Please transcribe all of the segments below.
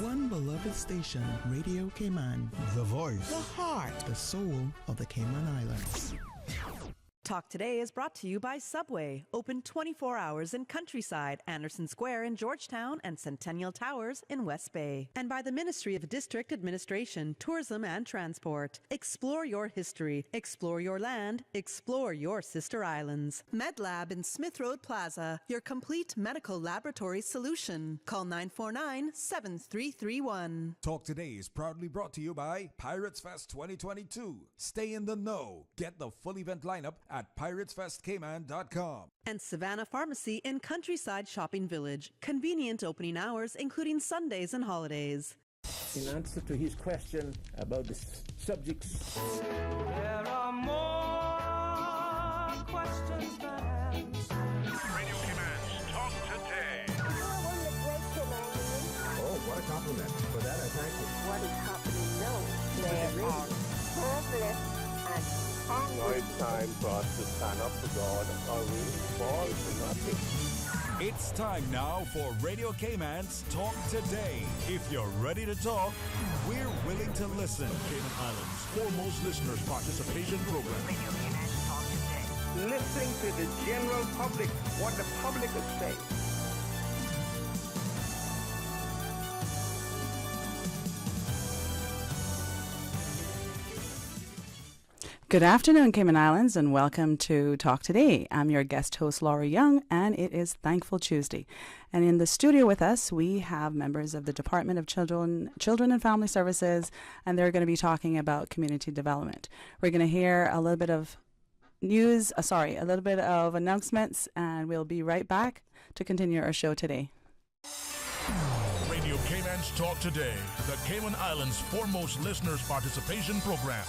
One beloved station, Radio Cayman. The voice, the heart, the soul of the Cayman Islands. Talk Today is brought to you by Subway, open 24 hours in Countryside, Anderson Square in Georgetown, and Centennial Towers in West Bay. And by the Ministry of District Administration, Tourism and Transport. Explore your history, explore your land, explore your sister islands. MedLab in Smith Road Plaza, your complete medical laboratory solution. Call 949-7331. Talk Today is proudly brought to you by Pirates Fest 2022. Stay in the know. Get the full event lineup at piratesfestcayman.com. And Savannah Pharmacy in Countryside Shopping Village. Convenient opening hours, including Sundays and holidays. In answer to his question about the subjects. There are more questions than answers. Radio Cayman's Talk Today. Oh, what a compliment. For that, I thank you. What is happening now? There are marvelous and Now it's time for us to stand up for God or we fall to nothing. It's time now for Radio Cayman's Talk Today. If you're ready to talk, we're willing to listen. Cayman Islands' foremost listeners participation program. Radio Cayman's Talk Today. Listening to the general public, what the public is saying. Good afternoon, Cayman Islands, and welcome to Talk Today. I'm your guest host, Laura Young, and it is Thankful Tuesday. And in the studio with us, we have members of the Department of Children and Family Services, and they're going to be talking about community development. We're going to hear a little bit of a little bit of announcements, and we'll be right back to continue our show today. Radio Cayman's Talk Today, the Cayman Islands' foremost listeners participation program.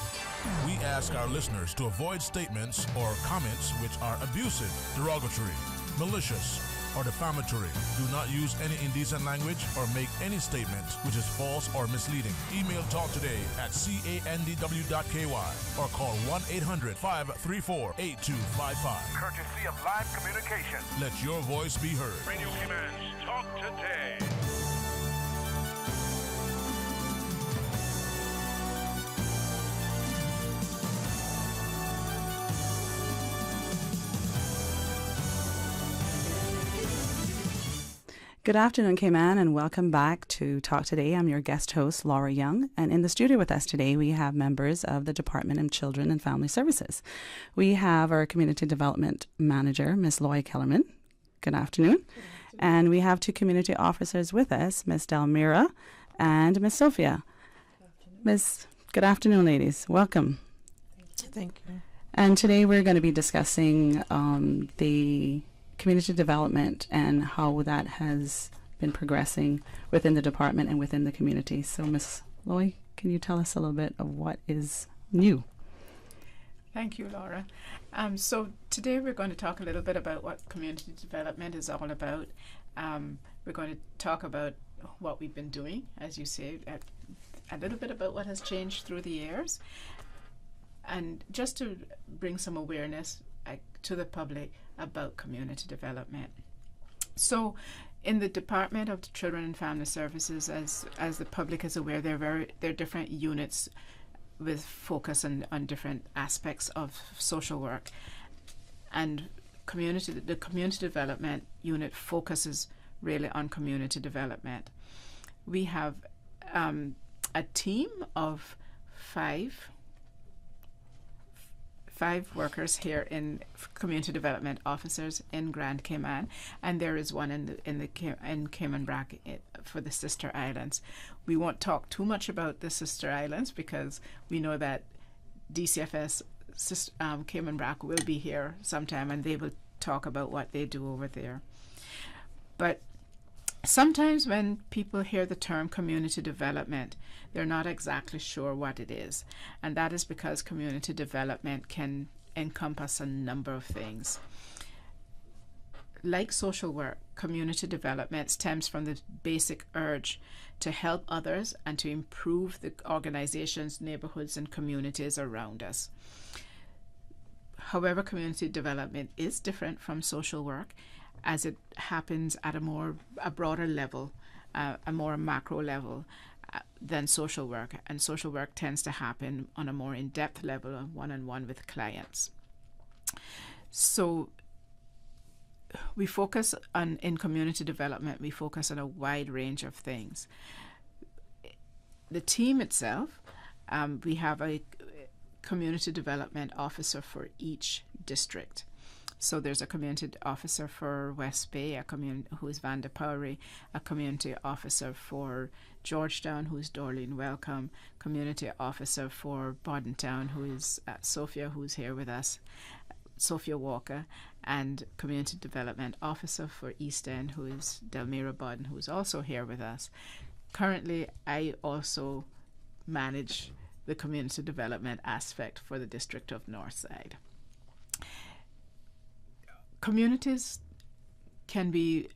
We ask our listeners to avoid statements or comments which are abusive, derogatory, malicious, or defamatory. Do not use any indecent language or make any statement which is false or misleading. Email talktoday@candw.ky or call 1-800-534-8255. Courtesy of Live Communication. Let your voice be heard. Radio Cayman's Talk Today. Good afternoon, Cayman, and welcome back to Talk Today. I'm your guest host, Laura Young, and in the studio with us today, we have members of the Department of Children and Family Services. We have our Community Development Manager, Ms. Loy Kellerman. Good afternoon. And we have two community officers with us, Ms. Delmira and Ms. Sophia. Good afternoon, ladies. Welcome. Thank you. And today we're going to be discussing the community development and how that has been progressing within the department and within the community. So, Ms. Loy, can you tell us a little bit of what is new? Thank you, Laura. So today we're going to talk a little bit about what community development is all about. We're going to talk about what we've been doing, as you say, a little bit about what has changed through the years, and just to bring some awareness to the public about community development. So in the Department of Children and Family Services, as the public is aware, there are different units with focus on different aspects of social work. And the community development unit focuses really on community development. We have a team of five workers here in community development officers in Grand Cayman, and there is one in Cayman Brac for the sister islands. We won't talk too much about the sister islands because we know that DCFS Cayman Brac will be here sometime, and they will talk about what they do over there. But sometimes when people hear the term community development, they're not exactly sure what it is. And that is because community development can encompass a number of things. Like social work, community development stems from the basic urge to help others and to improve the organizations, neighborhoods, and communities around us. However, community development is different from social work, as it happens at a broader level a more macro level than social work, and social work tends to happen on a more in-depth level, one-on-one with clients. So we focus on, in community development, we focus on a wide range of things. The team itself, we have a community development officer for each district. So there's a community officer for West Bay, who is Vanda Powery, a community officer for Georgetown, who is Dorleen Welcome, community officer for Bordentown, who is Sophia, who's here with us, Sophia Walker, and community development officer for East End, who is Delmira Bodden, who's also here with us. Currently, I also manage the community development aspect for the District of Northside. Communities can be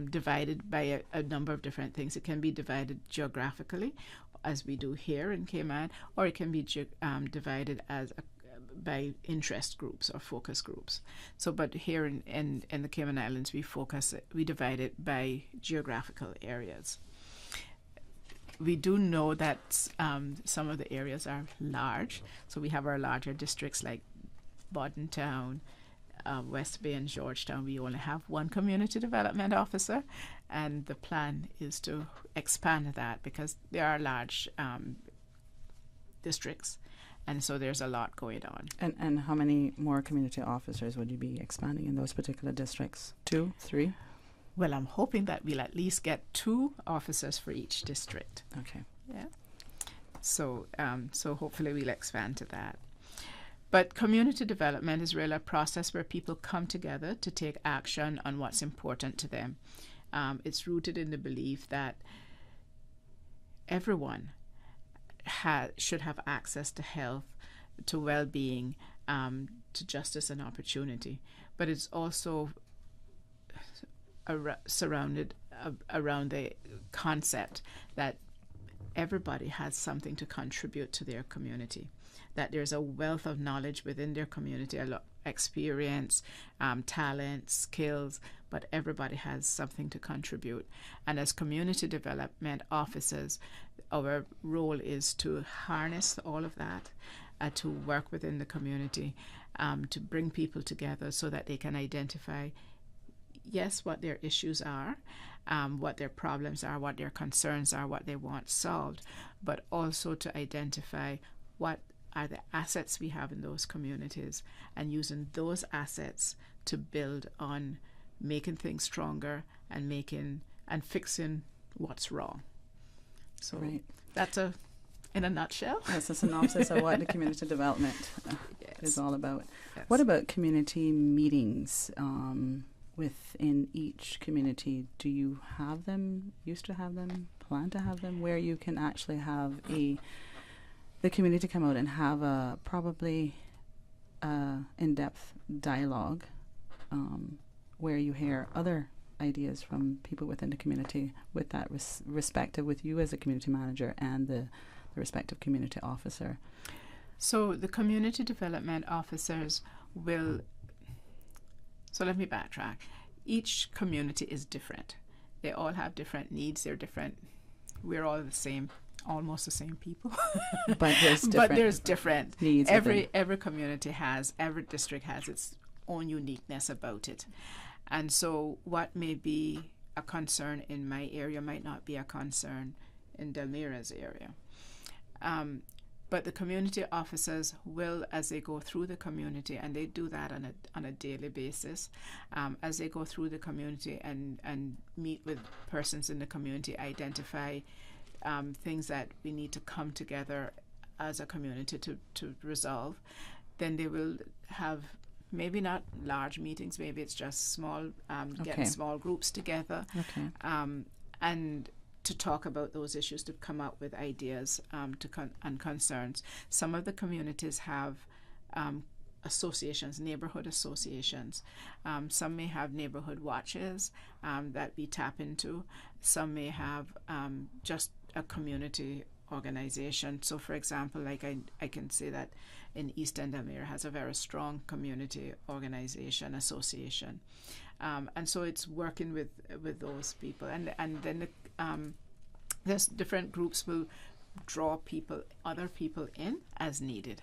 divided by a number of different things. It can be divided geographically, as we do here in Cayman, or it can be divided as by interest groups or focus groups. So, but here in the Cayman Islands, we divide it by geographical areas. We do know that some of the areas are large. So we have our larger districts like Bordentown, West Bay, and Georgetown. We only have one community development officer, and the plan is to expand that because there are large districts, and so there's a lot going on. And how many more community officers would you be expanding in those particular districts? 2, 3? Well, I'm hoping that we'll at least get 2 officers for each district. Okay. Yeah. So hopefully we'll expand to that. But community development is really a process where people come together to take action on what's important to them. It's rooted in the belief that everyone should have access to health, to well-being, to justice and opportunity. But it's also surrounded around the concept that everybody has something to contribute to their community, that there's a wealth of knowledge within their community, a lot experience, talent, skills, but everybody has something to contribute. And as community development officers, our role is to harness all of that, to work within the community, to bring people together so that they can identify, yes, what their issues are, what their problems are, what their concerns are, what they want solved, but also to identify what are the assets we have in those communities and using those assets to build on making things stronger and fixing what's wrong. So right. That's in a nutshell. That's a synopsis of what the community development is all about. Yes. What about community meetings within each community? Do you have them, used to have them, plan to have them, where you can actually have the community come out and have a probably in-depth dialogue where you hear other ideas from people within the community with that respective, with you as a community manager and the respective community officer? So the community development officers will, so let me backtrack. Each community is different. They all have different needs. They're different. We're all the same, almost the same people. But there's different needs. Every community has, every district has its own uniqueness about it. And so what may be a concern in my area might not be a concern in Delmira's area. But the community officers will, as they go through the community, and they do that on a daily basis, as they go through the community and meet with persons in the community, identify things that we need to come together as a community to resolve, then they will have maybe not large meetings, maybe it's just small, getting small groups together, and to talk about those issues, to come up with ideas and concerns. Some of the communities have associations, neighborhood associations. Some may have neighborhood watches that we tap into. Some may have just a community organization. So, for example, like I can say that in East End, Delmira has a very strong community organization association. And so it's working with those people, and then there's different groups will draw other people in as needed.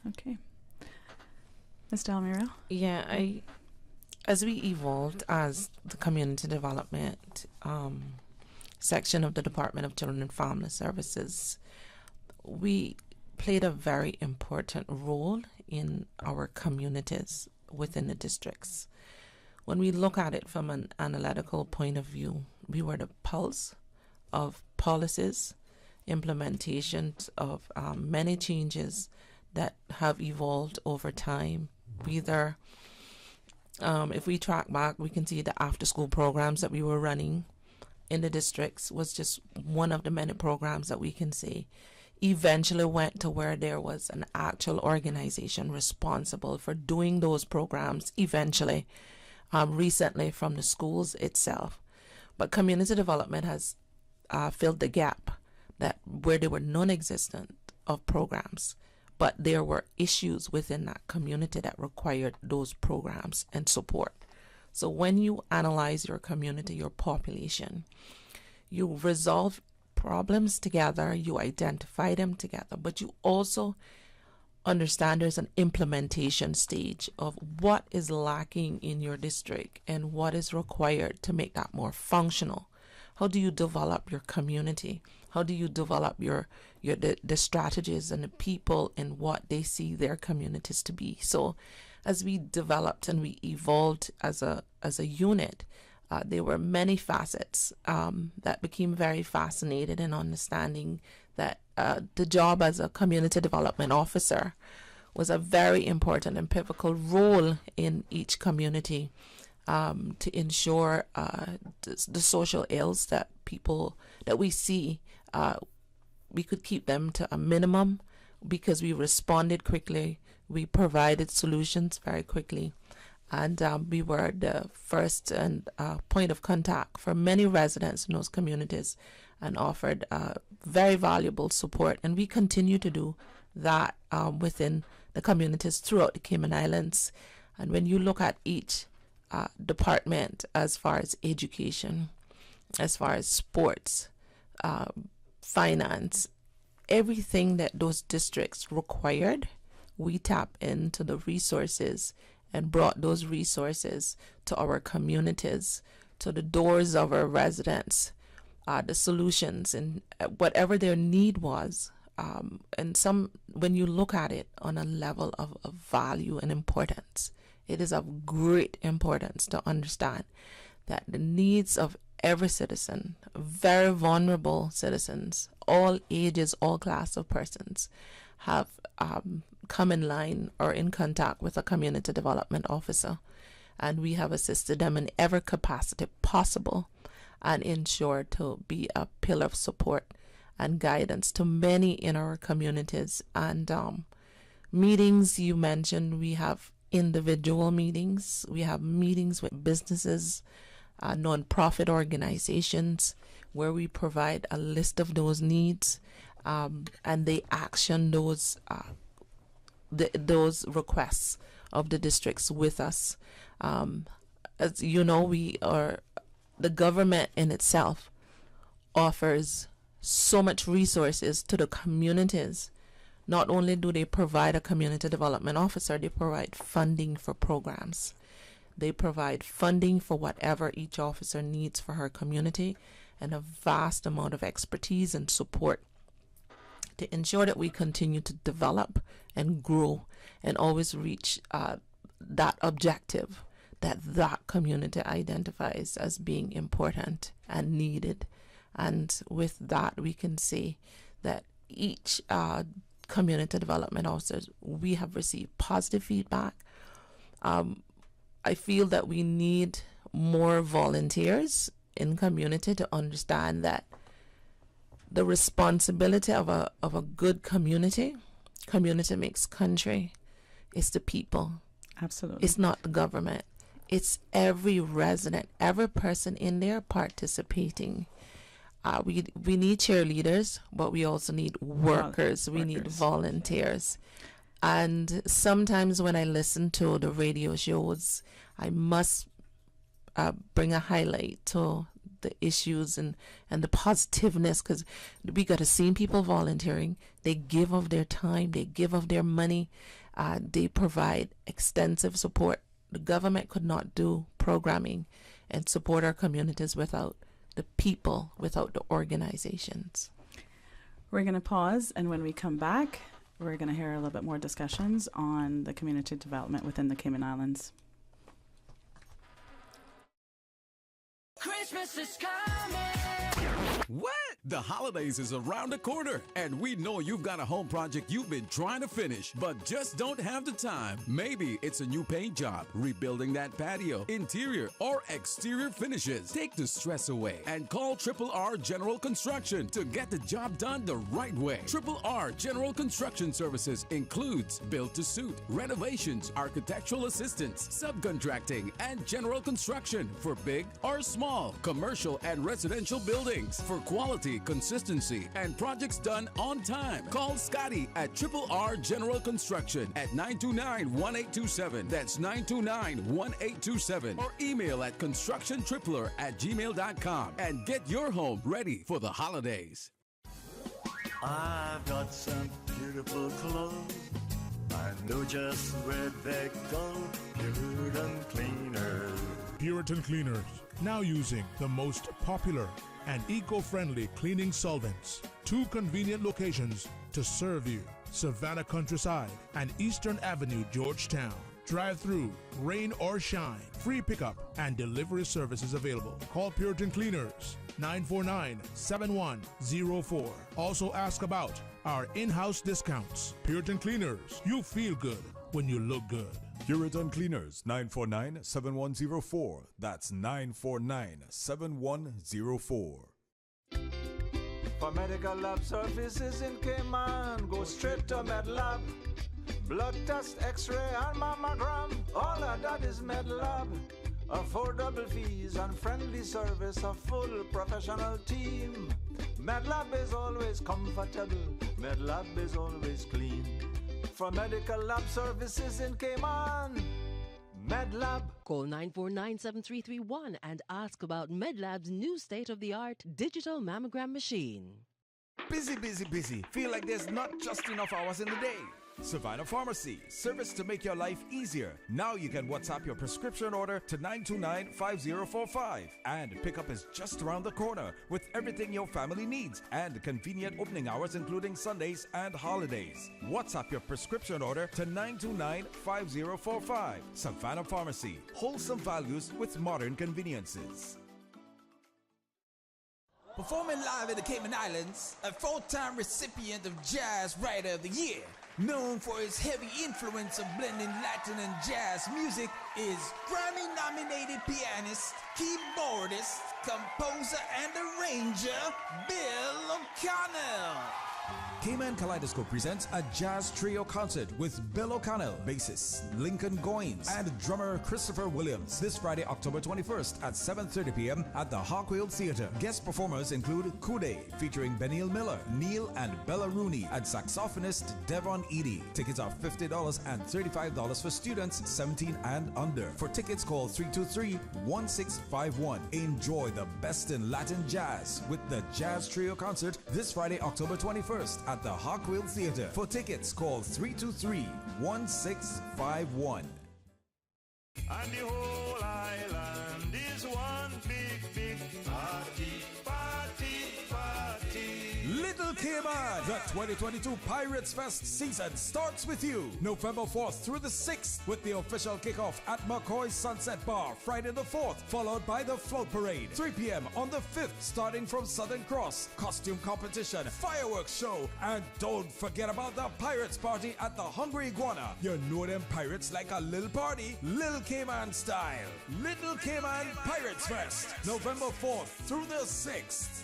Okay. Ms. Del Muriel? Yeah, as we evolved as the community development section of the Department of Children and Family Services, we played a very important role in our communities within the districts. When we look at it from an analytical point of view, we were the pulse of policies, implementations of many changes that have evolved over time. Either, if we track back, we can see the after-school programs that we were running in the districts was just one of the many programs that we can see eventually went to where there was an actual organization responsible for doing those programs eventually, recently from the schools itself. But community development has filled the gap that where there were non-existent of programs, but there were issues within that community that required those programs and support. So when you analyze your community, your population, you resolve problems together, you identify them together, but you also understand there's an implementation stage of what is lacking in your district and what is required to make that more functional. How do you develop your community? How do you develop the strategies and the people and what they see their communities to be? So as we developed and we evolved as a unit, there were many facets that became very fascinated in understanding that the job as a community development officer was a very important and pivotal role in each community to ensure the social ills that we see, we could keep them to a minimum because we responded quickly, we provided solutions very quickly, and we were the first and point of contact for many residents in those communities and offered very valuable support. And we continue to do that within the communities throughout the Cayman Islands. And when you look at each department, as far as education, as far as sports, finance, everything that those districts required, we tap into the resources and brought those resources to our communities, to the doors of our residents, the solutions and whatever their need was. And when you look at it on a level of value and importance, it is of great importance to understand that the needs of every citizen, very vulnerable citizens, all ages, all class of persons, have come in line or in contact with a community development officer. And we have assisted them in every capacity possible and ensured to be a pillar of support and guidance to many in our communities. And meetings you mentioned, we have individual meetings, we have meetings with businesses, non-profit organizations, where we provide a list of those needs, and they action those requests of the districts with us. As you know, the government in itself offers so much resources to the communities. Not only do they provide a community development officer, they provide funding for programs. They provide funding for whatever each officer needs for her community, and a vast amount of expertise and support to ensure that we continue to develop and grow and always reach that objective that community identifies as being important and needed. And with that, we can say that each community development officers, we have received positive feedback. I feel that we need more volunteers in community to understand that the responsibility of a good community makes country, is the people. Absolutely. It's not the government. It's every resident, every person in there participating. We need cheerleaders, but we also need workers. We need volunteers. And sometimes when I listen to the radio shows, I must bring a highlight to the issues and the positiveness, because we got to see people volunteering. They give of their time, they give of their money, they provide extensive support. The government could not do programming and support our communities without the people, without the organizations. We're going to pause, and when we come back, we're going to hear a little bit more discussions on the community development within the Cayman Islands. Christmas is coming. What? The holidays is around the corner, and we know you've got a home project you've been trying to finish, but just don't have the time. Maybe it's a new paint job, rebuilding that patio, interior or exterior finishes. Take the stress away and call Triple R General Construction to get the job done the right way. Triple R General Construction Services includes build-to-suit, renovations, architectural assistance, subcontracting, and general construction for big or small, commercial and residential buildings. For quality, consistency, and projects done on time, call Scotty at Triple R General Construction at 929-1827. That's 929-1827. Or email at constructiontripler@gmail.com and get your home ready for the holidays. I've got some beautiful clothes. I know just where they go. Puritan Cleaners. Puritan Cleaners, now using the most popular and eco-friendly cleaning solvents. 2 convenient locations to serve you: Savannah Countryside and Eastern Avenue, Georgetown. Drive-through, rain or shine, free pickup and delivery services available. Call Puritan Cleaners 949-7104. Also ask about our in-house discounts. Puritan Cleaners, you feel good when you look good. Puritan Cleaners, 949-7104. That's 949-7104. For medical lab services in Cayman, go straight to MedLab. Blood test, x-ray, and mammogram, all of that is MedLab. Affordable fees and friendly service, a full professional team. MedLab is always comfortable, MedLab is always clean. For medical lab services in Cayman, MedLab. Call 949-7331 and ask about MedLab's new state-of-the-art digital mammogram machine. Busy, busy, busy. Feel like there's not just enough hours in the day. Savannah Pharmacy, service to make your life easier. Now you can WhatsApp your prescription order to 929-5045. And pickup is just around the corner with everything your family needs and convenient opening hours including Sundays and holidays. WhatsApp your prescription order to 929-5045. Savannah Pharmacy, wholesome values with modern conveniences. Performing live in the Cayman Islands, a 4-time recipient of Jazz Writer of the Year, known for his heavy influence of blending Latin and jazz music, is Grammy-nominated pianist, keyboardist, composer, and arranger, Bill O'Connell. Cayman Kaleidoscope presents a jazz trio concert with Bill O'Connell, bassist Lincoln Goins, and drummer Christopher Williams this Friday, October 21st at 7:30 p.m. at the Hawkwill Theatre. Guest performers include Kude, featuring Benil Miller, Neil and Bella Rooney, and saxophonist Devon Eady. Tickets are $50 and $35 for students 17 and under. For tickets, call 323-1651. Enjoy the best in Latin jazz with the Jazz Trio concert this Friday, October 21st at the Hawkwill Theatre. For tickets, call 323-1651. And the whole island is one big, big party, party, party. Little Cayman, the 2022 Pirates Fest season starts with you. November 4th through the 6th with the official kickoff at McCoy's Sunset Bar, Friday the 4th, followed by the Float Parade, 3 p.m. on the 5th, starting from Southern Cross, costume competition, fireworks show, and don't forget about the Pirates Party at the Hungry Iguana. You know them pirates like a little party, Little Cayman style. Little Cayman Pirates Fest, November 4th through the 6th.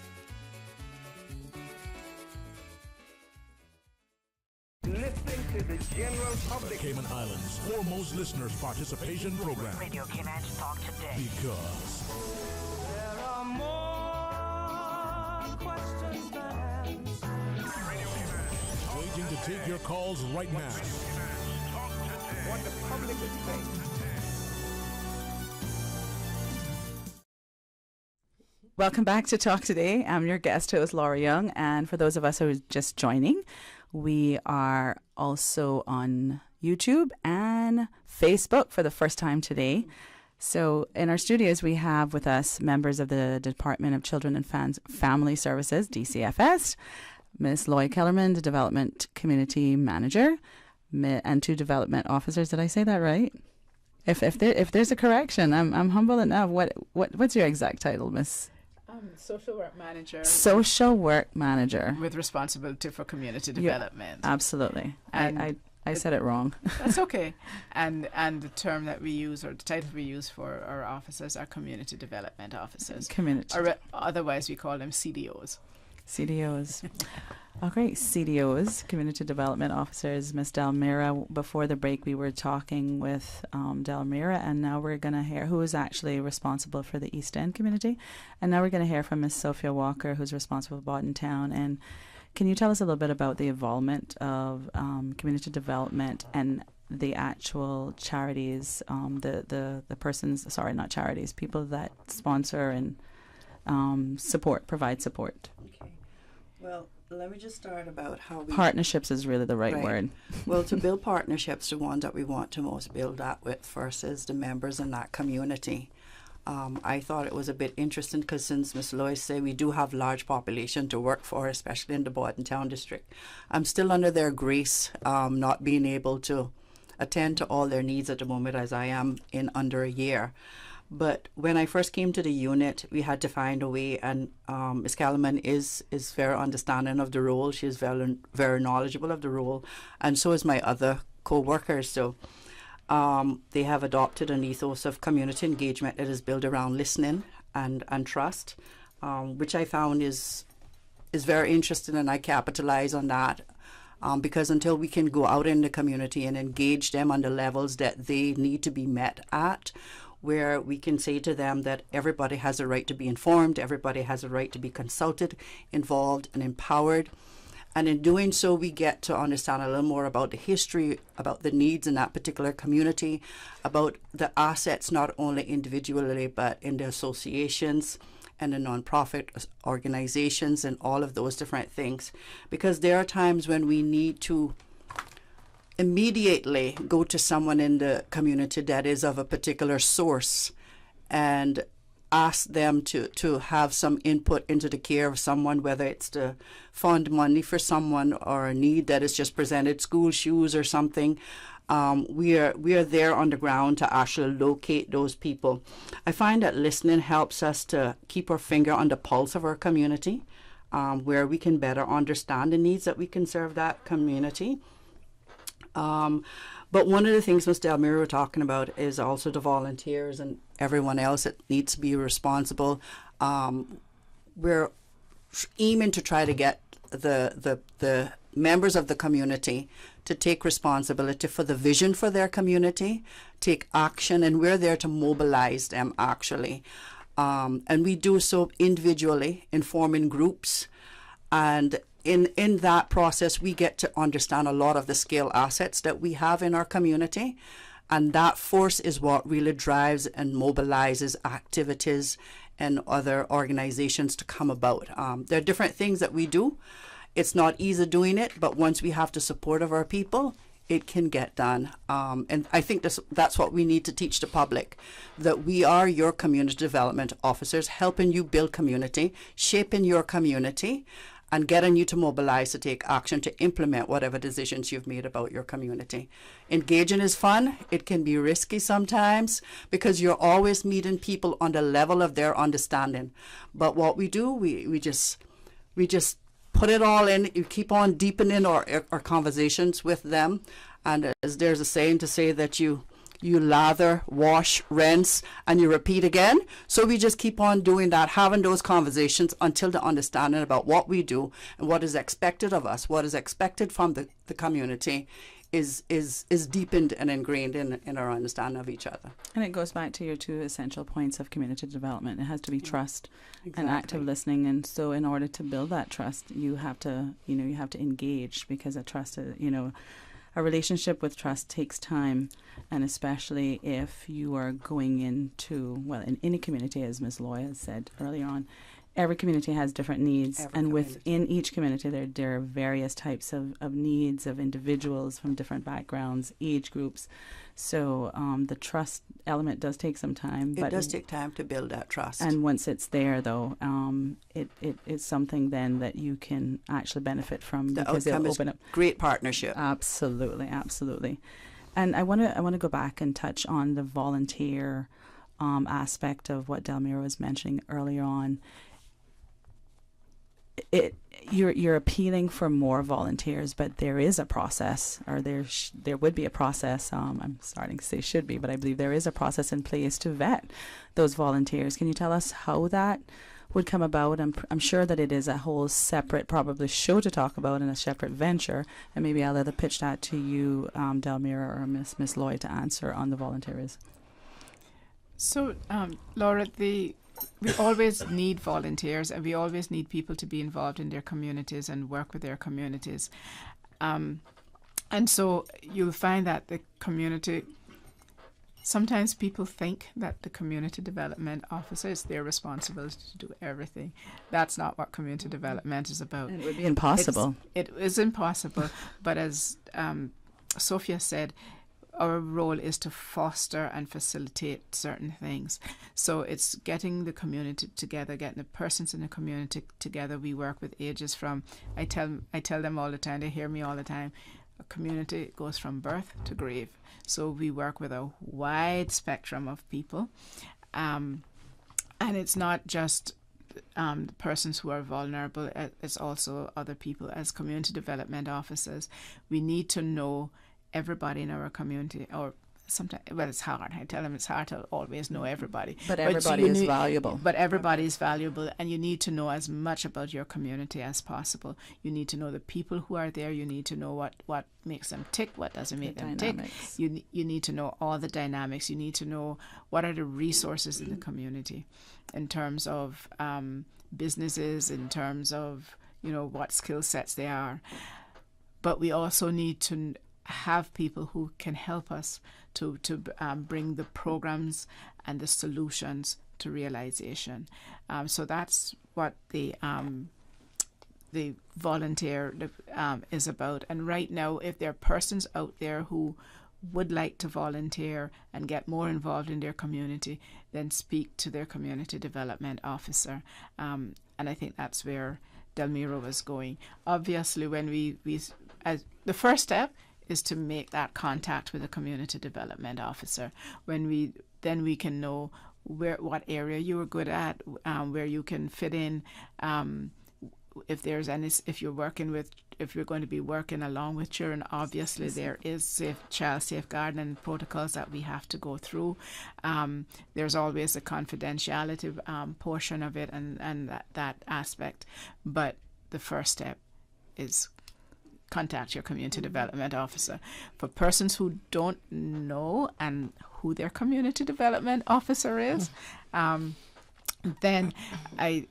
Listening to the general public. The Cayman Islands foremost listeners participation program. Radio Cayman Talk Today. Because There are more questions than answers. waiting to take your calls right now. the public debate. Welcome back to Talk Today. I'm your guest host, Laura Young. And for those of us who are just joining, we are also on YouTube and Facebook for the first time today. So in our studios, we have with us members of the Department of Children and Family Services, DCFS, Ms. Loy Kellerman, the Development Community Manager, and 2 development officers. Did I say that right? If there's a correction, I'm humble enough. What's your exact title, Miss? Social work manager. Social work manager. With responsibility for community development. Absolutely. And I said it wrong. That's okay. And the term that we use, or the title we use for our officers, are community development officers. Or otherwise we call them CDOs. CDOs. Oh, great. CDOs, Community Development Officers. Ms. Delmira, before the break we were talking with Delmira, and now we're going to hear who is actually responsible for the East End community. And now we're going to hear from Ms. Sophia Walker, who's responsible for Bodden Town. And can you tell us a little bit about the involvement of community development and the actual charities, the persons, sorry, not charities, people that sponsor and provide support? Okay. Well, let me just start about how we... Partnerships is really the right word. Well, to build partnerships, the one that we want to most build that with first is the members in that community. I thought it was a bit interesting because since Ms. Lois said we do have large population to work for, especially in the Bodden Town district. I'm still under their grace, not being able to attend to all their needs at the moment as I am in under a year. But when I first came to the unit, we had to find a way, and Ms. Kellerman is very understanding of the role. She is very, very knowledgeable of the role, and so is my other co-workers. So they have adopted an ethos of community engagement that is built around listening and trust, which I found is very interesting, and I capitalize on that. Because until we can go out in the community and engage them on the levels that they need to be met at, where we can say to them that everybody has a right to be informed, everybody has a right to be consulted, involved, and empowered. And in doing so, we get to understand a little more about the history, about the needs in that particular community, about the assets, not only individually, but in the associations and the nonprofit organizations and all of those different things. Because there are times when we need to immediately go to someone in the community that is of a particular source and ask them to have some input into the care of someone, whether it's to fund money for someone or a need that is just presented, school shoes or something. We are there on the ground to actually locate those people. I find that listening helps us to keep our finger on the pulse of our community, where we can better understand the needs that we can serve that community. But one of the things Ms. Delmira was talking about is also the volunteers and everyone else that needs to be responsible. We're aiming to try to get the members of the community to take responsibility for the vision for their community, take action, and we're there to mobilize them actually. And we do so individually, informing groups, and in that process, we get to understand a lot of the skill assets that we have in our community. And that force is what really drives and mobilizes activities and other organizations to come about. There are different things that we do. It's not easy doing it, but once we have the support of our people, it can get done. And I think that's what we need to teach the public, that we are your community development officers, helping you build community, shaping your community, and getting you to mobilize to take action to implement whatever decisions you've made about your community. Engaging is fun. It can be risky sometimes because you're always meeting people on the level of their understanding. But what we do, we just put it all in. You keep on deepening our conversations with them. And as there's a saying to say that you lather, wash, rinse, and you repeat again. So we just keep on doing that, having those conversations until the understanding about what we do and what is expected of us, what is expected from the community is deepened and ingrained in our understanding of each other. And it goes back to your 2 essential points of community development. It has to be trust Exactly. and active listening. And so in order to build that trust, you have to engage, because a trust is, a relationship with trust takes time, and especially if you are going into, well, in any community, as Ms. Loy has said earlier on, every community has different needs, and within each community there are various types of needs of individuals from different backgrounds, age groups. So the trust element does take some time. It does take time to build that trust. And once it's there, though, it is something then that you can actually benefit from, The because outcome it'll is open up great partnership. Absolutely, absolutely. And I want to go back and touch on the volunteer aspect of what Delmira was mentioning earlier on. You're appealing for more volunteers, but there is a process, or there would be a process. I'm starting to say should be, but I believe there is a process in place to vet those volunteers. Can you tell us how that would come about? I'm sure that it is a whole separate, probably, show to talk about, and a separate venture. And maybe I'll either pitch that to you, Delmira, or Miss Loy, to answer on the volunteers. So, Laura, we always need volunteers, and we always need people to be involved in their communities and work with their communities. And so you'll find that the community, sometimes people think that the community development officer is their responsibility to do everything. That's not what community development is about. And it would be impossible. It is impossible, but as Sophia said, our role is to foster and facilitate certain things. So it's getting the community together, getting the persons in the community together. We work with ages from, I tell them all the time, they hear me all the time, a community goes from birth to grave. So we work with a wide spectrum of people. And it's not just the persons who are vulnerable, it's also other people. As community development officers, we need to know everybody in our community, or sometimes, well, it's hard. I tell them it's hard to always know everybody. But everybody is valuable. But everybody is valuable, and you need to know as much about your community as possible. You need to know the people who are there. You need to know what makes them tick, what doesn't make them tick. You need to know all the dynamics. You need to know what are the resources in the community in terms of businesses, in terms of, what skill sets they are. But we also need to have people who can help us to bring the programs and the solutions to realization. So that's what the volunteer is about. And right now, if there are persons out there who would like to volunteer and get more involved in their community, then speak to their community development officer. And I think that's where Delmira was going. Obviously, when we as the first step is to make that contact with the community development officer. When we can know what area you are good at, where you can fit in. If you're going to be working along with children, obviously there is child safeguarding protocols that we have to go through. There's always a confidentiality portion of it and that aspect. But the first step is contact your community development officer. For persons who don't know and who their community development officer is, then I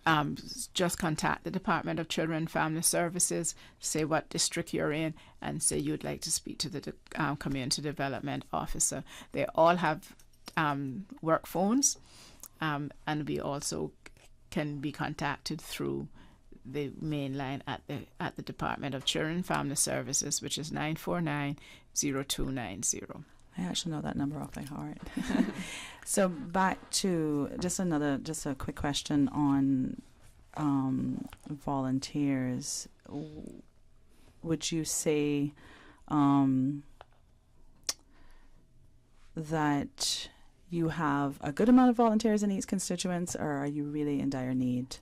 just contact the Department of Children and Family Services, say what district you're in, and say you'd like to speak to the community development officer. They all have work phones, and we also can be contacted through the main line at the Department of Children and Family Services, which is 949-0290. I actually know that number off by heart. So back to just a quick question on volunteers. Would you say that you have a good amount of volunteers in each constituents, or are you really in dire need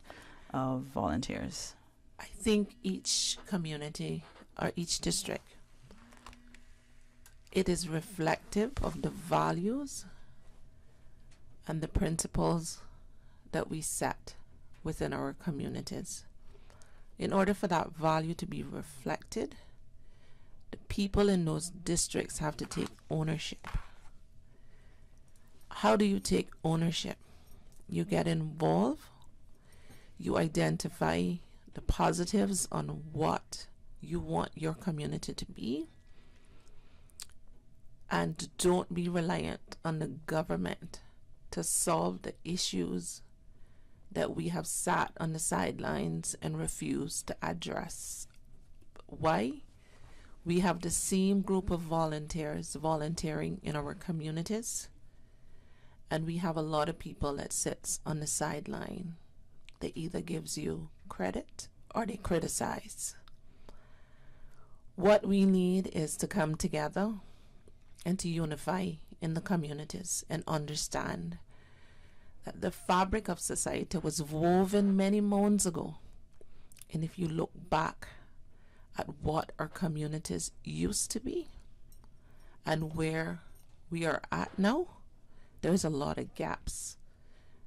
of volunteers? I think each community or each district, it is reflective of the values and the principles that we set within our communities. In order for that value to be reflected, the people in those districts have to take ownership. How do you take ownership? You get involved. You identify the positives on what you want your community to be. And don't be reliant on the government to solve the issues that we have sat on the sidelines and refused to address. Why? We have the same group of volunteers volunteering in our communities, and we have a lot of people that sits on the sideline. They either gives you credit or they criticize. What we need is to come together and to unify in the communities and understand that the fabric of society was woven many moons ago. And if you look back at what our communities used to be and where we are at now, there's a lot of gaps.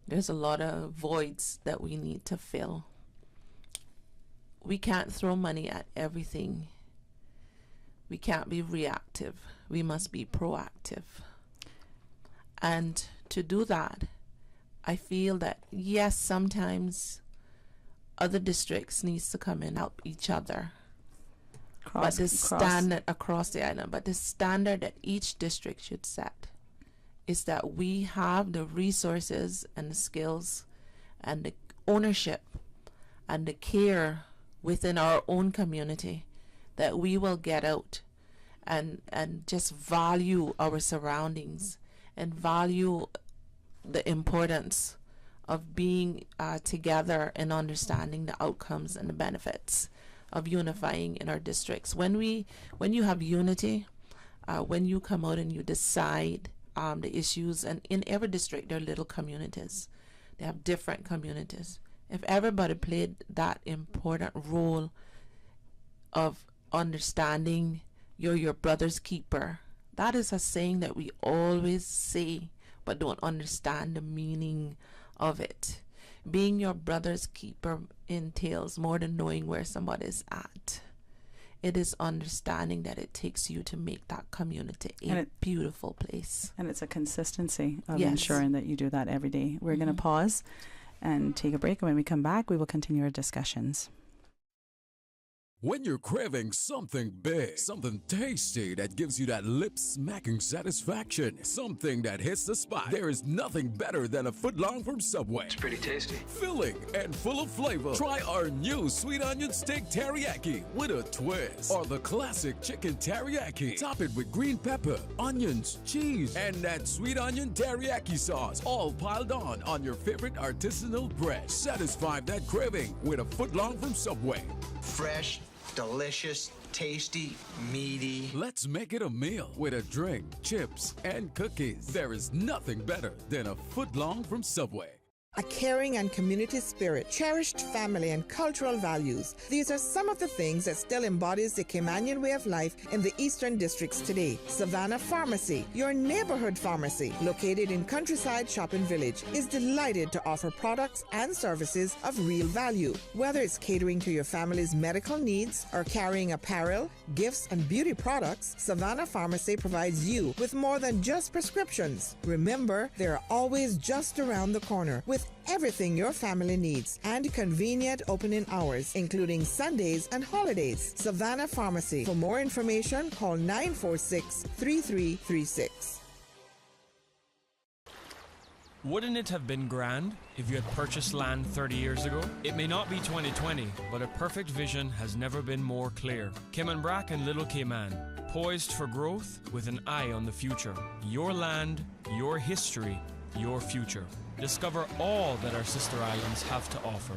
There's a lot of voids that we need to fill. We can't throw money at everything. We can't be reactive. We must be proactive. And to do that, I feel that, yes, sometimes other districts needs to come and help each other. Standard across the island, but the standard that each district should set is that we have the resources and the skills and the ownership and the care within our own community that we will get out and just value our surroundings and value the importance of being together and understanding the outcomes and the benefits of unifying in our districts. When you have unity, when you come out and you decide the issues, and in every district there are little communities. They have different communities. If everybody played that important role of understanding you're your brother's keeper, that is a saying that we always say but don't understand the meaning of it. Being your brother's keeper entails more than knowing where somebody's at. It is understanding that it takes you to make that community a beautiful place. And it's a consistency of Yes. ensuring that you do that every day. We're going to pause and take a break. And when we come back, we will continue our discussions. When you're craving something big, something tasty that gives you that lip-smacking satisfaction, something that hits the spot, there is nothing better than a footlong from Subway. It's pretty tasty. Filling and full of flavor. Try our new sweet onion steak teriyaki with a twist. Or the classic chicken teriyaki. Top it with green pepper, onions, cheese, and that sweet onion teriyaki sauce, all piled on your favorite artisanal bread. Satisfy that craving with a footlong from Subway. Fresh, delicious, tasty, meaty. Let's make it a meal with a drink, chips, and cookies. There is nothing better than a footlong from Subway. A caring and community spirit, cherished family and cultural values. These are some of the things that still embodies the Caymanian way of life in the Eastern Districts today. Savannah Pharmacy, your neighborhood pharmacy, located in Countryside Shopping Village, is delighted to offer products and services of real value. Whether it's catering to your family's medical needs or carrying apparel, gifts, and beauty products, Savannah Pharmacy provides you with more than just prescriptions. Remember, they're always just around the corner with everything your family needs and convenient opening hours, including Sundays and holidays. Savannah Pharmacy. For more information, call 946-3336. Wouldn't it have been grand if you had purchased land 30 years ago? It may not be 2020, but a perfect vision has never been more clear. Cayman Brac and Little Cayman, poised for growth with an eye on the future. Your land, your history, your future. Discover all that our sister islands have to offer.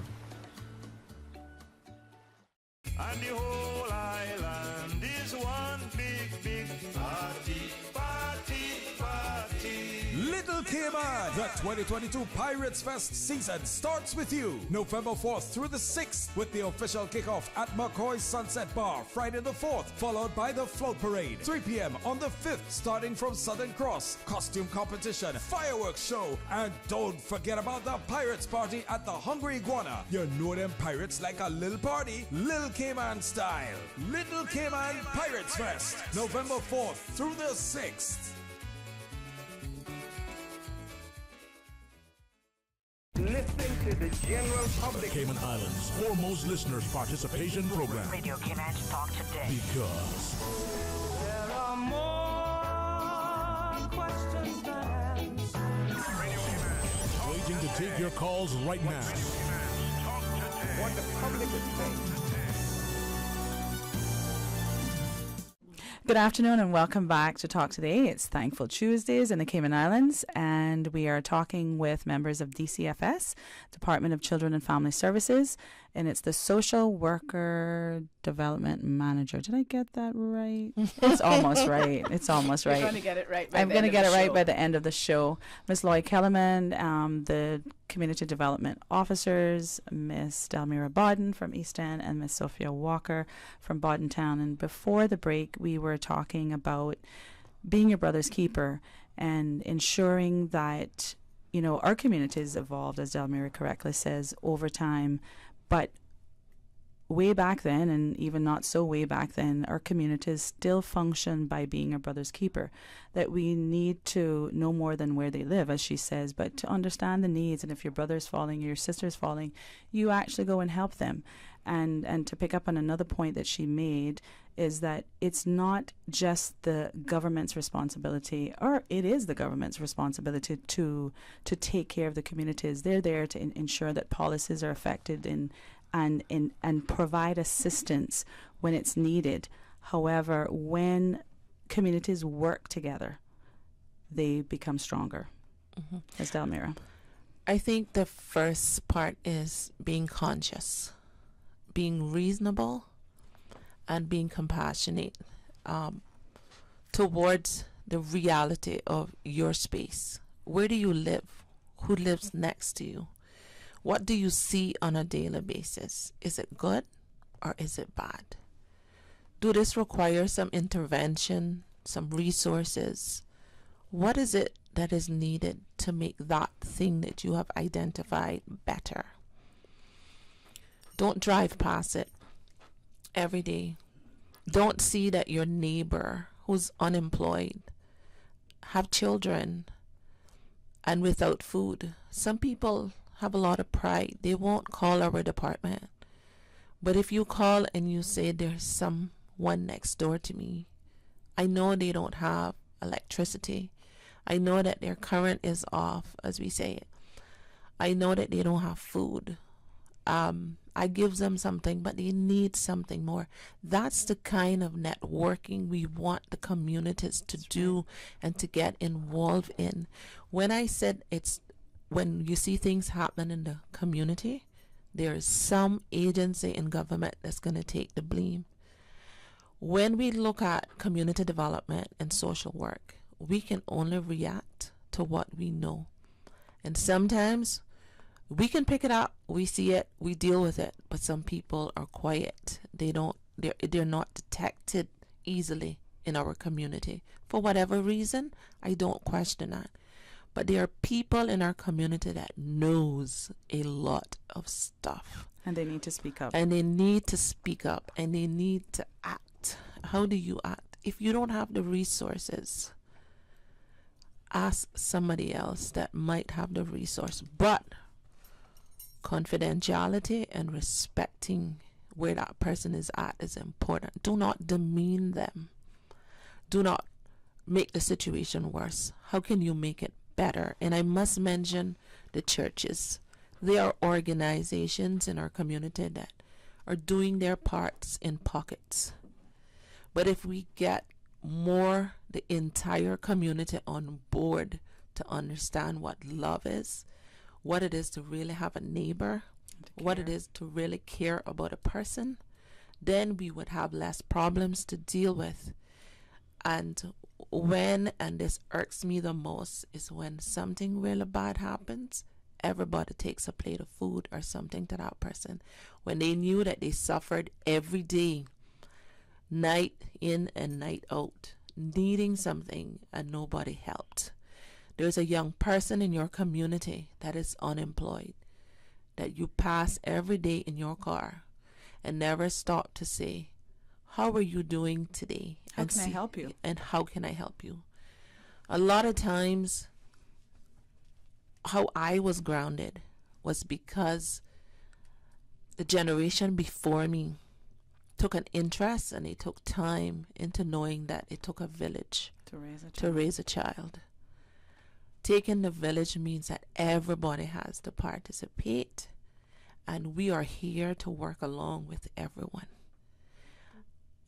And the whole island is one big, big party, party, party. Little Cayman, the 2022 Pirates Fest season starts with you. November 4th through the 6th with the official kickoff at McCoy's Sunset Bar, Friday the 4th, followed by the float parade. 3 p.m. on the 5th, starting from Southern Cross. Costume competition, fireworks show, and don't forget about the Pirates Party at the Hungry Iguana. You know them pirates like a little party, Little Cayman style. Little Cayman Pirates Fest, November 4th through the 6th. Listening to the general public. Cayman Islands foremost listeners participation program. Radio Cayman Talk Today. Because There are more questions not answered. Waiting to take your calls right now. What the public is saying. Good afternoon and welcome back to Talk Today. It's Thankful Tuesdays in the Cayman Islands, and we are talking with members of DCFS, Department of Children and Family Services, and it's the Social Worker Development Manager. Did I get that right? It's almost right. It's almost right. You're going to get it right by I'm the going to end get of it the right show. by the end of the show. Ms. Loy Kellerman, the Community Development Officers, Ms. Delmira Bodden from East End, and Ms. Sophia Walker from Bodden Town. And before the break, we were talking about being your brother's keeper and ensuring that, you know, our community has evolved, as Delmira correctly says, over time. But way back then, and even not so way back then, our communities still function by being a brother's keeper. That we need to know more than where they live, as she says, but to understand the needs. And if your brother's falling, your sister's falling, you actually go and help them. And to pick up on another point that she made is that it's not just the government's responsibility, or it is the government's responsibility to take care of the communities. They're there to ensure that policies are effected and provide assistance when it's needed. However, when communities work together, they become stronger. Ms. Delmira. I think the first part is being conscious, being reasonable, and being compassionate towards the reality of your space. Where do you live? Who lives next to you? What do you see on a daily basis? Is it good or is it bad? Do this require some intervention, some resources? What is it that is needed to make that thing that you have identified better? Don't drive past it every day. Don't see that your neighbor who's unemployed have children and without food. Some people have a lot of pride. They won't call our department. But if you call and you say there's someone next door to me, I know they don't have electricity. I know that their current is off, as we say it. I know that they don't have food. I give them something, but they need something more. That's the kind of networking we want the communities to do and to get involved in. When I said it's when you see things happen in the community, there is some agency in government that's going to take the blame. When we look at community development and social work, we can only react to what we know. And sometimes we can pick it up, we see it, we deal with it, but some people are quiet. They're not detected easily in our community. For whatever reason, I don't question that. But there are people in our community that knows a lot of stuff. And they need to speak up. And they need to speak up and they need to act. How do you act? If you don't have the resources, ask somebody else that might have the resource. But confidentiality and respecting where that person is at is important. Do not demean them. Do not make the situation worse. How can you make it better? And I must mention the churches. There are organizations in our community that are doing their parts in pockets. But if we get more the entire community on board to understand what love is, what it is to really have a neighbor, what it is to really care about a person, then we would have less problems to deal with. And when, and this irks me the most, is when something really bad happens, everybody takes a plate of food or something to that person. When they knew that they suffered every day, night in and night out, needing something and nobody helped. There's a young person in your community that is unemployed, that you pass every day in your car and never stop to say, how are you doing today? How can I help you? And how can I help you? A lot of times, how I was grounded was because the generation before me took an interest and they took time into knowing that it took a village to raise a child. To raise a child. Taking the village means that everybody has to participate, and we are here to work along with everyone.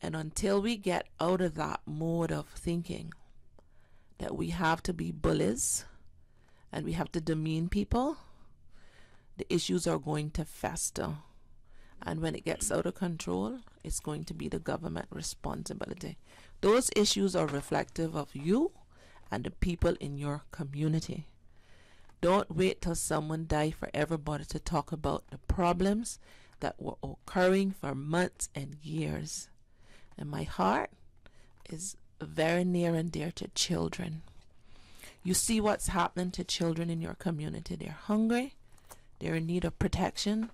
And until we get out of that mode of thinking that we have to be bullies and we have to demean people, the issues are going to fester. And when it gets out of control, it's going to be the government responsibility. Those issues are reflective of you and the people in your community. Don't wait till someone dies for everybody to talk about the problems that were occurring for months and years. And my heart is very near and dear to children. You see what's happening to children in your community. They're hungry, they're in need of protection,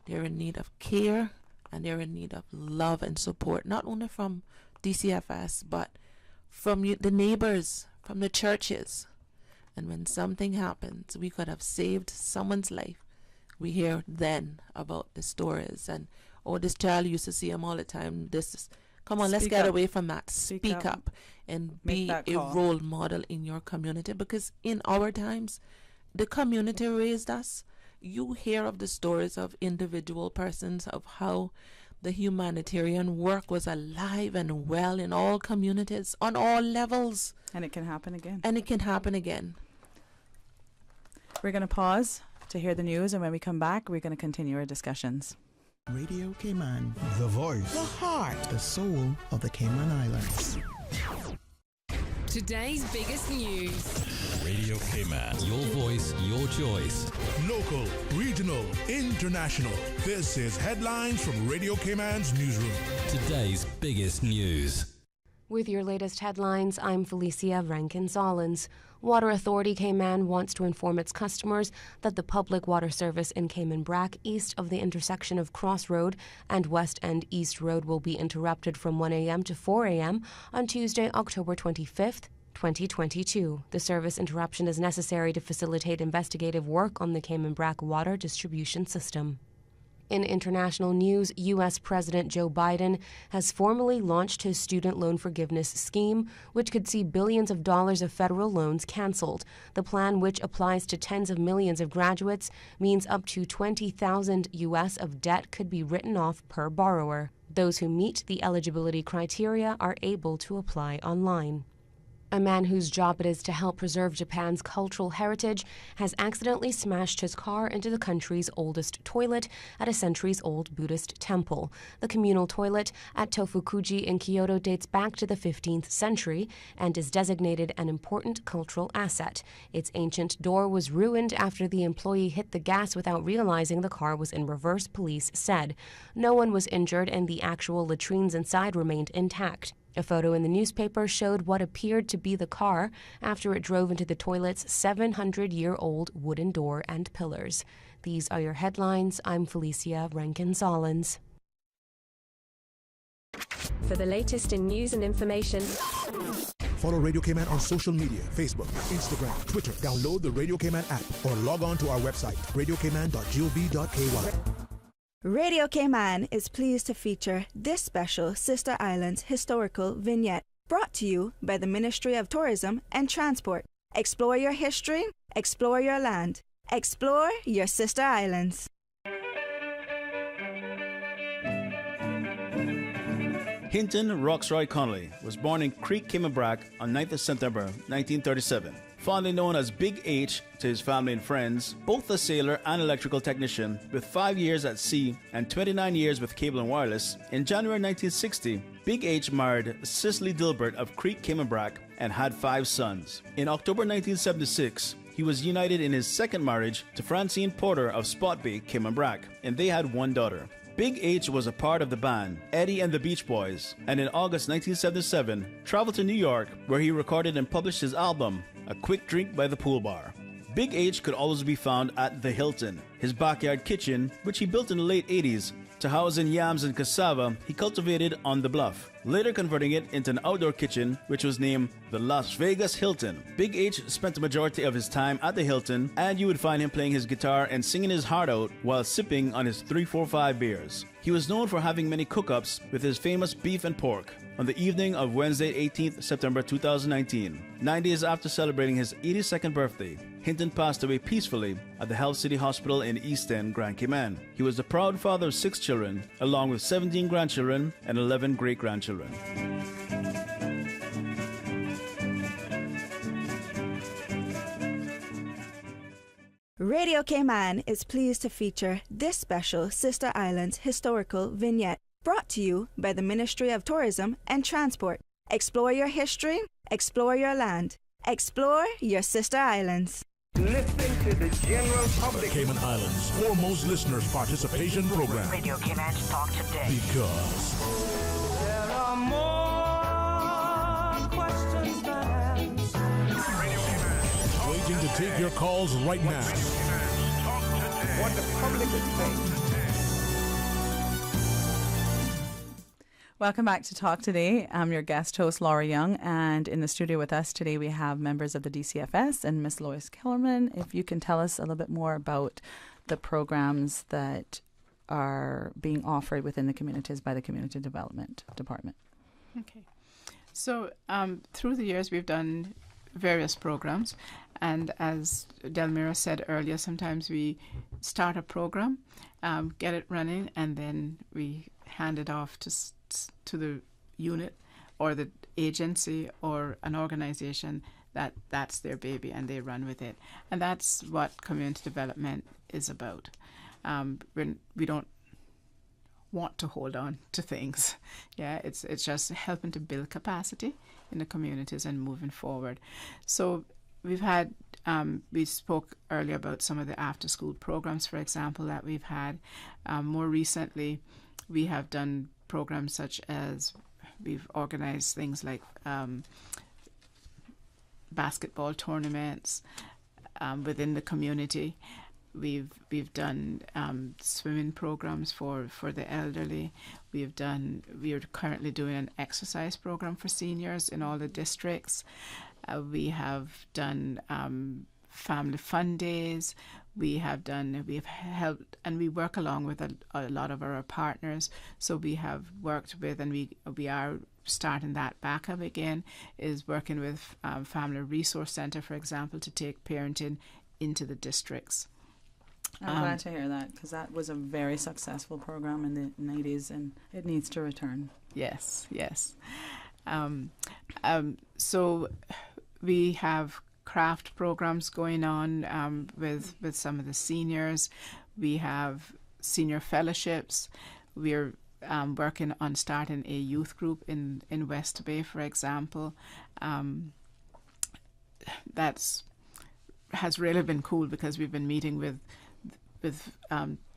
they're in need of care, and they're in need of love and support, not only from DCFS, but from the neighbors, from the churches. And when something happens, we could have saved someone's life. We hear then about the stories, and this child used to see him all the time. Come on, let's get away from that. Speak up and be a role model in your community, because in our times, the community raised us. You hear of the stories of individual persons, of how the humanitarian work was alive and well in all communities, on all levels. And it can happen again. And it can happen again. We're going to pause to hear the news, and when we come back, we're going to continue our discussions. Radio Cayman, the voice, the heart, the soul of the Cayman Islands. Today's biggest news. Radio Cayman, your voice, your choice. Local, regional, international. This is headlines from Radio Cayman's newsroom. Today's biggest news. With your latest headlines, I'm Felicia Rankin-Solins. Water Authority Cayman wants to inform its customers that the public water service in Cayman Brac, east of the intersection of Cross Road and West End East Road, will be interrupted from 1 a.m. to 4 a.m. on Tuesday, October 25th, 2022. The service interruption is necessary to facilitate investigative work on the Cayman Brac water distribution system. In international news, U.S. President Joe Biden has formally launched his student loan forgiveness scheme, which could see billions of dollars of federal loans canceled. The plan, which applies to tens of millions of graduates, means up to $20,000 U.S. of debt could be written off per borrower. Those who meet the eligibility criteria are able to apply online. A man whose job it is to help preserve Japan's cultural heritage has accidentally smashed his car into the country's oldest toilet at a centuries-old Buddhist temple. The communal toilet at Tofukuji in Kyoto dates back to the 15th century and is designated an important cultural asset. Its ancient door was ruined after the employee hit the gas without realizing the car was in reverse, police said. No one was injured and the actual latrines inside remained intact. A photo in the newspaper showed what appeared to be the car after it drove into the toilet's 700-year-old wooden door and pillars. These are your headlines. I'm Felicia Rankin-Solins. For the latest in news and information, follow Radio Cayman on social media, Facebook, Instagram, Twitter. Download the Radio Cayman app or log on to our website, radiocayman.gov.ky. Radio Cayman is pleased to feature this special Sister Islands historical vignette, brought to you by the Ministry of Tourism and Transport. Explore your history, explore your land, explore your Sister Islands. Hinton Roxroy Connolly was born in Creek, Cayman Brac on 9th of September 1937. Fondly known as Big H to his family and friends, both a sailor and electrical technician with 5 years at sea and 29 years with cable and wireless, in January 1960, Big H married Cicely Dilbert of Creek, Cayman Brac and had 5 sons. In October 1976, he was united in his second marriage to Francine Porter of Spot Bay, Cayman Brac, and they had 1 daughter. Big H was a part of the band Eddie and the Beach Boys, and in August 1977 traveled to New York, where he recorded and published his album A Quick Drink by the Pool Bar. Big H could always be found at the Hilton, his backyard kitchen, which he built in the late 80s, to housing yams and cassava he cultivated on the bluff, later converting it into an outdoor kitchen which was named the Las Vegas Hilton. Big H spent the majority of his time at the Hilton, and you would find him playing his guitar and singing his heart out while sipping on his 345 beers. He was known for having many cook-ups with his famous beef and pork. On the evening of Wednesday, 18th September 2019, 9 days after celebrating his 82nd birthday, Hinton passed away peacefully at the Health City Hospital in East End, Grand Cayman. He was the proud father of 6 children, along with 17 grandchildren and 11 great-grandchildren. Radio Cayman is pleased to feature this special Sister Islands historical vignette, brought to you by the Ministry of Tourism and Transport. Explore your history, explore your land, explore your sister islands. Listening to the general The public. Cayman Islands' foremost listeners participation program. Radio Cayman Talk Today. Because There are more questions than answers. waiting to take your calls right now. What the public is saying. Welcome back to Talk Today. I'm your guest host, Laura Young, and in the studio with us today we have members of the DCFS and Miss Lois Kellerman. If you can tell us a little bit more about the programs that are being offered within the communities by the Community Development Department. Okay. So through the years we've done various programs, and as Delmira said earlier, sometimes we start a program, get it running, and then we hand it off to the unit or the agency or an organization that's their baby and they run with it. And that's what community development is about. We don't want to hold on to things. Yeah, it's just helping to build capacity in the communities and moving forward. So we've had, we spoke earlier about some of the after school programs, for example, that we've had. More recently, we have done programs such as we've organized things like basketball tournaments within the community. We've done swimming programs for the elderly. We are currently doing an exercise program for seniors in all the districts. We have done family fun days. We've helped, and we work along with a lot of our partners. So we have worked with, and we are starting that back up again, is working with Family Resource Centre, for example, to take parenting into the districts. I'm glad to hear that, because that was a very successful program in the 90s and it needs to return. Yes. So we have craft programs going on with some of the seniors. We have senior fellowships. We're working on starting a youth group in West Bay, for example. That's has really been cool because we've been meeting with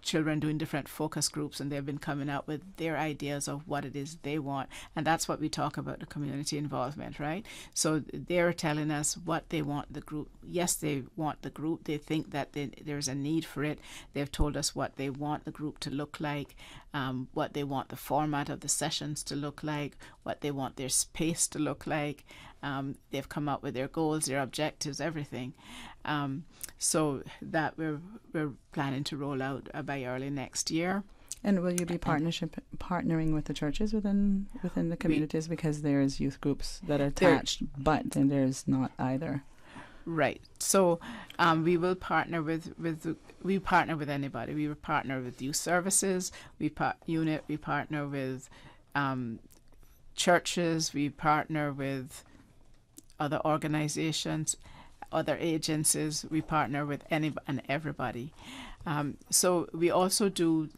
children doing different focus groups, and they've been coming out with their ideas of what it is they want. And that's what we talk about, the community involvement, right? So they're telling us what they want the group. Yes, they want the group. They think that there's a need for it. They've told us what they want the group to look like, what they want the format of the sessions to look like, what they want their space to look like. They've come up with their goals, their objectives, everything. So that we're planning to roll out by early next year. And will you be partnering with the churches within the communities, because there's youth groups that are attached, but then there's not either? Right. So we will partner we partner with anybody. We will partner with youth services. We partner with churches. We partner with other organizations, other agencies. We partner with any and everybody. So we also do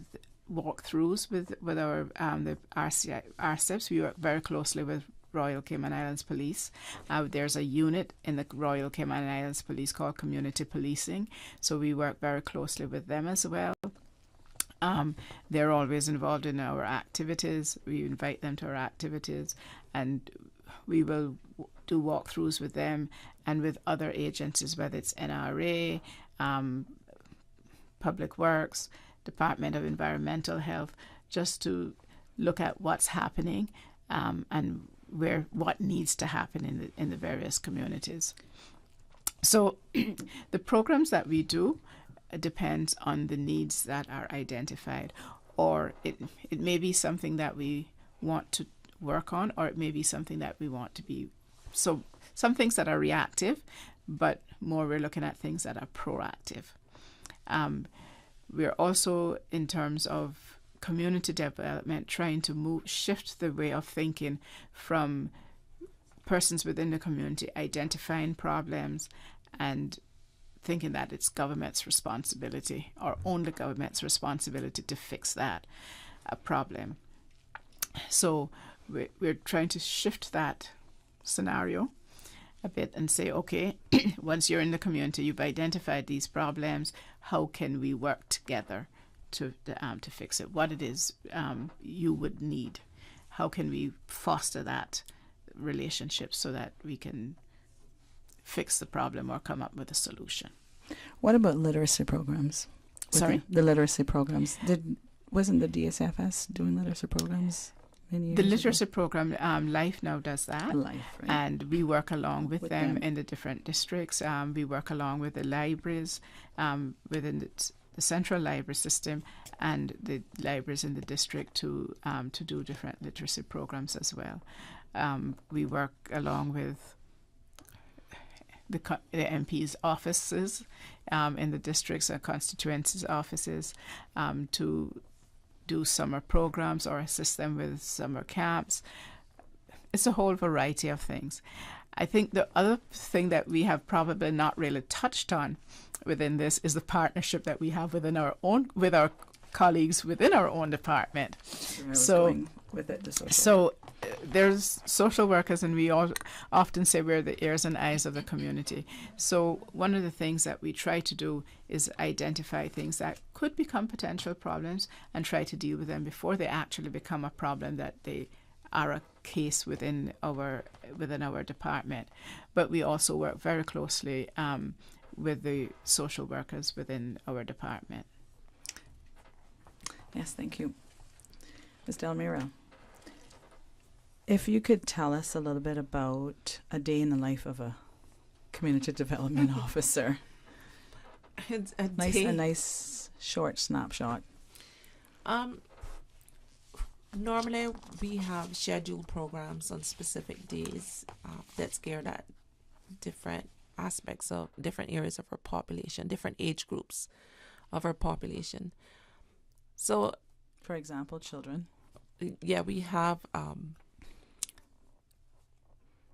walkthroughs with our the RCIPs. We work very closely with Royal Cayman Islands Police. There's a unit in the Royal Cayman Islands Police called Community Policing. So we work very closely with them as well. They're always involved in our activities. We invite them to our activities, and we will do walkthroughs with them and with other agencies, whether it's NRA, Public Works, Department of Environmental Health, just to look at what's happening and what needs to happen in the various communities. So the programs that we do depends on the needs that are identified, or it may be something that we want to work on, or it may be something that we want to be. So some things that are reactive, but more we're looking at things that are proactive. We're also, in terms of community development, trying to shift the way of thinking from persons within the community identifying problems and thinking that it's government's responsibility or only government's responsibility to fix that problem. So we're trying to shift that scenario a bit and say, okay, once you're in the community, you've identified these problems, how can we work together to fix it? What it is you would need? How can we foster that relationship so that we can fix the problem or come up with a solution? What about literacy programs? Sorry? The literacy programs. Wasn't the DSFS doing literacy programs many years The ago? literacy program, Life now does that. Life, right. And we work along with them in the different districts. We work along with the libraries within the central library system and the libraries in the district to do different literacy programs as well. We work along with the MP's offices in the districts and constituencies' offices to do summer programs or assist them with summer camps. It's a whole variety of things. I think the other thing that we have probably not really touched on within this is the partnership that we have with our colleagues within our own department. There's social workers, and we all often say we're the ears and eyes of the community. So one of the things that we try to do is identify things that could become potential problems and try to deal with them before they actually become a problem, that they are a case within our department. But we also work very closely with the social workers within our department. Yes, thank you. Ms. Delmiro, if you could tell us a little bit about a day in the life of a community development officer. It's a nice short snapshot. Normally, we have scheduled programs on specific days that's geared at different aspects of different areas of our population, different age groups of our population. So, for example, children. Yeah, we have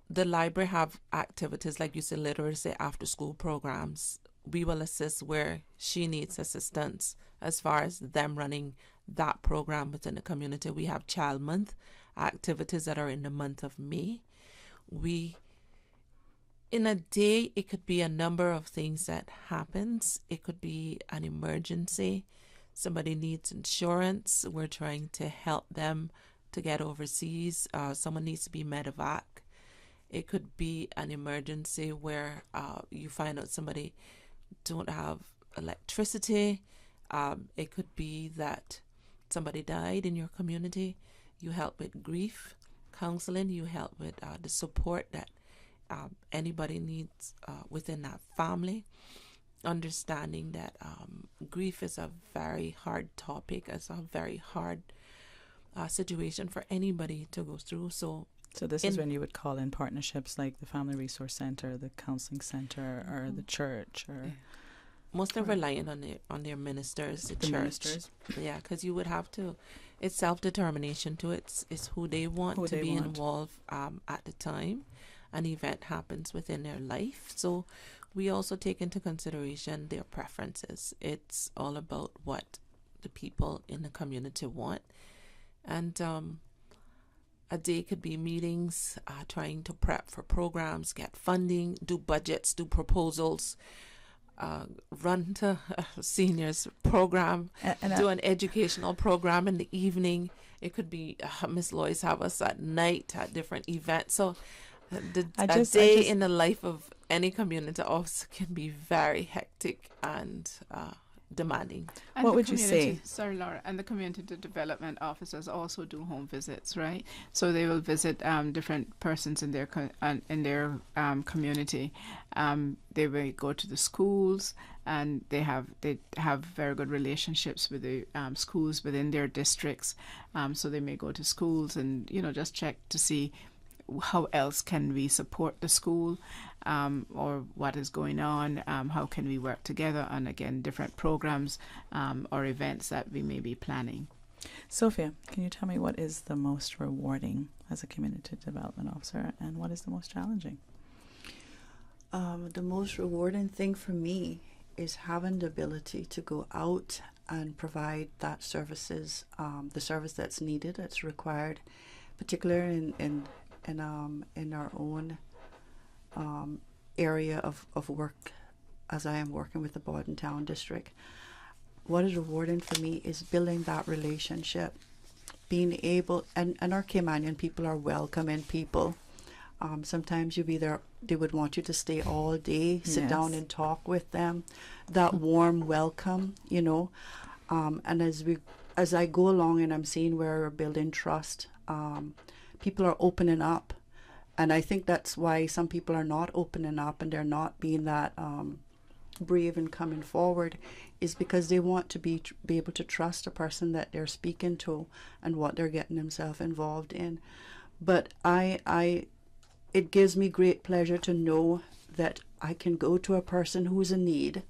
the library have activities like you said, literacy after school programs. We will assist where she needs assistance as far as them running that program within the community. We have Child Month activities that are in the month of May. In a day, it could be a number of things that happens. It could be an emergency. Somebody needs insurance. We're trying to help them to get overseas. Someone needs to be medevac. It could be an emergency where you find out somebody don't have electricity. It could be that somebody died in your community. You help with grief counseling. You help with the support that anybody needs within that family. Understanding that grief is a very hard topic, it's a very hard situation for anybody to go through. So this is when you would call in partnerships like the Family Resource Center, the Counseling Center, or the church, or most are relying on their ministers, the church. Ministers. Yeah, because you would have to. It's self-determination too. It's who they want to be involved at the time an event happens within their life. So we also take into consideration their preferences. It's all about what the people in the community want. And a day could be meetings, trying to prep for programs, get funding, do budgets, do proposals, run to seniors program, do an educational program in the evening. It could be Miss Lois have us at night at different events. So a day in the life of any community officer can be very hectic and demanding. And What the would you community- say? Sorry, Laura. And the community development officers also do home visits, right? So they will visit different persons in their community. They will go to the schools, and they have very good relationships with the schools within their districts. So they may go to schools and just check to see how else can we support the school, or what is going on, how can we work together on, again, different programs or events that we may be planning. Sophia, can you tell me what is the most rewarding as a community development officer, and what is the most challenging? The most rewarding thing for me is having the ability to go out and provide that services, the service that's needed, that's required, particularly in our own area of work, as I am working with the Borden Town District. What is rewarding for me is building that relationship, being able, and our Caymanian people are welcoming people. Sometimes you be there, they would want you to stay all day, sit down Yes. and talk with them. That warm welcome, and as I go along and I'm seeing where we're building trust, people are opening up. And I think that's why some people are not opening up and they're not being that brave and coming forward, is because they want to be able to trust a person that they're speaking to and what they're getting themselves involved in. But it gives me great pleasure to know that I can go to a person who's in need,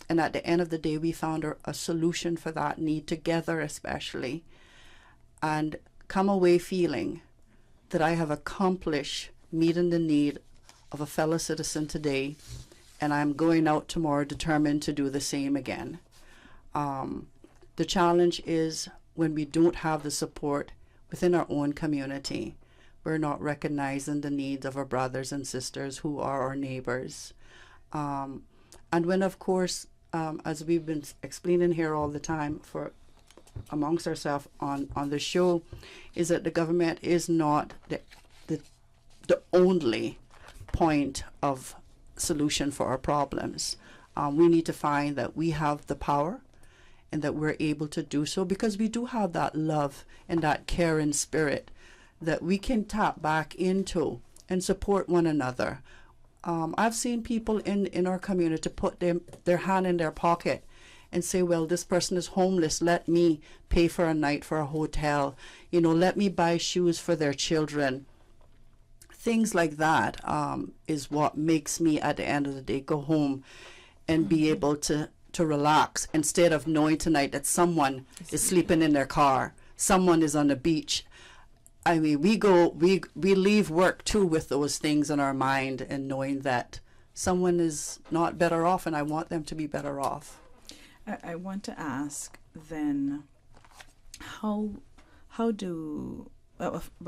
and at the end of the day we found a solution for that need together, especially, and come away feeling that I have accomplished meeting the need of a fellow citizen today, and I'm going out tomorrow determined to do the same again. The challenge is when we don't have the support within our own community. We're not recognizing the needs of our brothers and sisters who are our neighbors. And when, of course, as we've been explaining here all the time amongst ourselves on the show, is that the government is not the only point of solution for our problems. We need to find that we have the power and that we're able to do so, because we do have that love and that caring spirit that we can tap back into and support one another. I've seen people in our community put their hand in their pocket and say, well, this person is homeless, let me pay for a night for a hotel, let me buy shoes for their children. Things like that is what makes me, at the end of the day, go home and be able to relax, instead of knowing tonight that someone is sleeping in their car, someone is on the beach. I mean, we leave work too with those things in our mind, and knowing that someone is not better off, and I want them to be better off. I want to ask then, but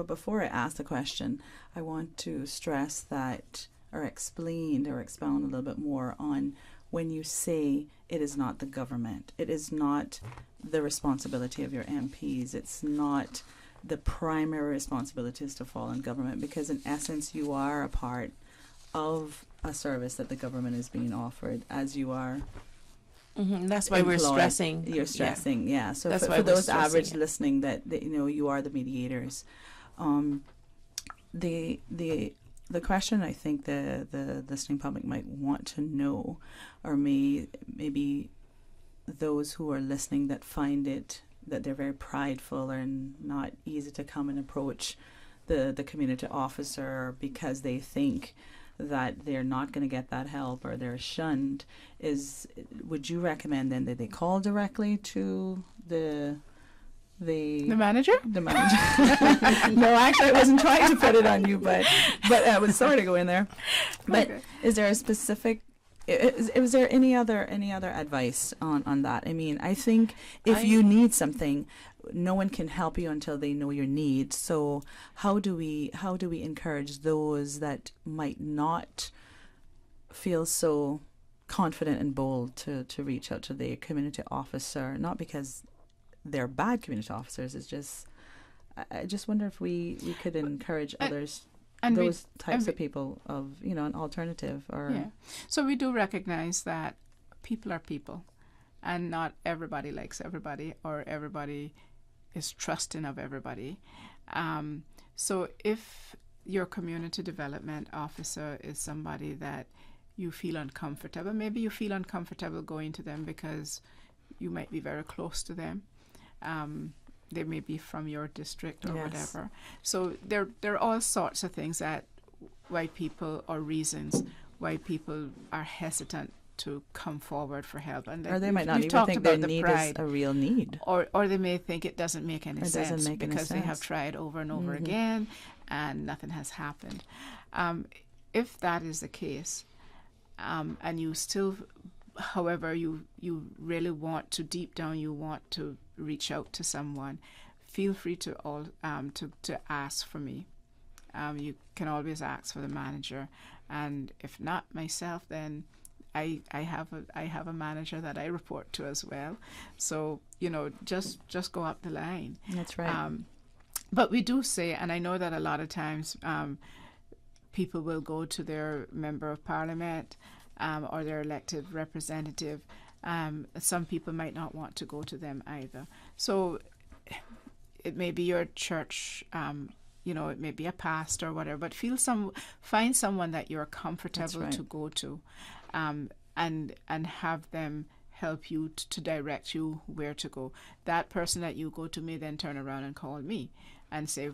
before I ask the question, I want to stress that, or explain or expound a little bit more on when you say it is not the government, it is not the responsibility of your MPs, it's not the primary responsibility is to fall on government, because in essence you are a part of a service that the government is being offered, as you are. That's why we're stressing. You're stressing, yeah. So That's for those stressing average it. listening, that you are the mediators. The question I think the listening public might want to know, or maybe those who are listening that find it that they're very prideful or not easy to come and approach the community officer because they think that they're not going to get that help or they're shunned, would you recommend then that they call directly to the manager? The manager. No, actually, I wasn't trying to put it on you, but I was sorry to go in there. But Okay. Is there a specific? Is there any other advice on that? I mean, I think if you need something, no one can help you until they know your needs. So how do we encourage those that might not feel so confident and bold to reach out to the community officer? Not because they're bad community officers. It's just I just wonder if we could encourage others. And those types of people of an alternative or So we do recognize that people are people, and not everybody likes everybody, or everybody is trusting of everybody. So if your community development officer is somebody that you feel uncomfortable, maybe you feel uncomfortable going to them because you might be very close to them. They may be from your district or whatever. So there are all sorts of things that why people, or reasons why people are hesitant to come forward for help. And or they might not even think their need is a real need. Or they may think it doesn't make any sense because they have tried over and over again and nothing has happened. If that is the case, and you still, however, you really want to, deep down, you want to reach out to someone, feel free to ask for me. You can always ask for the manager, and if not myself, then I have a manager that I report to as well. So just go up the line. That's right. But we do say, and I know that a lot of times people will go to their member of parliament or their elected representative. Some people might not want to go to them either. So it may be your church. It may be a pastor or whatever, but find someone that you're comfortable to go to, and have them help you to direct you where to go. That person that you go to may then turn around and call me and say,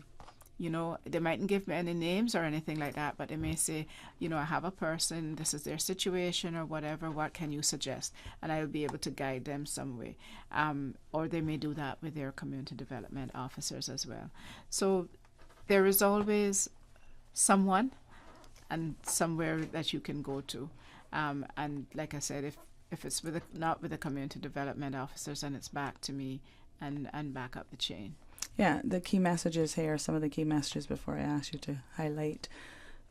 they mightn't give me any names or anything like that, but they may say, I have a person, this is their situation or whatever, what can you suggest? And I'll be able to guide them some way. Or they may do that with their community development officers as well. So there is always someone and somewhere that you can go to. And like I said, if it's not with the community development officers, then it's back to me and back up the chain. Yeah, the key messages here, some of the key messages before I ask you to highlight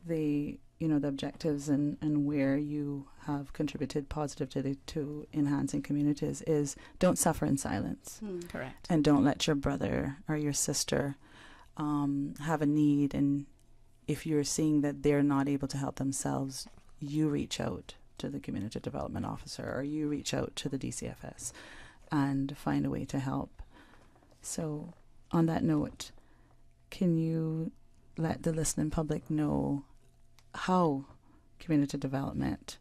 the objectives and where you have contributed positively to enhancing communities is don't suffer in silence. Correct. And don't let your brother or your sister have a need, and if you're seeing that they're not able to help themselves, you reach out to the community development officer or you reach out to the DCFS and find a way to help. So on that note, can you let the listening public know how community development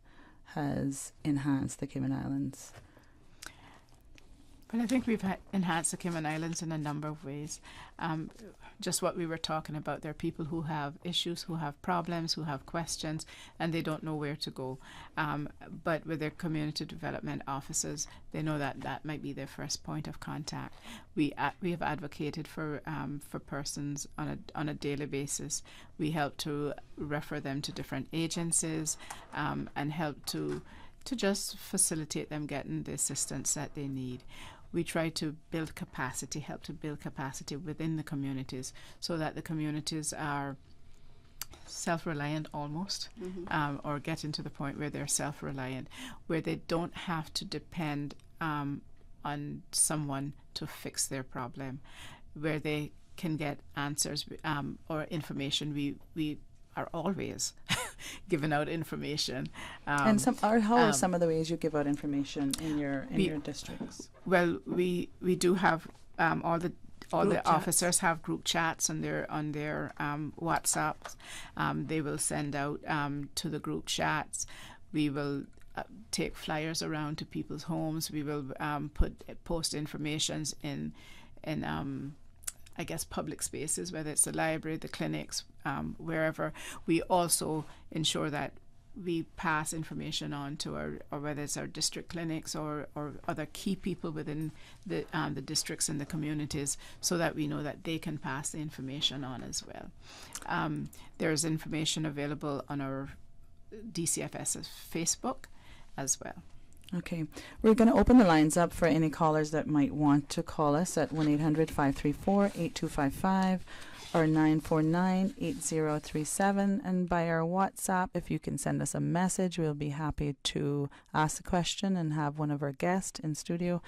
has enhanced the Cayman Islands? Well, I think we've enhanced the Cayman Islands in a number of ways. Just what we were talking about, there are people who have issues, who have problems, who have questions, and they don't know where to go. But with their community development officers, they know that might be their first point of contact. We have advocated for persons on a daily basis. We help to refer them to different agencies and help to just facilitate them getting the assistance that they need. We try to help to build capacity within the communities so that the communities are self-reliant almost, or getting to the point where they're self-reliant, where they don't have to depend on someone to fix their problem, where they can get answers or information. We are always giving out information. And how are some of the ways you give out information in your districts? Well, we do have all the officers have group chats on their WhatsApps. They will send out to the group chats. We will take flyers around to people's homes. We will post information in I guess public spaces, whether it's the library, the clinics, wherever. We also ensure that we pass information on to or whether it's our district clinics or other key people within the districts and the communities, so that we know that they can pass the information on as well. There's information available on our DCFS's Facebook as well. Okay. We're going to open the lines up for any callers that might want to call us at 1-800-534-8255 or 949-8037. And by our WhatsApp, if you can send us a message, we'll be happy to ask the question and have one of our guests in studio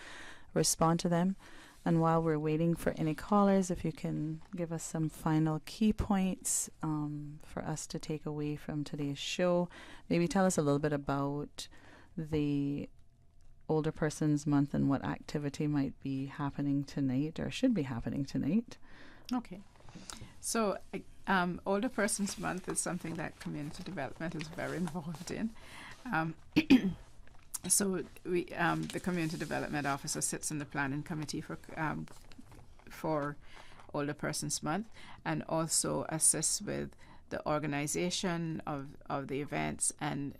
respond to them. And while we're waiting for any callers, if you can give us some final key points for us to take away from today's show, maybe tell us a little bit about the Older Persons Month and what activity might be happening tonight or should be happening tonight. Okay. So, Older Persons Month is something that community development is very involved in. So, the community development officer sits in the planning committee for Older Persons Month, and also assists with the organization of the events and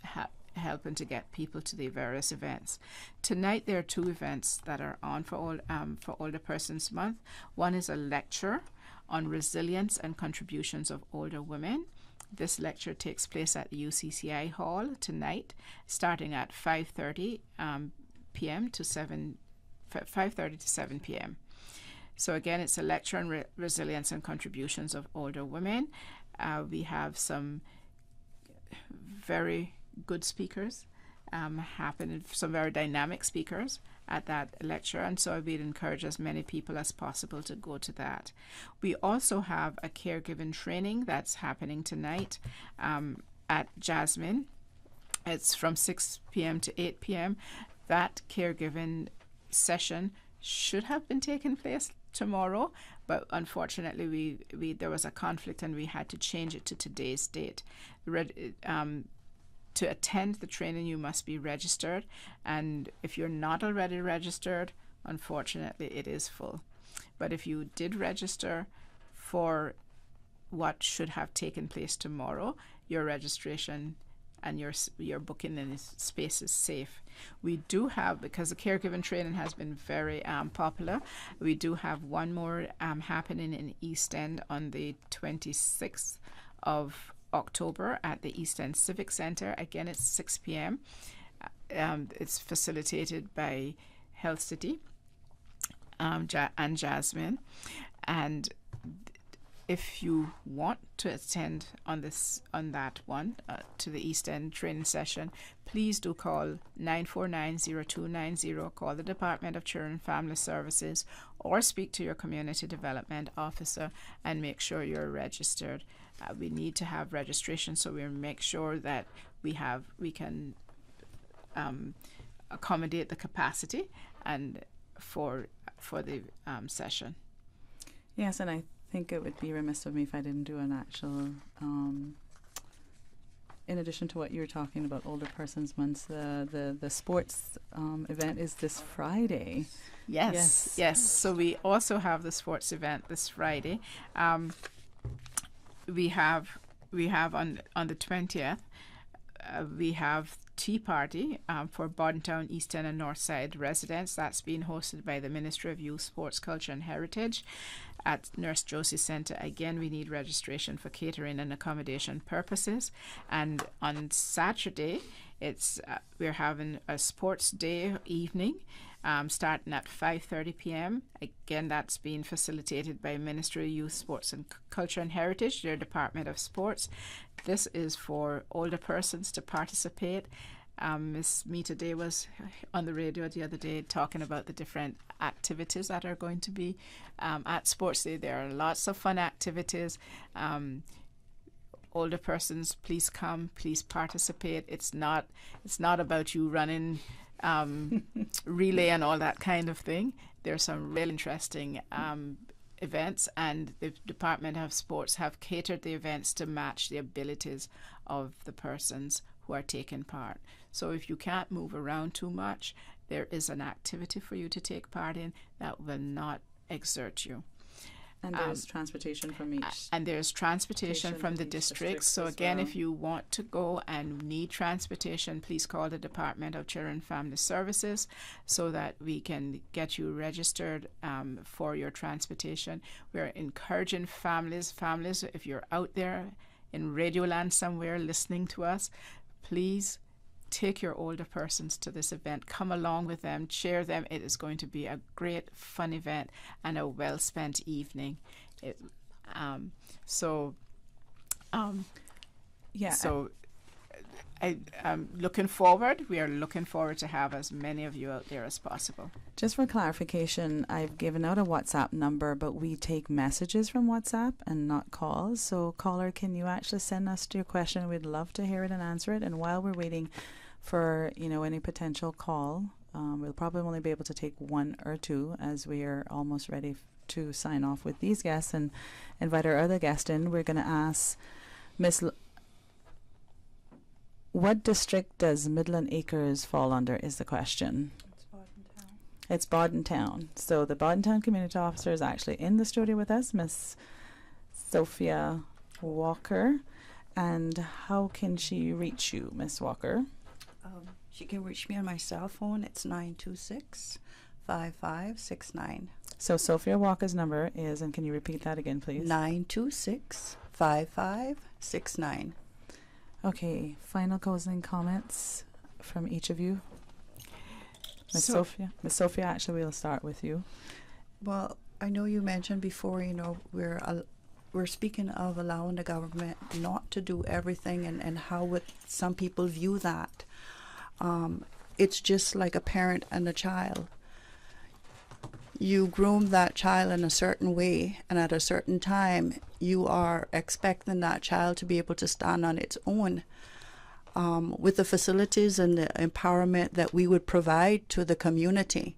helping to get people to the various events. Tonight there are 2 events that are on for Older Persons Month. One is a lecture on resilience and contributions of older women. This lecture takes place at the UCCI Hall tonight, starting at 5:30 p.m. to 5:30 to 7 p.m. So again, it's a lecture on resilience and contributions of older women. We have some very good speakers some very dynamic speakers at that lecture, and so we'd encourage as many people as possible to go to that. We also have a caregiving training that's happening tonight at Jasmine. It's from 6 p.m. to 8 p.m. That caregiving session should have been taking place tomorrow, but unfortunately there was a conflict and we had to change it to today's date. To attend the training, you must be registered, and if you're not already registered, unfortunately it is full. But if you did register for what should have taken place tomorrow, your registration and your booking in space is safe. We do have, because the caregiving training has been very popular, we do have one more happening in East End on the 26th of October at the East End Civic Center. Again, it's 6 p.m. It's facilitated by Health City and Jasmine. And if you want to attend on that one to the East End training session, please do call 949-0290. Call the Department of Children and Family Services or speak to your community development officer and make sure you're registered. We need to have registration, so we make sure that we can accommodate the capacity and for the session. Yes, and I think it would be remiss of me if I didn't do an actual, in addition to what you were talking about, Older Persons Month, the sports event is this Friday. Yes. So we also have the sports event this Friday. We have on the 20th, we have tea party for Bordentown, East End and North Side residents. That's being hosted by the Ministry of Youth, Sports, Culture and Heritage at Nurse Josie Centre. Again, we need registration for catering and accommodation purposes. And on Saturday, we're having a sports day evening starting at 5:30 p.m. Again, that's being facilitated by Ministry of Youth, Sports and Culture and Heritage, their Department of Sports. This is for older persons to participate. Miss Mita Day was on the radio the other day talking about the different activities that are going to be at Sports Day. There are lots of fun activities. Older persons, please come, please participate. It's not about you running relay and all that kind of thing. There's some real interesting events, and the Department of Sports have catered the events to match the abilities of the persons who are taking part. So if you can't move around too much, there is an activity for you to take part in that will not exert you. And there's transportation from each. And there's transportation from the districts. So again, if you want to go and need transportation, please call the Department of Children and Family Services so that we can get you registered for your transportation. We're encouraging families, if you're out there in Radioland somewhere listening to us, please take your older persons to this event. Come along with them, cheer them. It is going to be a great, fun event and a well-spent evening. I'm looking forward. We are looking forward to have as many of you out there as possible. Just for clarification, I've given out a WhatsApp number, but we take messages from WhatsApp and not calls. So caller, can you actually send us your question? We'd love to hear it and answer it. And while we're waiting for any potential call, we'll probably only be able to take one or two as we are almost ready to sign off with these guests and invite our other guest in. We're going to ask Miss what district does Midland Acres fall under is the question. It's Bordentown. So the Bordentown Community Officer is actually in the studio with us, Miss Sophia Walker. And how can she reach you, Miss Walker? She can reach me on my cell phone. It's 926-5569. So Sophia Walker's number is, and can you repeat that again, please? 926-5569. Okay, final closing comments from each of you. Miss Sophia. Miss Sophia, actually, we'll start with you. Well, I know you mentioned before, we're speaking of allowing the government not to do everything and how would some people view that. It's just like a parent and a child. You groom that child in a certain way, and at a certain time, you are expecting that child to be able to stand on its own. With the facilities and the empowerment that we would provide to the community,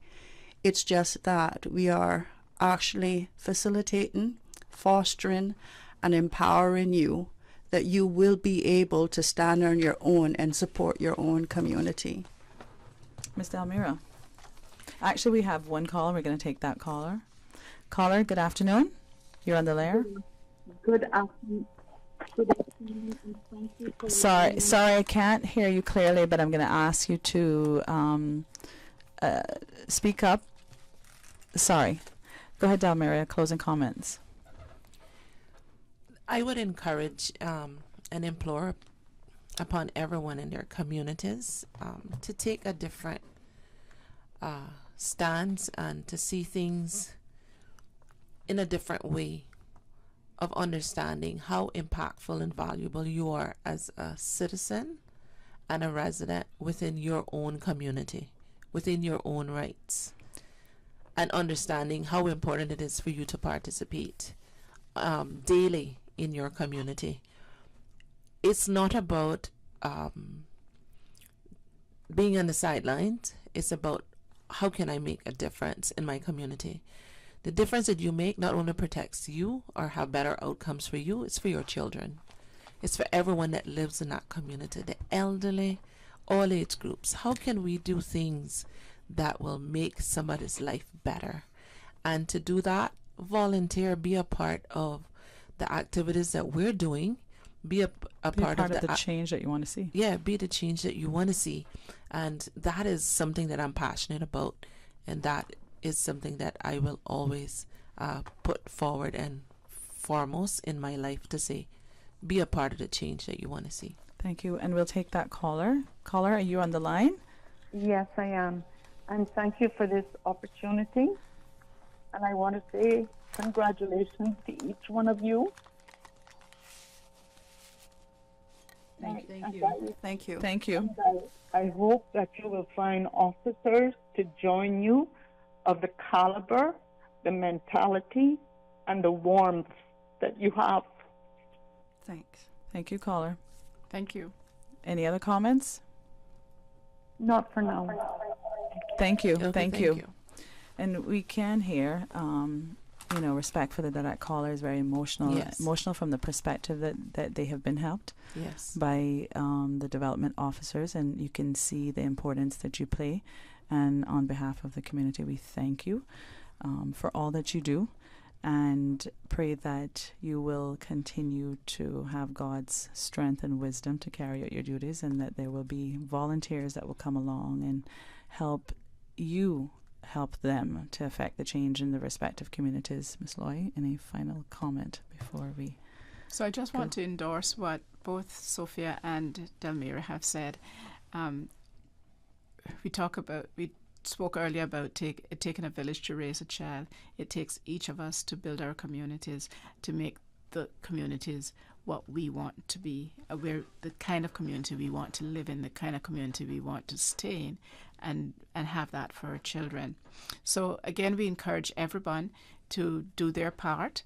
it's just that we are actually facilitating, fostering, and empowering you that you will be able to stand on your own and support your own community. Ms. Delmira. Actually, we have one caller. We're going to take that caller. Caller, good afternoon. You're on the layer. Good afternoon. Good afternoon. And thank you for Sorry, I can't hear you clearly, but I'm going to ask you to speak up. Sorry. Go ahead, Delmira, closing comments. I would encourage and implore upon everyone in their communities to take a different stance and to see things in a different way of understanding how impactful and valuable you are as a citizen and a resident within your own community, within your own rights, and understanding how important it is for you to participate daily in your community. It's not about being on the sidelines. It's about how can I make a difference in my community. The difference that you make not only protects you or have better outcomes for you, it's for your children. It's for everyone that lives in that community, the elderly, all age groups. How can we do things that will make somebody's life better? And to do that, volunteer, be a part of the activities that we're doing, be a part of the change that you want to see. Yeah, be the change that you want to see. And that is something that I'm passionate about, and that is something that I will always put forward and foremost in my life to say, be a part of the change that you want to see. Thank you. And we'll take that caller. Caller, are you on the line? Yes, I am. And thank you for this opportunity. And I want to say congratulations to each one of you. Thank you. Thank you. I hope that you will find officers to join you of the caliber, the mentality, and the warmth that you have. Thanks. Thank you, caller. Thank you. Any other comments? Not for now. Thank you. Okay, thank you. And we can hear, respectfully that caller is very emotional. Yes. Emotional from the perspective that they have been helped by the development officers, and you can see the importance that you play. And on behalf of the community, we thank you for all that you do, and pray that you will continue to have God's strength and wisdom to carry out your duties, and that there will be volunteers that will come along and help you help them to affect the change in the respective communities. Ms. Loy, any final comment before we So I just want to endorse what both Sophia and Delmira have said. We spoke earlier about taking a village to raise a child. It takes each of us to build our communities, to make the communities what we want to be, the kind of community we want to live in, the kind of community we want to stay in, and have that for our children. So again, we encourage everyone to do their part.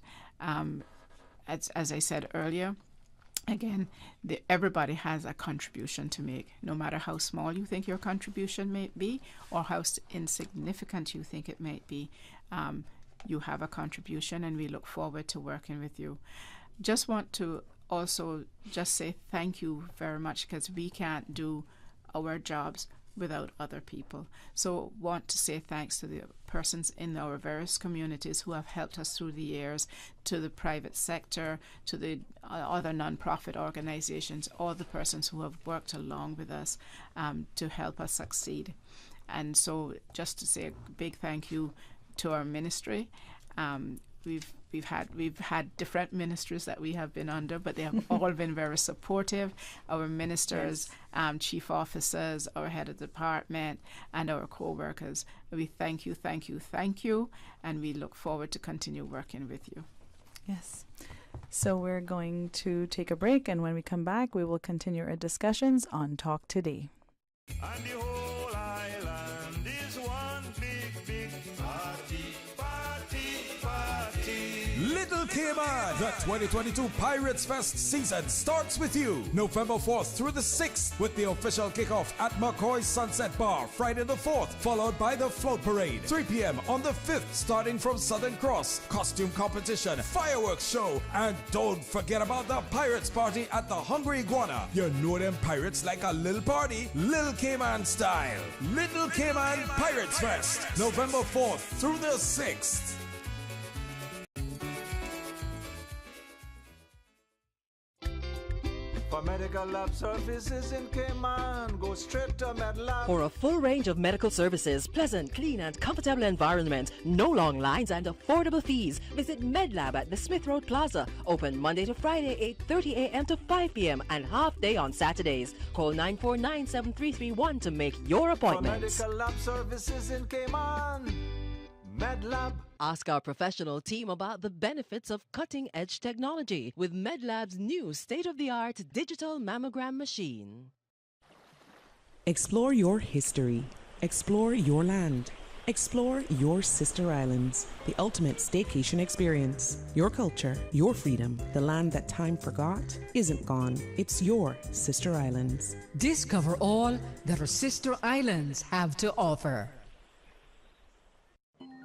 As I said earlier, again, everybody has a contribution to make, no matter how small you think your contribution may be or how insignificant you think it might be. You have a contribution, and we look forward to working with you. Just want to also just say thank you very much, because we can't do our jobs without other people. So want to say thanks to the persons in our various communities who have helped us through the years, to the private sector, to the other non-profit organizations, all the persons who have worked along with us to help us succeed. And so just to say a big thank you to our ministry. We've had different ministries that we have been under, but they have all been very supportive. Our ministers, yes. Chief officers, our head of department, and our co-workers. We thank you, and we look forward to continue working with you. Yes. So we're going to take a break, and when we come back, we will continue our discussions on Talk Today. And the whole island is one big party. Little Cayman, the 2022 Pirates Fest season starts with you. November 4th through the 6th with the official kickoff at McCoy's Sunset Bar, Friday the 4th, followed by the float parade. 3 p.m. on the 5th, starting from Southern Cross, costume competition, fireworks show, and don't forget about the Pirates Party at the Hungry Iguana. You know them pirates like a little party, Little Cayman style. Little Cayman Pirates Fest, November 4th through the 6th. For medical lab services in Cayman, go straight to MedLab. For a full range of medical services, pleasant, clean and comfortable environment, no long lines and affordable fees, visit MedLab at the Smith Road Plaza. Open Monday to Friday, 8:30 a.m. to 5 p.m. and half day on Saturdays. Call 949-7331 to make your appointment. For medical lab services in Cayman, MedLab. Ask our professional team about the benefits of cutting-edge technology with MedLab's new state-of-the-art digital mammogram machine. Explore your history. Explore your land. Explore your sister islands. The ultimate staycation experience. Your culture, your freedom. The land that time forgot isn't gone. It's your sister islands. Discover all that our sister islands have to offer.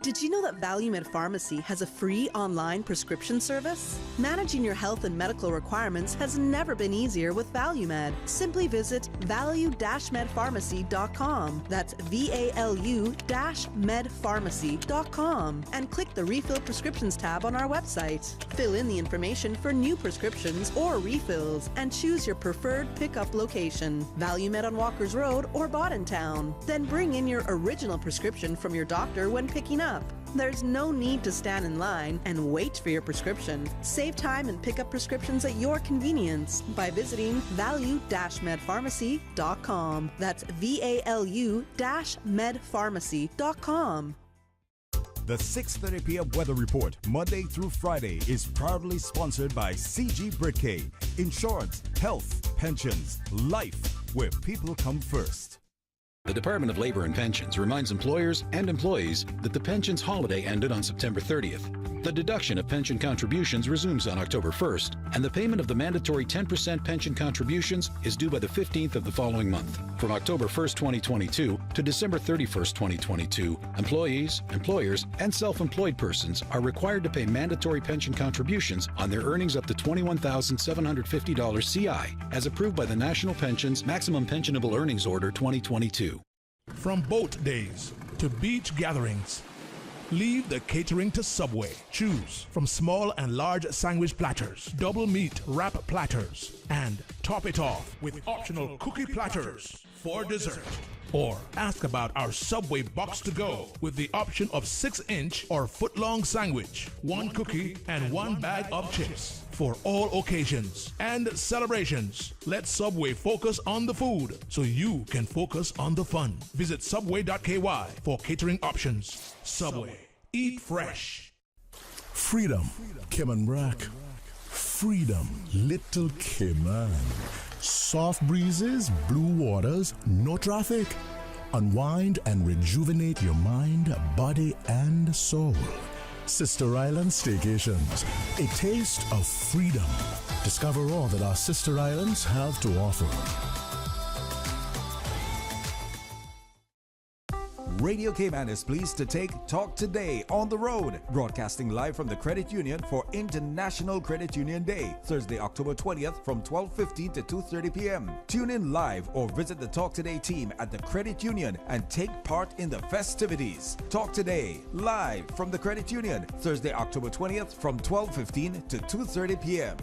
Did you know that ValueMed Pharmacy has a free online prescription service? Managing your health and medical requirements has never been easier with ValueMed. Simply visit value-medpharmacy.com. That's VALU-medpharmacy.com and click the Refill Prescriptions tab on our website. Fill in the information for new prescriptions or refills and choose your preferred pickup location. ValueMed on Walkers Road or Boddentown. Then bring in your original prescription from your doctor when picking up. There's no need to stand in line and wait for your prescription. Save time and pick up prescriptions at your convenience by visiting value-medpharmacy.com. That's VALU-medpharmacy.com. The 6:30 p.m. weather report, Monday through Friday, is proudly sponsored by CG Britcay. Insurance, health, pensions, life, where people come first. The Department of Labor and Pensions reminds employers and employees that the pensions holiday ended on September 30th. The deduction of pension contributions resumes on October 1st, and the payment of the mandatory 10% pension contributions is due by the 15th of the following month. From October 1st, 2022 to December 31st, 2022, employees, employers, and self-employed persons are required to pay mandatory pension contributions on their earnings up to $21,750 CI, as approved by the National Pensions Maximum Pensionable Earnings Order 2022. From boat days to beach gatherings, leave the catering to Subway. Choose from small and large sandwich platters, double meat wrap platters, and top it off with optional cookie platters for dessert. Or ask about our Subway box to go with the option of 6-inch or foot-long sandwich, 1 cookie, and 1 bag of chips. For all occasions and celebrations, let Subway focus on the food so you can focus on the fun. Visit subway.ky for catering options. Subway. Eat fresh. Freedom, Cayman Brac. Freedom, Little Cayman. Soft breezes, blue waters, no traffic. Unwind and rejuvenate your mind, body, and soul. Sister Island Staycations, a taste of freedom. Discover all that our sister islands have to offer. Radio Cayman is pleased to take Talk Today on the road, broadcasting live from the Credit Union for International Credit Union Day, Thursday, October 20th from 12:15 to 2:30 p.m. Tune in live or visit the Talk Today team at the Credit Union and take part in the festivities. Talk Today, live from the Credit Union, Thursday, October 20th from 12:15 to 2:30 p.m.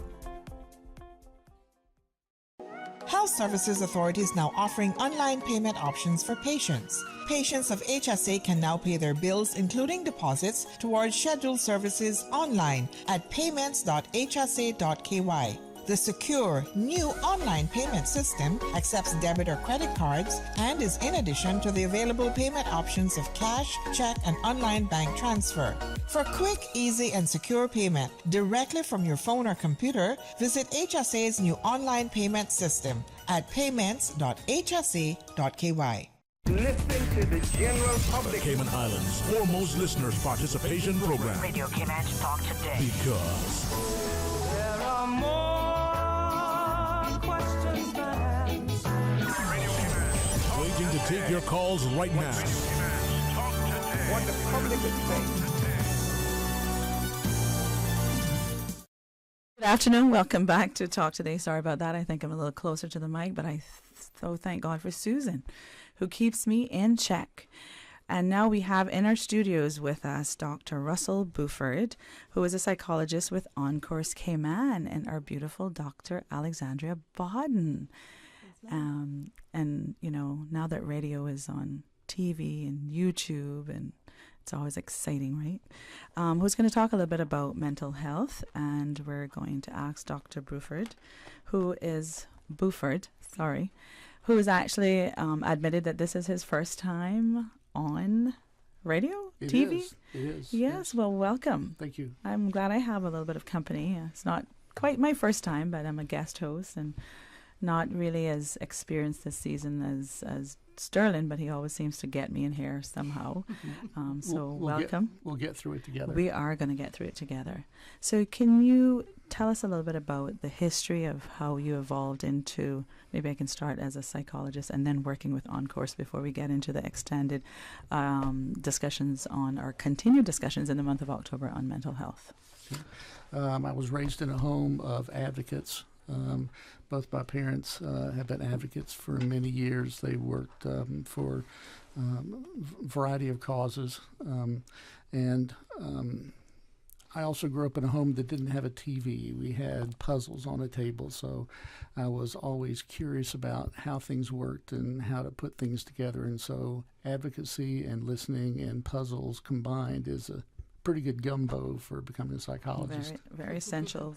Health Services Authority is now offering online payment options for patients. Patients of HSA can now pay their bills, including deposits, towards scheduled services online at payments.hsa.ky. The secure, new online payment system accepts debit or credit cards and is in addition to the available payment options of cash, check, and online bank transfer. For quick, easy, and secure payment directly from your phone or computer, visit HSA's new online payment system at payments.hsa.ky. Listening to the general public. Cayman Islands' foremost listeners participation program. Radio Cayman Talk Today. Because There are more questions than answers. waiting to take your calls right now. What the public is saying. Good afternoon. Welcome back to Talk Today. Sorry about that. I think I'm a little closer to the mic, but I so thank God for Susan, who keeps me in check. And now we have in our studios with us Dr. Russell Buford, who is a psychologist with Encourse Cayman, and our beautiful Dr. Alexandria Bodden. And, you know, now that radio is on TV and YouTube, and it's always exciting, right? Who's going to talk a little bit about mental health, and we're going to ask Dr. Buford, who is actually admitted that this is his first time on radio, TV. It is. Yes, well, welcome. Thank you. I'm glad I have a little bit of company. It's not quite my first time, but I'm a guest host and not really as experienced this season as Sterling, but he always seems to get me in here somehow. So welcome. We'll get through it together. We are going to get through it together. So can you tell us a little bit about the history of how you evolved into, maybe I can start as a psychologist and then working with Encourse before we get into the extended discussions on, or continued discussions in the month of October on mental health. I was raised in a home of advocates. Both my parents have been advocates for many years. They worked for a variety of causes. I also grew up in a home that didn't have a TV. We had puzzles on a table, so I was always curious about how things worked and how to put things together. And so advocacy and listening and puzzles combined is a pretty good gumbo for becoming a psychologist. Very, very essential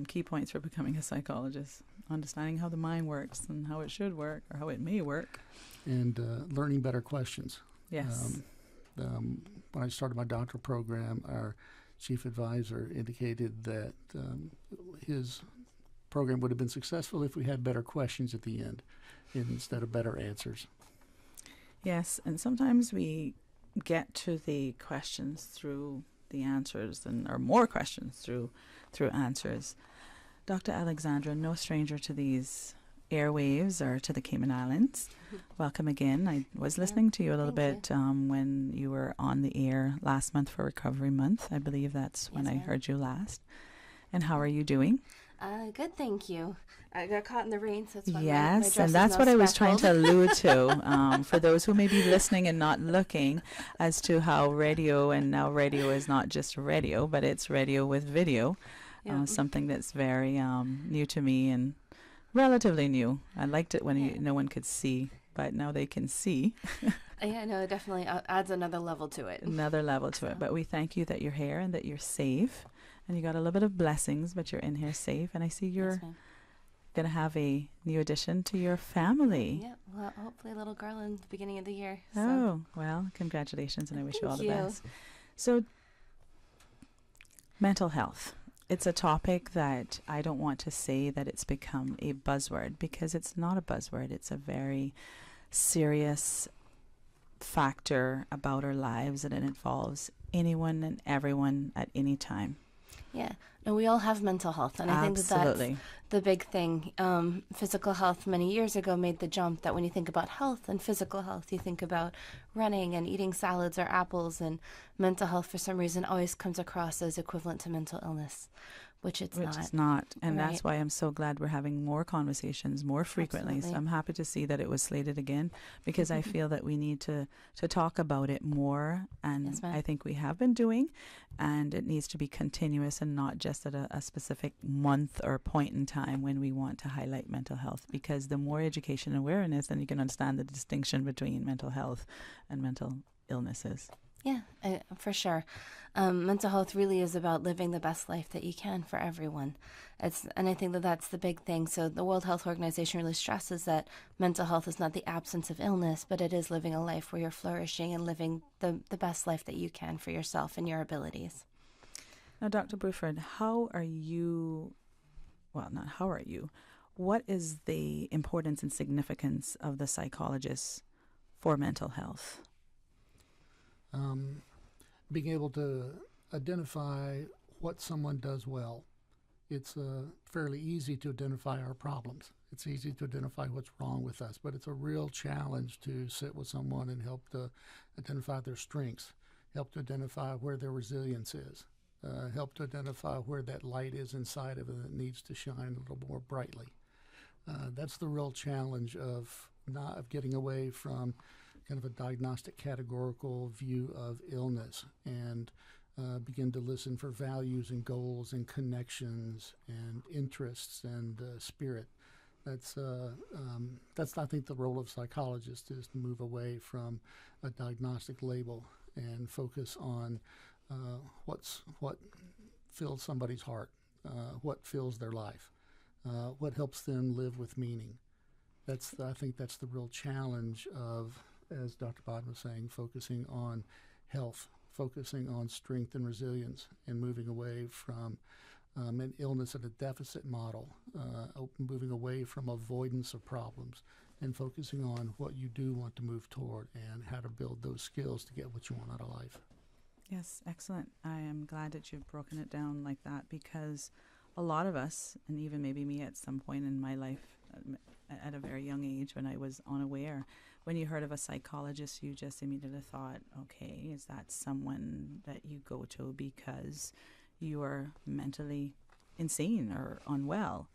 key points for becoming a psychologist. Understanding how the mind works and how it should work, or how it may work. And learning better questions. Yes. When I started my doctoral program, our chief advisor indicated that his program would have been successful if we had better questions at the end instead of better answers. Yes, and sometimes we get to the questions through the answers, or more questions through answers. Dr. Alexandra, no stranger to these airwaves or to the Cayman Islands. Welcome again. I was listening to you a little bit when you were on the air last month for Recovery Month. I believe that's when I heard you last. And how are you doing? Good, thank you. I got caught in the rain, so it's why my Yes, dress and that's is what not I was trying to speckled. allude to for those who may be listening and not looking, as to how radio, and now radio is not just radio, but it's radio with video, something that's very new to me and relatively new. I liked it when no one could see, but now they can see. Yeah, no, it definitely adds another level to it. Another level to it. But we thank you that you're here and that you're safe. And you got a little bit of blessings, but you're in here safe. And I see you're going to have a new addition to your family. Yeah, well, hopefully a little girl in the beginning of the year. So. Oh, well, congratulations, and I wish you all the Thank you. best. So, mental health. It's a topic that I don't want to say that it's become a buzzword, because it's not a buzzword. It's a very serious factor about our lives, and it involves anyone and everyone at any time. Yeah, and we all have mental health, and I think that that's the big thing. Physical health many years ago made the jump that when you think about health and physical health, you think about running and eating salads or apples, and mental health for some reason always comes across as equivalent to mental illness, which it's not. Which it's not. And Right. that's why I'm so glad we're having more conversations more frequently. Absolutely. So I'm happy to see that it was slated again, because I feel that we need to talk about it more. And Yes, ma'am. I think we have been doing, and it needs to be continuous and not just at a specific month or point in time when we want to highlight mental health, because the more education and awareness, then you can understand the distinction between mental health and mental illnesses. Yeah, for sure. Mental health really is about living the best life that you can for everyone. And I think that that's the big thing. So the World Health Organization really stresses that mental health is not the absence of illness, but it is living a life where you're flourishing and living the best life that you can for yourself and your abilities. Now, Dr. Bruford, what is the importance and significance of the psychologist for mental health? Being able to identify what someone does well. It's fairly easy to identify our problems. It's easy to identify what's wrong with us, but it's a real challenge to sit with someone and help to identify their strengths, help to identify where their resilience is, help to identify where that light is inside of it that needs to shine a little more brightly. That's the real challenge of getting away from kind of a diagnostic categorical view of illness and begin to listen for values and goals and connections and interests and spirit. That's I think the role of psychologist is to move away from a diagnostic label and focus on what fills somebody's heart, what fills their life, what helps them live with meaning. I think that's the real challenge of, as Dr. Bodden was saying, focusing on health, focusing on strength and resilience, and moving away from an illness and a deficit model, moving away from avoidance of problems, and focusing on what you do want to move toward and how to build those skills to get what you want out of life. Yes, excellent. I am glad that you've broken it down like that, because a lot of us, and even maybe me at some point in my life, at a very young age when I was unaware, when you heard of a psychologist, you just immediately thought, okay, is that someone that you go to because you are mentally insane or unwell,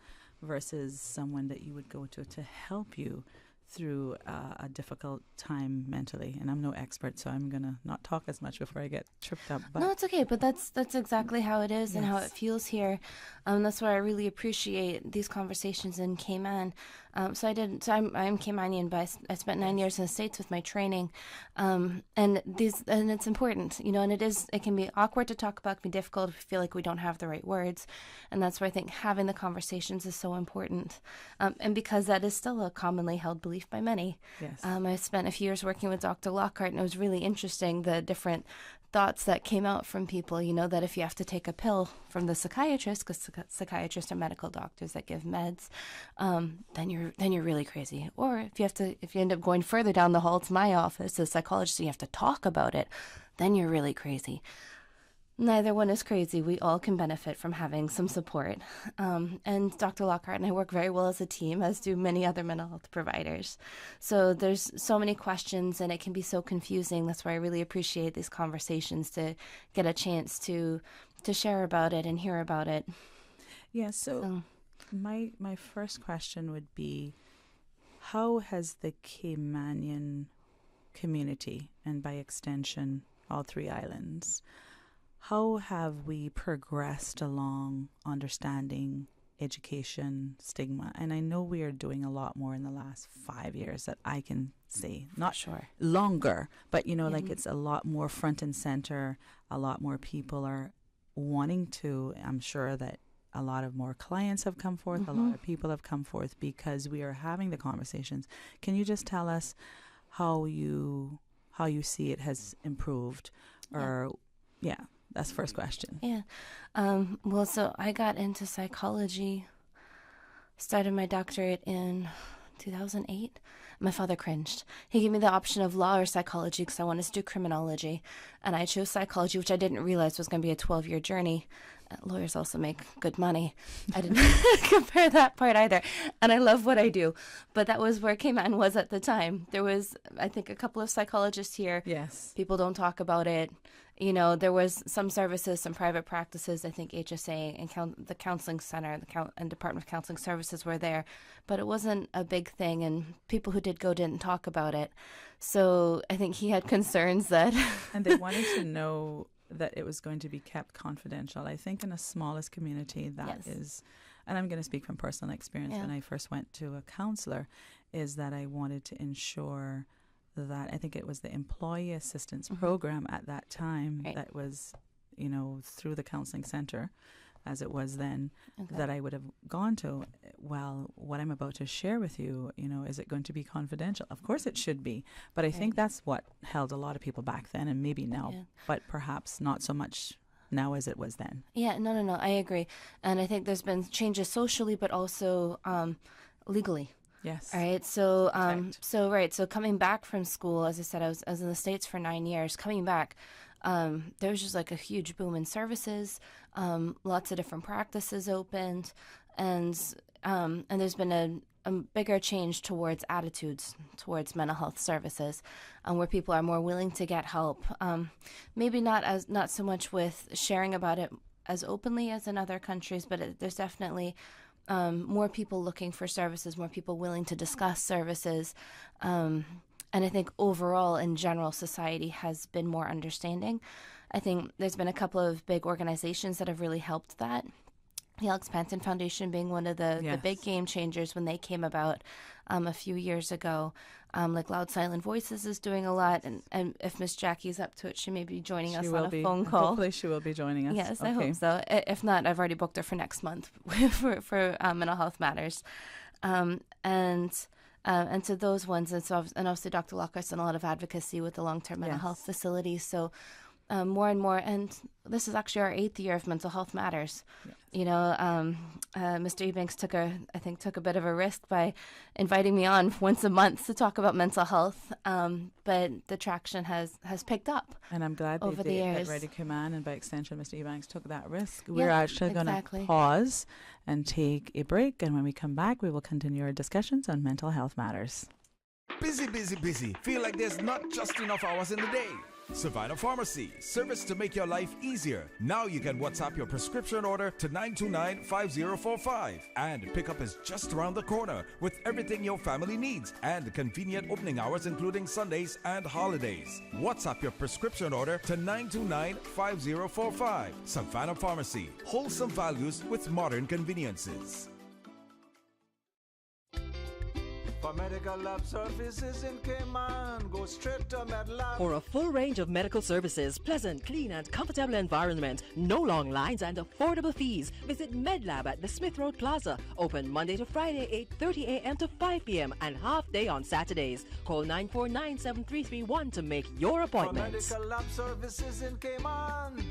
versus someone that you would go to help you through a difficult time mentally. And I'm no expert, so I'm going to not talk as much before I get tripped up. But no, it's okay, but that's exactly how it is. Yes. And how it feels here. That's why I really appreciate these conversations in Cayman. I'm Caymanian, but I spent 9 years in the States with my training. And it's important, and it can be awkward to talk about, it can be difficult if we feel like we don't have the right words. And that's why I think having the conversations is so important. And because that is still a commonly held belief by many. Yes. I spent a few years working with Dr. Lockhart, and it was really interesting, the different thoughts that came out from people, that if you have to take a pill from the psychiatrist, because psychiatrists are medical doctors that give meds, then you're really crazy. Or if you end up going further down the hall to my office, as a psychologist, and you have to talk about it, then you're really crazy. Neither one is crazy. We all can benefit from having some support. And Dr. Lockhart and I work very well as a team, as do many other mental health providers. So there's so many questions, and it can be so confusing. That's why I really appreciate these conversations, to get a chance to share about it and hear about it. Yeah, so my first question would be, how has the Caymanian community, and by extension all three islands, how have we progressed along understanding education, stigma? And I know we are doing a lot more in the last 5 years that I can say. Not sure longer, but like it's a lot more front and center. A lot more people are wanting to. I'm sure that a lot of more clients have come forth. A lot of people have come forth because we are having the conversations. Can you just tell us how you see it has improved? That's the first question. Yeah. Well, so I got into psychology, started my doctorate in 2008. My father cringed. He gave me the option of law or psychology because I wanted to do criminology. And I chose psychology, which I didn't realize was going to be a 12-year journey. lawyers also make good money. I didn't compare that part either. And I love what I do. But that was where Cayman was at the time. There was, I think, a couple of psychologists here. Yes. People don't talk about it. You know, there was some services, some private practices. I think HSA and the counseling center and Department of Counseling Services were there. But it wasn't a big thing. And people who did go didn't talk about it. So I think he had concerns that... And they wanted to know that it was going to be kept confidential. I think in the smallest community that is, and I'm going to speak from personal experience when I first went to a counselor, is that I wanted to ensure that, I think it was the employee assistance program at that time that was, you know, through the counseling center, as it was then, that I would have gone to. Well, what I'm about to share with you, you know, is it going to be confidential? Of course it should be, but I think that's what held a lot of people back then, and maybe now, but perhaps not so much now as it was then. Yeah, no, I agree. And I think there's been changes socially, but also legally. Yes. All right. So, so coming back from school, as I said, I was in the States for 9 years. Coming back, there was just like a huge boom in services. Lots of different practices opened, and there's been a bigger change towards attitudes towards mental health services, where people are more willing to get help. Maybe not so much with sharing about it as openly as in other countries, but there's definitely more people looking for services, more people willing to discuss services. And I think overall, in general, society has been more understanding. I think there's been a couple of big organizations that have really helped that. The Alex Panton Foundation being one of the big game changers when they came about a few years ago. Like Loud Silent Voices is doing a lot, and if Miss Jackie's up to it, she may be joining us on a phone call. Hopefully she will be joining us. Yes, I hope so. If not, I've already booked her for next month for Mental Health Matters. And to those ones, and obviously Dr. Lockhart's done a lot of advocacy with the long-term mental health facilities. So more and more, and this is actually our 8th year of Mental Health Matters. Yes. You know, Mr. Ebanks took a bit of a risk by inviting me on once a month to talk about mental health, but the traction has picked up. And I'm glad over the years. That Radio Cayman, and by extension Mr. Ebanks, took that risk. We're actually going to pause and take a break, and when we come back, we will continue our discussions on mental health matters. Busy. Feel like there's not just enough hours in the day. Savannah Pharmacy, service to make your life easier. Now you can WhatsApp your prescription order to 929-5045. And pickup is just around the corner with everything your family needs and convenient opening hours including Sundays and holidays. WhatsApp your prescription order to 929-5045. Savannah Pharmacy, wholesome values with modern conveniences. For medical lab services in Cayman, go straight to MedLab. For a full range of medical services, pleasant, clean and comfortable environment, no long lines and affordable fees, visit MedLab at the Smith Road Plaza. Open Monday to Friday, 8:30 a.m. to 5 p.m. and half day on Saturdays. Call 949-7331 to make your appointment. For medical lab services in Cayman,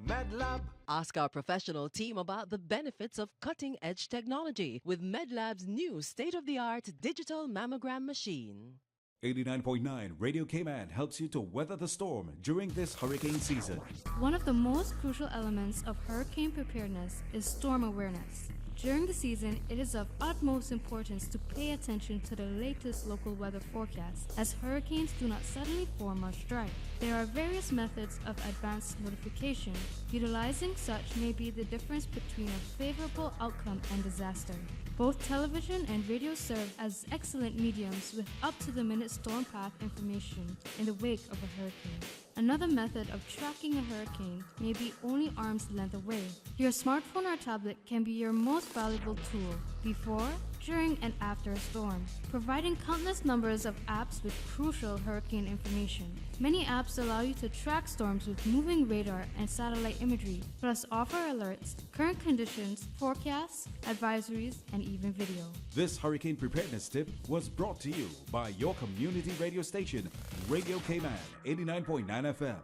MedLab. Ask our professional team about the benefits of cutting-edge technology with MedLab's new state-of-the-art digital mammogram machine. 89.9 Radio Cayman helps you to weather the storm during this hurricane season. One of the most crucial elements of hurricane preparedness is storm awareness. During the season, it is of utmost importance to pay attention to the latest local weather forecasts, as hurricanes do not suddenly form or strike. There are various methods of advanced notification. Utilizing such may be the difference between a favorable outcome and disaster. Both television and radio serve as excellent mediums with up-to-the-minute storm path information in the wake of a hurricane. Another method of tracking a hurricane may be only arm's length away. Your smartphone or tablet can be your most valuable tool before, during, and after a storm, providing countless numbers of apps with crucial hurricane information. Many apps allow you to track storms with moving radar and satellite imagery, plus offer alerts, current conditions, forecasts, advisories, and even video. This hurricane preparedness tip was brought to you by your community radio station, Radio Cayman, 89.9 FM.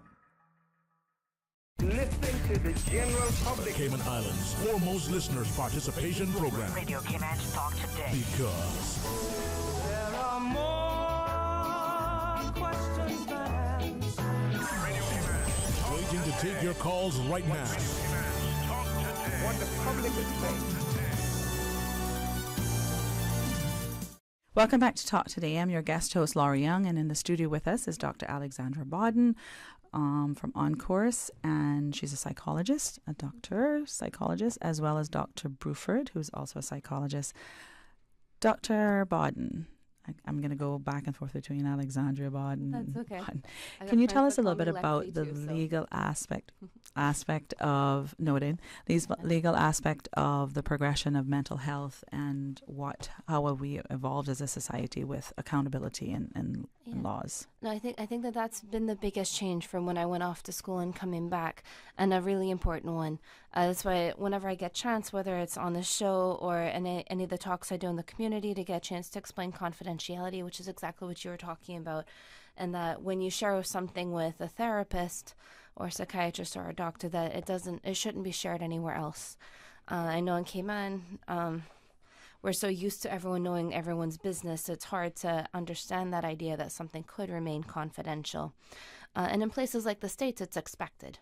Listening to the general public. The Cayman Islands' foremost listeners' participation program. Radio Cayman Talk Today. Because there are more questions than answers. waiting to take your calls right now. What the public is saying. Welcome back to Talk Today. I'm your guest host, Laura Young, and in the studio with us is Dr. Alexandra Bodden from OnCourse, and she's a psychologist, psychologist, as well as Dr. Bruford, who's also a psychologist. Dr. Bodden, I'm going to go back and forth between Alexandra Bodden. That's okay. Can you tell us a little bit about the legal aspect of legal aspect of the progression of mental health and how have we evolved as a society with accountability and laws? No, I think that's been the biggest change from when I went off to school and coming back, and a really important one. That's why whenever I get a chance, whether it's on the show or any of the talks I do in the community, to get a chance to explain confidentiality, which is exactly what you were talking about, and that when you share something with a therapist or a psychiatrist or a doctor, that it shouldn't be shared anywhere else. I know in Cayman, we're so used to everyone knowing everyone's business, it's hard to understand that idea that something could remain confidential. And in places like the States, it's expected.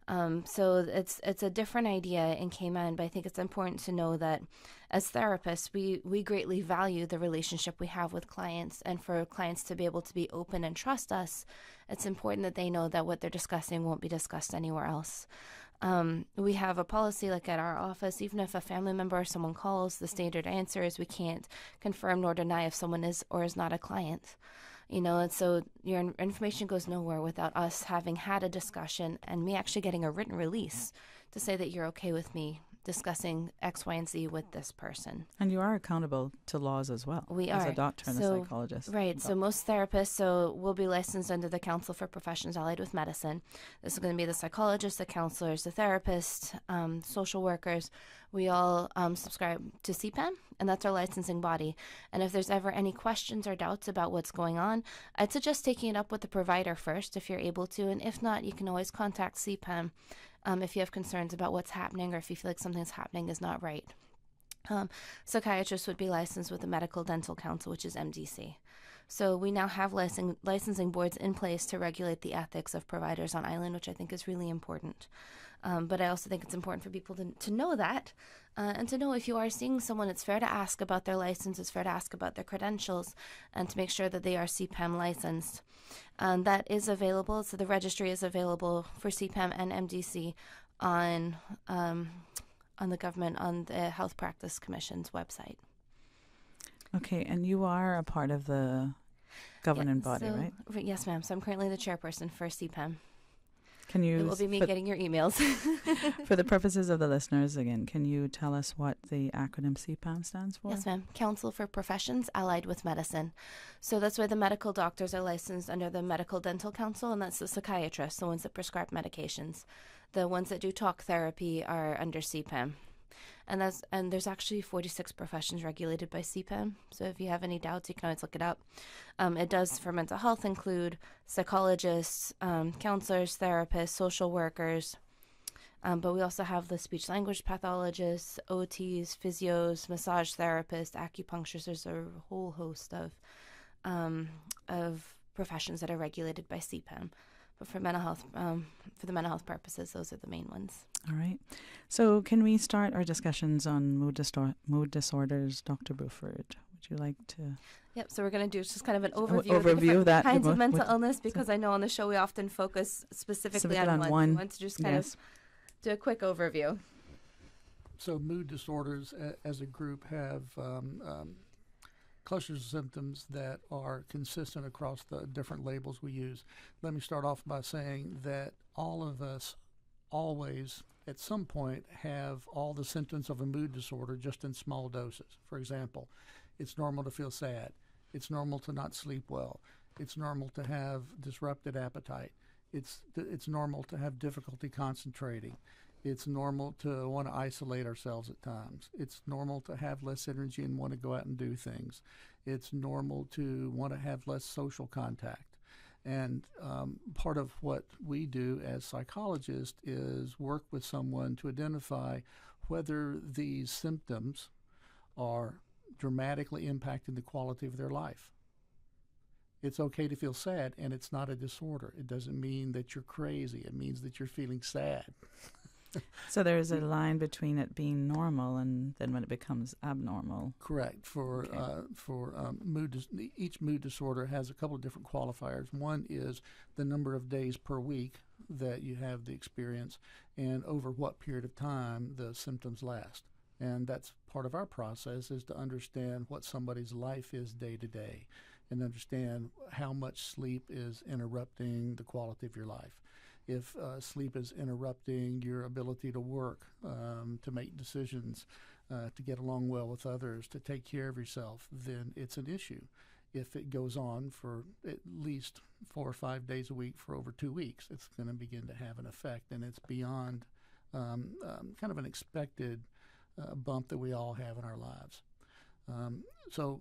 So it's a different idea in Cayman, but I think it's important to know that as therapists, we greatly value the relationship we have with clients, and for clients to be able to be open and trust us, it's important that they know that what they're discussing won't be discussed anywhere else. We have a policy like at our office, even if a family member or someone calls, the standard answer is we can't confirm nor deny if someone is or is not a client. And so your information goes nowhere without us having had a discussion and me actually getting a written release to say that you're okay with me discussing X, Y, and Z with this person. And you are accountable to laws as well. We as are. a doctor and a psychologist. Right. So most therapists will be licensed under the Council for Professions Allied with Medicine. This is going to be the psychologists, the counselors, the therapists, social workers. We all subscribe to CPAM, and that's our licensing body. And if there's ever any questions or doubts about what's going on, I'd suggest taking it up with the provider first if you're able to. And if not, you can always contact CPAM if you have concerns about what's happening or if you feel like something's happening is not right. Psychiatrists would be licensed with the Medical Dental Council, which is MDC. So we now have licensing boards in place to regulate the ethics of providers on island, which I think is really important. But I also think it's important for people to know that and to know if you are seeing someone, it's fair to ask about their license, it's fair to ask about their credentials, and to make sure that they are CPAM licensed. That is available. So the registry is available for CPAM and MDC on the government, on the Health Practice Commission's website. Okay, and you are a part of the governing body, right? Yes, ma'am. So I'm currently the chairperson for CPAM. Can you? It will be me getting your emails. For the purposes of the listeners, again, can you tell us what the acronym CPAM stands for? Yes, ma'am. Council for Professions Allied with Medicine. So that's why the medical doctors are licensed under the Medical Dental Council, and that's the psychiatrists, the ones that prescribe medications. The ones that do talk therapy are under CPAM. And there's actually 46 professions regulated by CPAM. So if you have any doubts, you can always look it up. It does, for mental health, include psychologists, counselors, therapists, social workers. But we also have the speech-language pathologists, OTs, physios, massage therapists, acupuncturists. There's a whole host of professions that are regulated by CPAM. But for mental health, for the mental health purposes, those are the main ones. All right. So can we start our discussions on mood disorders, Dr. Bruford? Would you like to? Yep. So we're going to do just kind of an overview of the different of that kinds of mental illness, because I know on the show we often focus specifically on one. I want to just kind of do a quick overview. So mood disorders as a group have clusters of symptoms that are consistent across the different labels we use. Let me start off by saying that all of us always, at some point, have all the symptoms of a mood disorder just in small doses. For example, it's normal to feel sad. It's normal to not sleep well. It's normal to have disrupted appetite. It's normal to have difficulty concentrating. It's normal to want to isolate ourselves at times. It's normal to have less energy and want to go out and do things. It's normal to want to have less social contact. And part of what we do as psychologists is work with someone to identify whether these symptoms are dramatically impacting the quality of their life. It's okay to feel sad, and it's not a disorder. It doesn't mean that you're crazy. It means that you're feeling sad. So there's a line between it being normal and then when it becomes abnormal. Correct. Each mood disorder has a couple of different qualifiers. One is the number of days per week that you have the experience and over what period of time the symptoms last. And that's part of our process, is to understand what somebody's life is day to day and understand how much sleep is interrupting the quality of your life. If sleep is interrupting your ability to work, to make decisions, to get along well with others, to take care of yourself, then it's an issue. If it goes on for at least 4 or 5 days a week for over 2 weeks, it's going to begin to have an effect, and it's beyond kind of an expected bump that we all have in our lives. So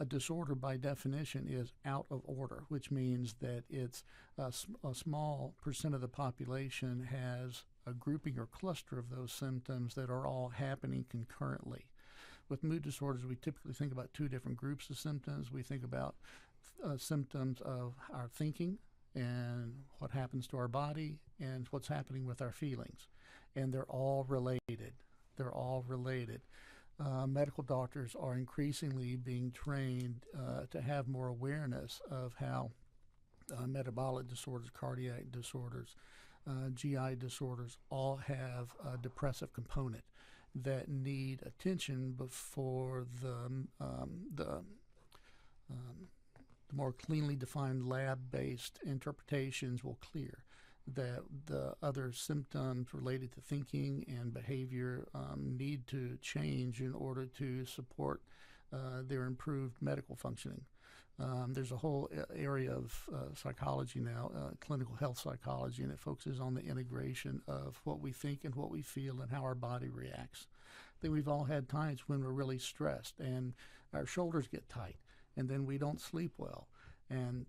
a disorder by definition is out of order, which means that it's a small percent of the population has a grouping or cluster of those symptoms that are all happening concurrently. With mood disorders, we typically think about 2 different groups of symptoms. We think about symptoms of our thinking and what happens to our body and what's happening with our feelings. And they're all related. They're all related. Medical doctors are increasingly being trained to have more awareness of how metabolic disorders, cardiac disorders, GI disorders all have a depressive component that need attention before the more cleanly defined lab-based interpretations will clear that the other symptoms related to thinking and behavior need to change in order to support their improved medical functioning. There's a whole area of psychology now, clinical health psychology, and it focuses on the integration of what we think and what we feel and how our body reacts. I think we've all had times when we're really stressed and our shoulders get tight, and then we don't sleep well. And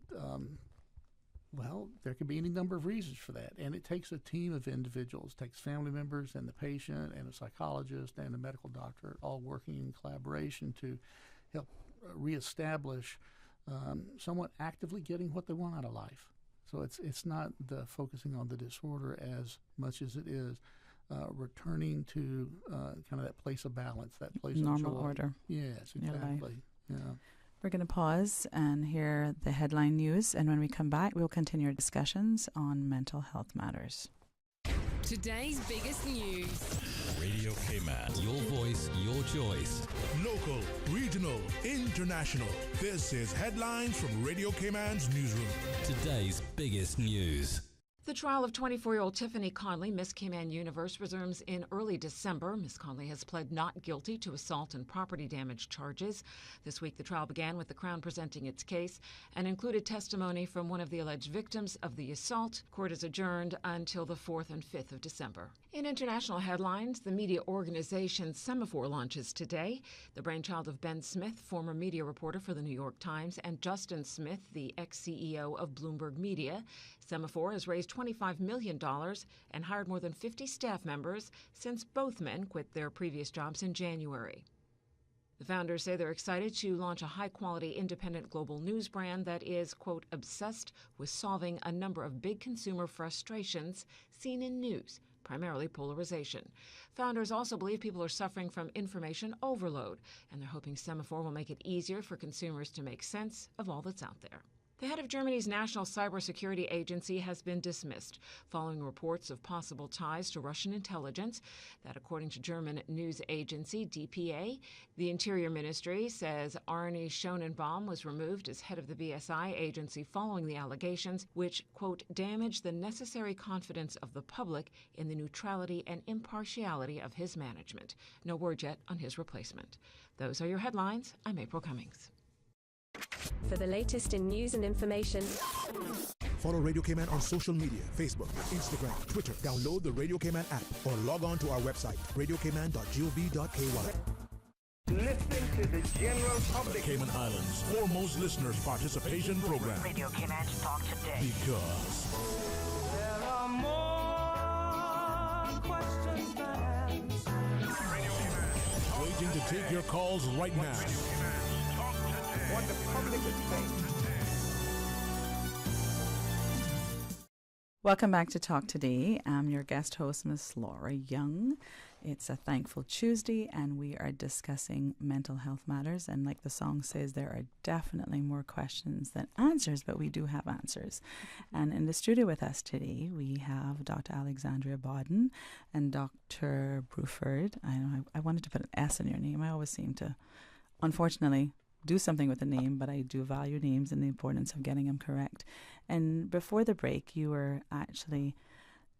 well, there could be any number of reasons for that, and it takes a team of individuals. It takes family members and the patient and a psychologist and a medical doctor all working in collaboration to help reestablish someone actively getting what they want out of life. So it's not the focusing on the disorder as much as it is returning to kind of that place of balance, that place normal of joy. Order. Yes, exactly. Yeah. We're going to pause and hear the headline news, and when we come back, we'll continue our discussions on mental health matters. Today's biggest news. Radio Cayman. Your voice, your choice. Local, regional, international. This is Headlines from Radio Cayman's newsroom. Today's biggest news. The trial of 24-year-old Tiffany Conley, Miss Cayman Universe, resumes in early December. Miss Conley has pled not guilty to assault and property damage charges. This week, the trial began with the Crown presenting its case and included testimony from one of the alleged victims of the assault. Court is adjourned until the 4th and 5th of December. In international headlines, the media organization Semafor launches today. The brainchild of Ben Smith, former media reporter for the New York Times, and Justin Smith, the ex-CEO of Bloomberg Media. Semafor has raised $25 million and hired more than 50 staff members since both men quit their previous jobs in January. The founders say they're excited to launch a high-quality independent global news brand that is, quote, obsessed with solving a number of big consumer frustrations seen in news, primarily polarization. Founders also believe people are suffering from information overload, and they're hoping Semafor will make it easier for consumers to make sense of all that's out there. The head of Germany's National Cybersecurity Agency has been dismissed following reports of possible ties to Russian intelligence. That, according to German news agency DPA, the Interior Ministry says Arnie Schonenbaum was removed as head of the BSI agency following the allegations, which, quote, damaged the necessary confidence of the public in the neutrality and impartiality of his management. No word yet on his replacement. Those are your headlines. I'm April Cummings. For the latest in news and information, follow Radio Cayman on social media, Facebook, Instagram, Twitter. Download the Radio Cayman app or log on to our website, radiocayman.gov.ky. Listening to the general public. Cayman Islands' foremost listeners participation program. Radio Cayman Talk Today. Because there are more questions than answers. Radio Cayman. Waiting to take your calls right now. What the public is saying. Welcome back to Talk Today. I'm your guest host, Miss Laura Young. It's a Thankful Tuesday, and we are discussing mental health matters. And like the song says, there are definitely more questions than answers, but we do have answers. And in the studio with us today, we have Dr. Alexandria Bodden and Dr. Bruford. I wanted to put an S in your name. I always seem to, unfortunately, do something with a name, but I do value names and the importance of getting them correct. And before the break, you were actually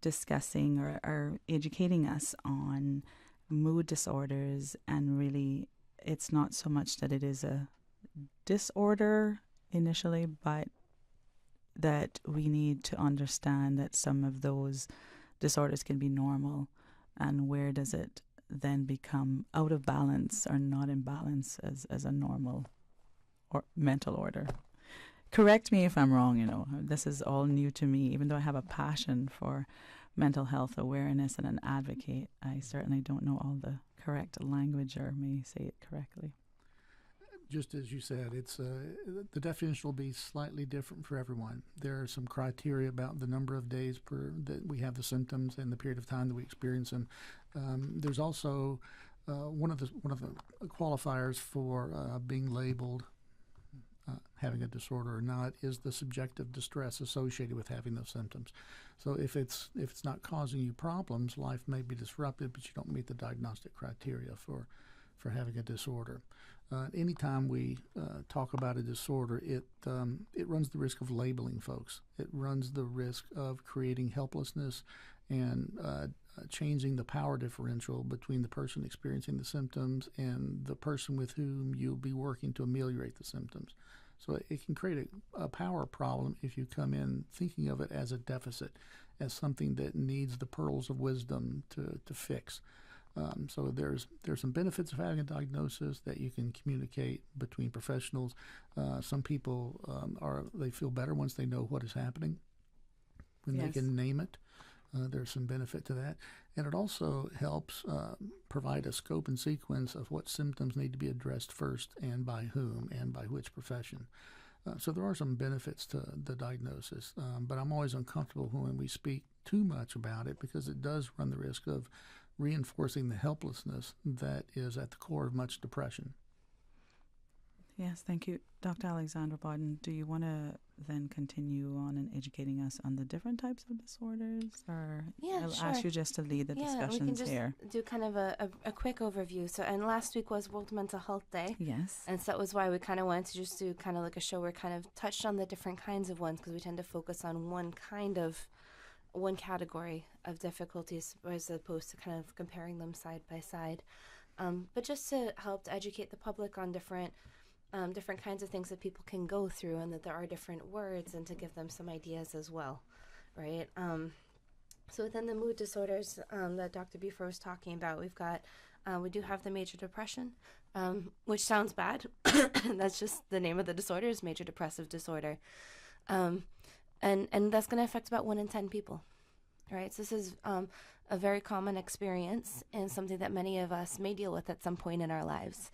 discussing or educating us on mood disorders, and really it's not so much that it is a disorder initially, but that we need to understand that some of those disorders can be normal, and where does it then become out of balance or not in balance as a normal or mental order. Correct me if I'm wrong, this is all new to me. Even though I have a passion for mental health awareness and an advocate, I certainly don't know all the correct language or may say it correctly. Just as you said, it's the definition will be slightly different for everyone. There are some criteria about the number of days that we have the symptoms and the period of time that we experience them. There's also one of the qualifiers for being labeled having a disorder or not is the subjective distress associated with having those symptoms. So if it's not causing you problems, life may be disrupted, but you don't meet the diagnostic criteria for having a disorder. Anytime we talk about a disorder, it runs the risk of labeling folks. It runs the risk of creating helplessness and changing the power differential between the person experiencing the symptoms and the person with whom you'll be working to ameliorate the symptoms. So it can create a power problem if you come in thinking of it as a deficit, as something that needs the pearls of wisdom to fix. So there's some benefits of having a diagnosis that you can communicate between professionals. Some people they feel better once they know what is happening, when they can name it. There's some benefit to that. And it also helps provide a scope and sequence of what symptoms need to be addressed first and by whom and by which profession. So there are some benefits to the diagnosis, but I'm always uncomfortable when we speak too much about it because it does run the risk of reinforcing the helplessness that is at the core of much depression. Yes, thank you. Dr. Alexandra Bodden, do you want to then continue on and educating us on the different types of disorders? Or I'll ask you just to lead the discussions we can just here. do kind of a quick overview. So, and last week was World Mental Health Day. Yes. And so that was why we kind of wanted to just do kind of like a show where kind of touched on the different kinds of ones, because we tend to focus on one category of difficulties as opposed to kind of comparing them side by side. But just to help to educate the public on different kinds of things that people can go through, and that there are different words, and to give them some ideas as well, right? So within the mood disorders that Dr. Buford was talking about, we do have the major depression, which sounds bad. That's just the name of the disorder, is major depressive disorder. And that's going to affect about 1 in 10 people, right? So this is a very common experience and something that many of us may deal with at some point in our lives.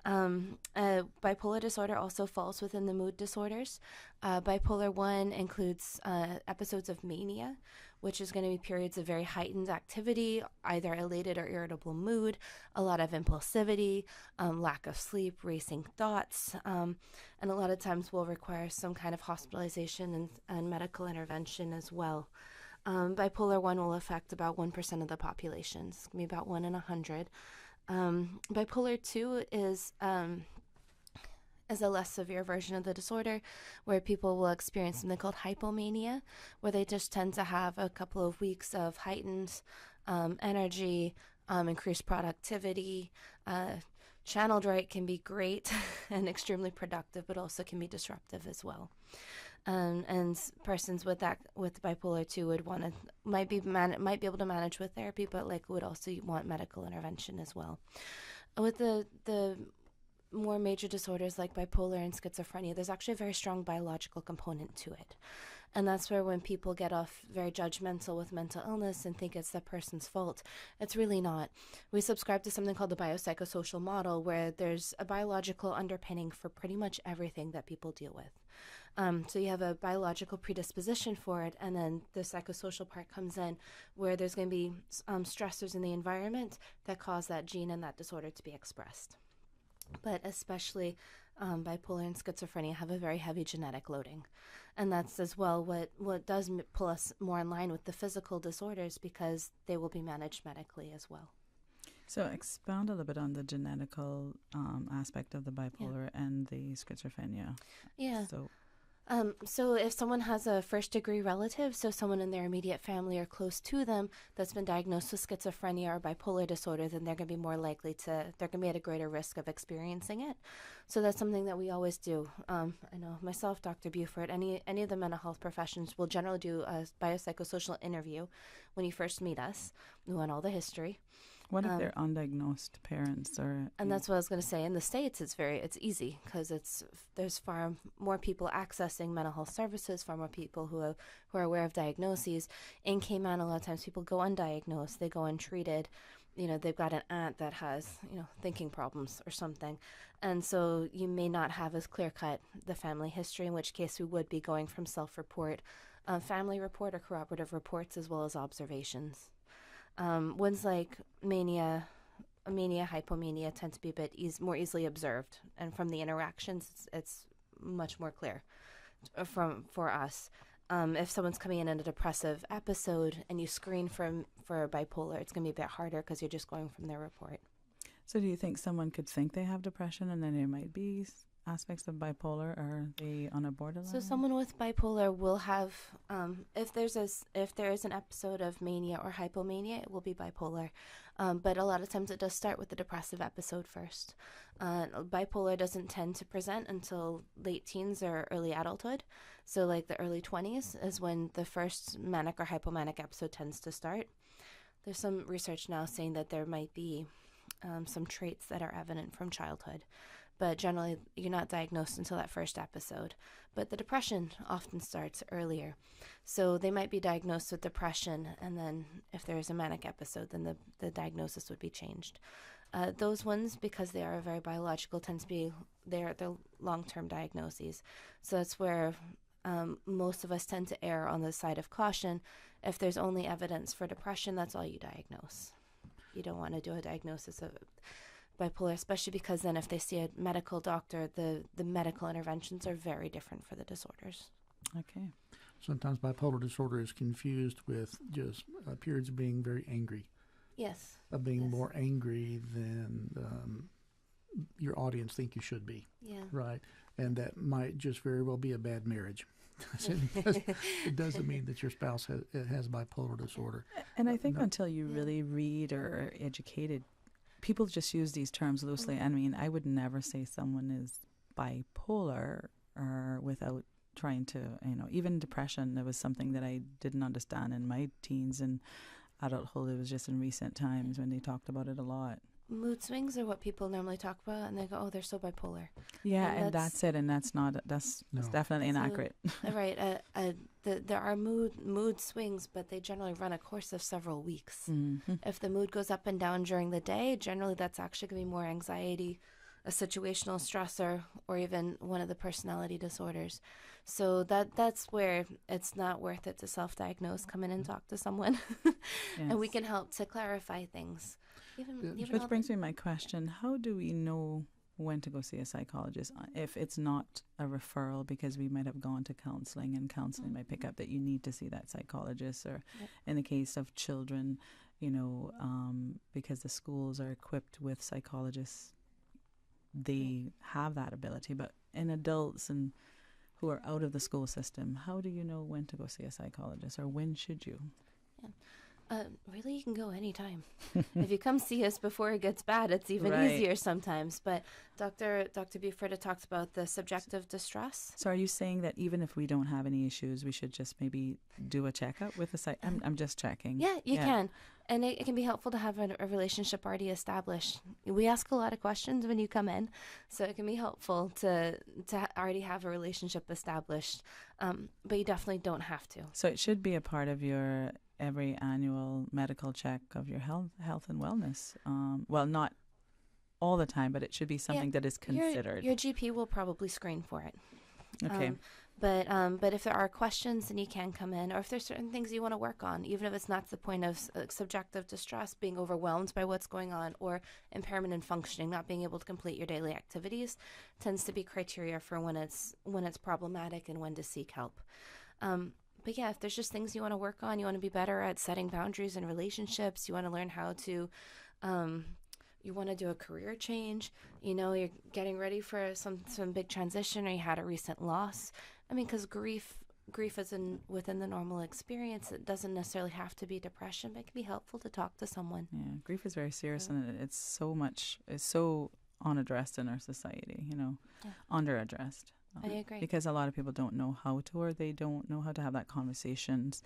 Bipolar disorder also falls within the mood disorders. Bipolar 1 includes episodes of mania, which is going to be periods of very heightened activity, either elated or irritable mood, a lot of impulsivity, lack of sleep, racing thoughts, and a lot of times will require some kind of hospitalization and medical intervention as well. Bipolar 1 will affect about 1% of the population. It's going to be about 1 in 100. Bipolar 2 is a less severe version of the disorder, where people will experience something called hypomania, where they just tend to have a couple of weeks of heightened energy, increased productivity. Channeled right can be great and extremely productive, but also can be disruptive as well. And persons with bipolar 2 might be able to manage with therapy, but would also want medical intervention as well. With the more major disorders like bipolar and schizophrenia, there's actually a very strong biological component to it. And that's where when people get off very judgmental with mental illness and think it's the person's fault, it's really not. We subscribe to something called the biopsychosocial model, where there's a biological underpinning for pretty much everything that people deal with. So you have a biological predisposition for it, and then the psychosocial part comes in, where there's going to be stressors in the environment that cause that gene and that disorder to be expressed. But especially bipolar and schizophrenia have a very heavy genetic loading. And that's as well what does pull us more in line with the physical disorders, because they will be managed medically as well. So expound a little bit on the genetical aspect of the bipolar and the schizophrenia. Yeah. So if someone has a first-degree relative, so someone in their immediate family or close to them that's been diagnosed with schizophrenia or bipolar disorder, then they're going to be more likely they're going to be at a greater risk of experiencing it. So that's something that we always do. I know myself, Dr. Buford, any of the mental health professions will generally do a biopsychosocial interview when you first meet us. We want all the history. What if they're undiagnosed parents or? And that's what I was going to say. In the States, it's easy because there's far more people accessing mental health services, far more people who are aware of diagnoses. In Cayman, a lot of times people go undiagnosed, they go untreated. They've got an aunt that has thinking problems or something, and so you may not have as clear cut the family history. In which case, we would be going from self-report, family report, or corroborative reports, as well as observations. Ones like mania, hypomania tend to be a bit more easily observed, and from the interactions, it's much more clear for us. If someone's coming in a depressive episode and you screen for bipolar, it's going to be a bit harder because you're just going from their report. So do you think someone could think they have depression and then there might be aspects of bipolar? Are they on a borderline? So someone with bipolar will have, if there is an episode of mania or hypomania, it will be bipolar. But a lot of times it does start with the depressive episode first. Bipolar doesn't tend to present until late teens or early adulthood. So like the early 20s is when the first manic or hypomanic episode tends to start. There's some research now saying that there might be some traits that are evident from childhood. But generally, you're not diagnosed until that first episode. But the depression often starts earlier. So they might be diagnosed with depression, and then if there is a manic episode, then the diagnosis would be changed. Those ones, because they are very biological, tend to be they're long-term diagnoses. So that's where most of us tend to err on the side of caution. If there's only evidence for depression, that's all you diagnose. You don't want to do a diagnosis of bipolar, especially because then if they see a medical doctor, the medical interventions are very different for the disorders. Okay. Sometimes bipolar disorder is confused with just periods of being very angry. Yes. Of being more angry than your audience think you should be. Yeah. Right. And that might just very well be a bad marriage. It doesn't mean that your spouse has bipolar disorder. And I think until you really read or are educated, people just use these terms loosely. I mean, I would never say someone is bipolar or without trying to, even depression, it was something that I didn't understand in my teens and adulthood. It was just in recent times when they talked about it a lot. Mood swings are what people normally talk about, and they go, "Oh, they're so bipolar." Yeah, and that's it, and that's definitely inaccurate. Right. There are mood swings, but they generally run a course of several weeks. Mm-hmm. If the mood goes up and down during the day, generally that's actually going to be more anxiety, a situational stressor, or even one of the personality disorders. So that's where it's not worth it to self-diagnose. Come in and talk to someone, and we can help to clarify things. Which brings me to my question: how do we know when to go see a psychologist if it's not a referral? Because we might have gone to counseling, and counseling might pick up that you need to see that psychologist. Or in the case of children, because the schools are equipped with psychologists, they have that ability. But in adults and who are out of the school system, how do you know when to go see a psychologist, or when should you? Really, you can go anytime. If you come see us before it gets bad, it's even easier sometimes. But Dr. Buford talked about the subjective distress. So are you saying that even if we don't have any issues, we should just maybe do a checkup with a I'm just checking. Yeah, you can. And it can be helpful to have a relationship already established. We ask a lot of questions when you come in, so it can be helpful to already have a relationship established. But you definitely don't have to. So it should be a part of your every annual medical check of your health and wellness. Well, not all the time, but it should be something that is considered. Your GP will probably screen for it. Okay. But if there are questions, then you can come in, or if there's certain things you want to work on, even if it's not to the point of subjective distress, being overwhelmed by what's going on, or impairment in functioning, not being able to complete your daily activities, tends to be criteria for when it's problematic and when to seek help. But yeah, if there's just things you want to work on, you want to be better at setting boundaries in relationships, you want to learn how to, you want to do a career change, you're getting ready for some big transition, or you had a recent loss. I mean, because grief is within the normal experience. It doesn't necessarily have to be depression, but it can be helpful to talk to someone. Yeah, grief is very serious, and it's so unaddressed in our society, underaddressed. I agree. Because a lot of people don't know how to, or they don't know how to have that conversations.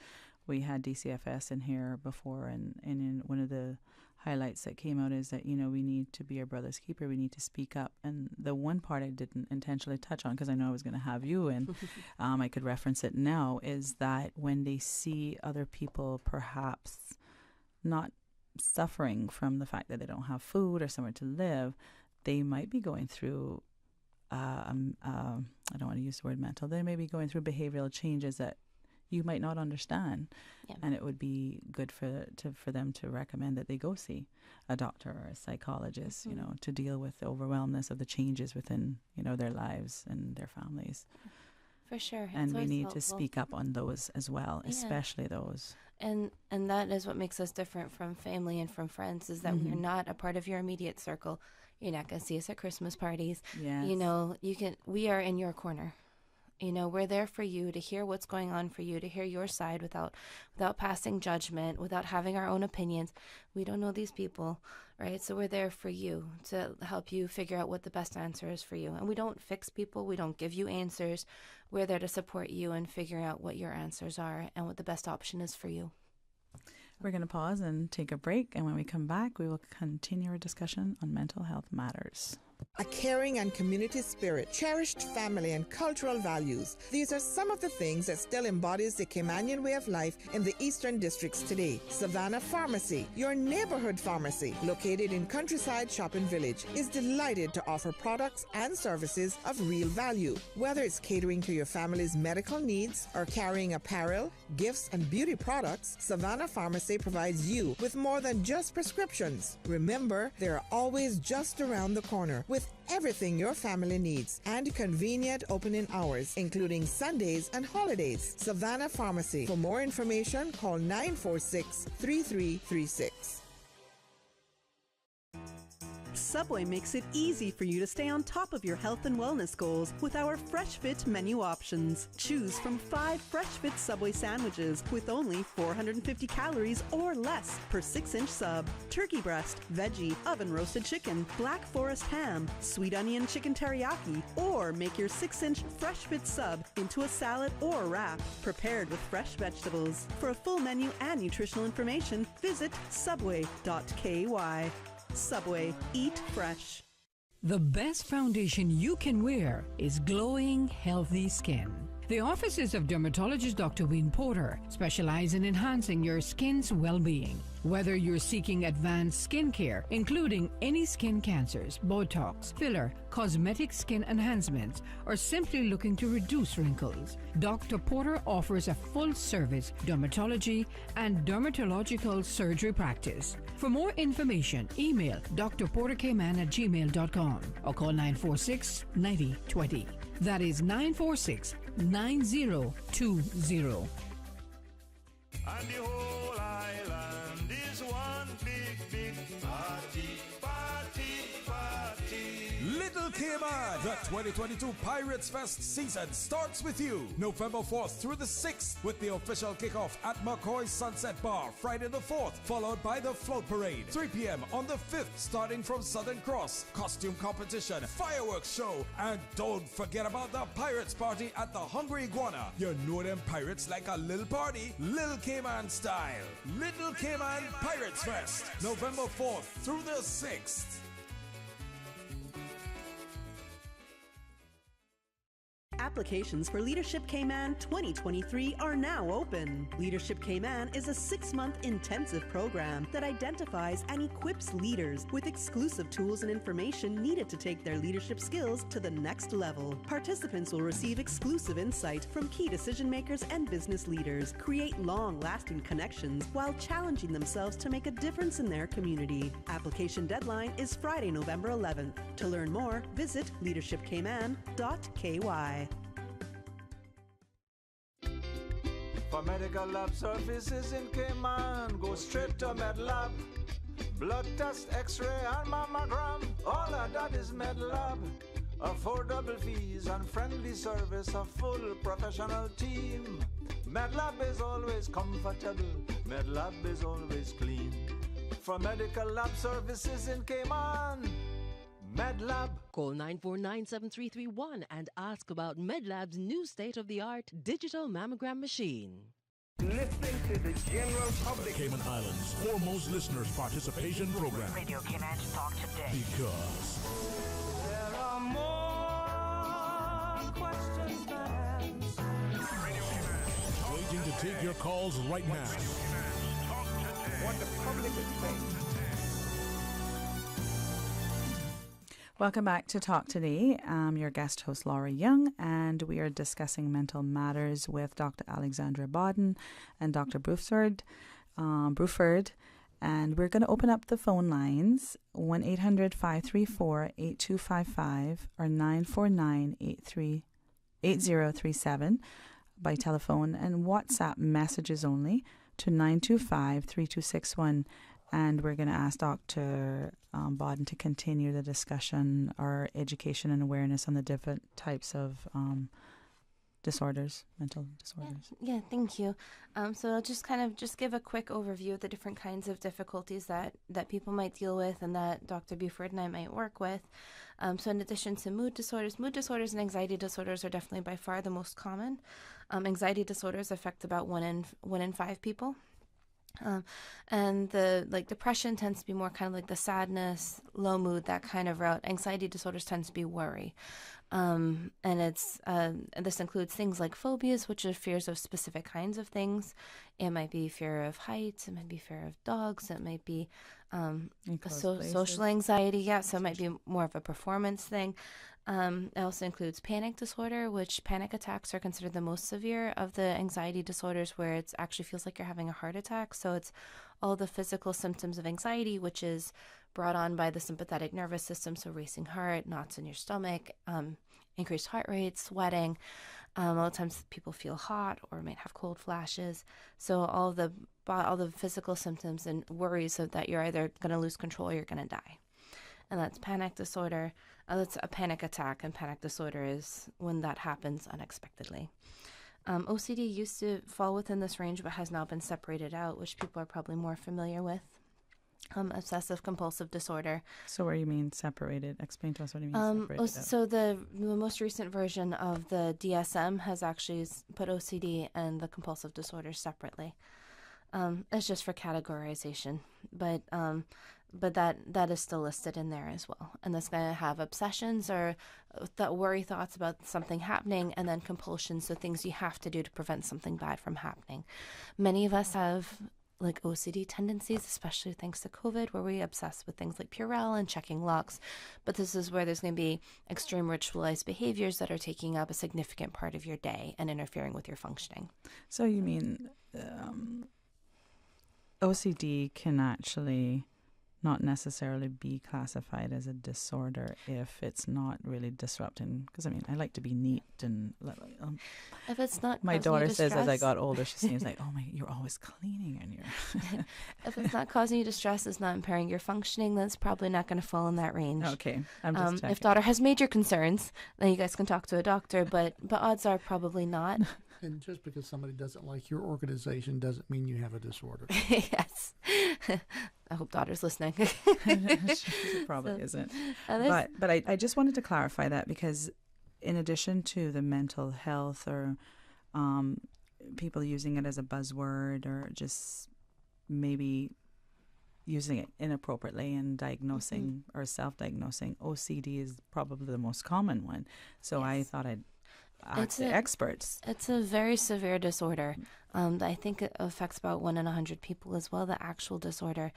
We had DCFS in here before, and in one of the highlights that came out is that, we need to be our brother's keeper. We need to speak up. And the one part I didn't intentionally touch on, because I know I was going to have you in, I could reference it now, is that when they see other people perhaps not suffering from the fact that they don't have food or somewhere to live, they might be going through, I don't want to use the word mental, they may be going through behavioral changes that you might not understand. Yeah. And it would be good for them to recommend that they go see a doctor or a psychologist, to deal with the overwhelmness of the changes within, their lives and their families. For sure. And we need to speak up on those as well, especially those. And that is what makes us different from family and from friends, is that we're not a part of your immediate circle. You're not going to see us at Christmas parties. Yes. We are in your corner. We're there for you, to hear what's going on for you, to hear your side without passing judgment, without having our own opinions. We don't know these people, right? So we're there for you, to help you figure out what the best answer is for you. And we don't fix people. We don't give you answers. We're there to support you in figuring out what your answers are and what the best option is for you. We're going to pause and take a break. And when we come back, we will continue our discussion on mental health matters. A caring and community spirit, cherished family and cultural values. These are some of the things that still embodies the Caymanian way of life in the Eastern Districts today. Savannah Pharmacy, your neighborhood pharmacy, located in Countryside Shopping Village, is delighted to offer products and services of real value. Whether it's catering to your family's medical needs or carrying apparel, gifts, and beauty products, Savannah Pharmacy provides you with more than just prescriptions. Remember, they're always just around the corner with everything your family needs and convenient opening hours, including Sundays and holidays. Savannah Pharmacy. For more information, call 946-3336. Subway makes it easy for you to stay on top of your health and wellness goals with our Fresh Fit menu options. Choose from 5 Fresh Fit Subway sandwiches with only 450 calories or less per 6-inch sub. Turkey breast, veggie, oven roasted chicken, Black Forest ham, sweet onion chicken teriyaki, or make your 6-inch Fresh Fit sub into a salad or wrap prepared with fresh vegetables. For a full menu and nutritional information, visit subway.ky. Subway. Eat fresh. The best foundation you can wear is glowing, healthy skin. The offices of dermatologist Dr. Wayne Porter specialize in enhancing your skin's well-being. Whether you're seeking advanced skincare, including any skin cancers, Botox, filler, cosmetic skin enhancements, or simply looking to reduce wrinkles, Dr. Porter offers a full-service dermatology and dermatological surgery practice. For more information, email drporterkman@gmail.com or call 946-9020. That is 946-9020. And the whole island is one big, big party, party, party. Little Cayman, the 2022 Pirates Fest season starts with you November 4th through the 6th with the official kickoff at McCoy Sunset Bar Friday the 4th, followed by the float parade 3 p.m. on the 5th starting from Southern Cross, costume competition, fireworks show, and don't forget about the Pirates party at the Hungry Iguana. You know them pirates like a little party, Little Cayman style. Little Cayman Pirates Fest, November 4th through the 6th. Applications for Leadership Cayman 2023 are now open. Leadership Cayman is a 6-month intensive program that identifies and equips leaders with exclusive tools and information needed to take their leadership skills to the next level. Participants will receive exclusive insight from key decision makers and business leaders, create long-lasting connections while challenging themselves to make a difference in their community. Application deadline is Friday, November 11th. To learn more, visit leadershipcayman.ky. For medical lab services in Cayman, go straight to MedLab. Blood test, x-ray and mammogram, all of that is MedLab. Affordable fees and friendly service, a full professional team. MedLab is always comfortable, MedLab is always clean. For medical lab services in Cayman, MedLab. Call 949-7331 and ask about MedLab's new state-of-the-art digital mammogram machine. Listening to the general public. Cayman Islands' foremost listeners participation program. Radio Cayman Talk Today. Because There are more questions than answers. waiting to take your calls right now. What the public is saying. Welcome back to Talk Today. I'm your guest host, Laura Young, and we are discussing mental matters with Dr. Alexandra Bodden and Dr. Bruford. And we're going to open up the phone lines, 1-800-534-8255 or 949-8037 by telephone, and WhatsApp messages only to 925-3261. And we're going to ask Dr. Bodden to continue the discussion or education and awareness on the different types of disorders, mental disorders. Yeah, thank you. So I'll just give a quick overview of the different kinds of difficulties that people might deal with and that Dr. Buford and I might work with. So in addition to mood disorders and anxiety disorders are definitely by far the most common. Anxiety disorders affect about one in 5 people. And the depression tends to be more kind of like the sadness, low mood, that kind of route. Anxiety disorders tends to be worry. And this includes things like phobias, which are fears of specific kinds of things. It might be fear of heights. It might be fear of dogs. It might be social anxiety. Yeah, so it might be more of a performance thing. It also includes panic disorder, which panic attacks are considered the most severe of the anxiety disorders, where it actually feels like you're having a heart attack. So it's all the physical symptoms of anxiety, which is brought on by the sympathetic nervous system. So racing heart, knots in your stomach, increased heart rate, sweating. A lot of times people feel hot or might have cold flashes. So all the physical symptoms and worries of that you're either going to lose control or you're going to die. And that's panic disorder. That's a panic attack, and panic disorder is when that happens unexpectedly. OCD used to fall within this range but has now been separated out, which people are probably more familiar with. Obsessive compulsive disorder. So what do you mean separated? Explain to us what you mean separated out. So the most recent version of the DSM has actually put OCD and the compulsive disorders separately. It's just for categorization, but that is still listed in there as well. And that's going to have obsessions or worry thoughts about something happening, and then compulsions, so things you have to do to prevent something bad from happening. Many of us have like OCD tendencies, especially thanks to COVID, where we obsess with things like Purell and checking locks. But this is where there's going to be extreme ritualized behaviors that are taking up a significant part of your day and interfering with your functioning. So you mean OCD can actually not necessarily be classified as a disorder if it's not really disrupting. Because I mean, I like to be neat, and if it's not, my daughter says as I got older, she seems like, "Oh my, you're always cleaning," and you're. If it's not causing you distress, it's not impairing your functioning, then it's probably not going to fall in that range. Okay, I'm just checking. If daughter has major concerns, then you guys can talk to a doctor. But odds are probably not. And just because somebody doesn't like your organization doesn't mean you have a disorder. Yes. I hope daughter's listening. She probably isn't. But I just wanted to clarify that, because in addition to the mental health or people using it as a buzzword or just maybe using it inappropriately and diagnosing or self-diagnosing, OCD is probably the most common one. So yes. I thought I'd ask the experts. It's a very severe disorder. I think it affects about 1 in 100 people as well. The actual disorder,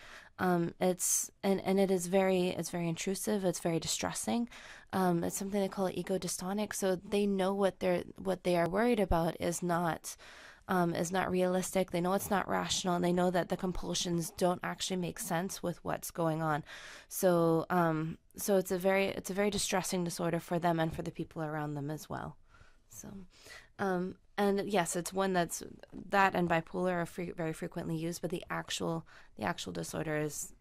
it's very intrusive. It's very distressing. It's something they call ego dystonic. So they know what they are worried about is not realistic. They know it's not rational, and they know that the compulsions don't actually make sense with what's going on. So it's a very distressing disorder for them and for the people around them as well. So, and yes, it's one that and bipolar are very frequently used, but the actual disorder is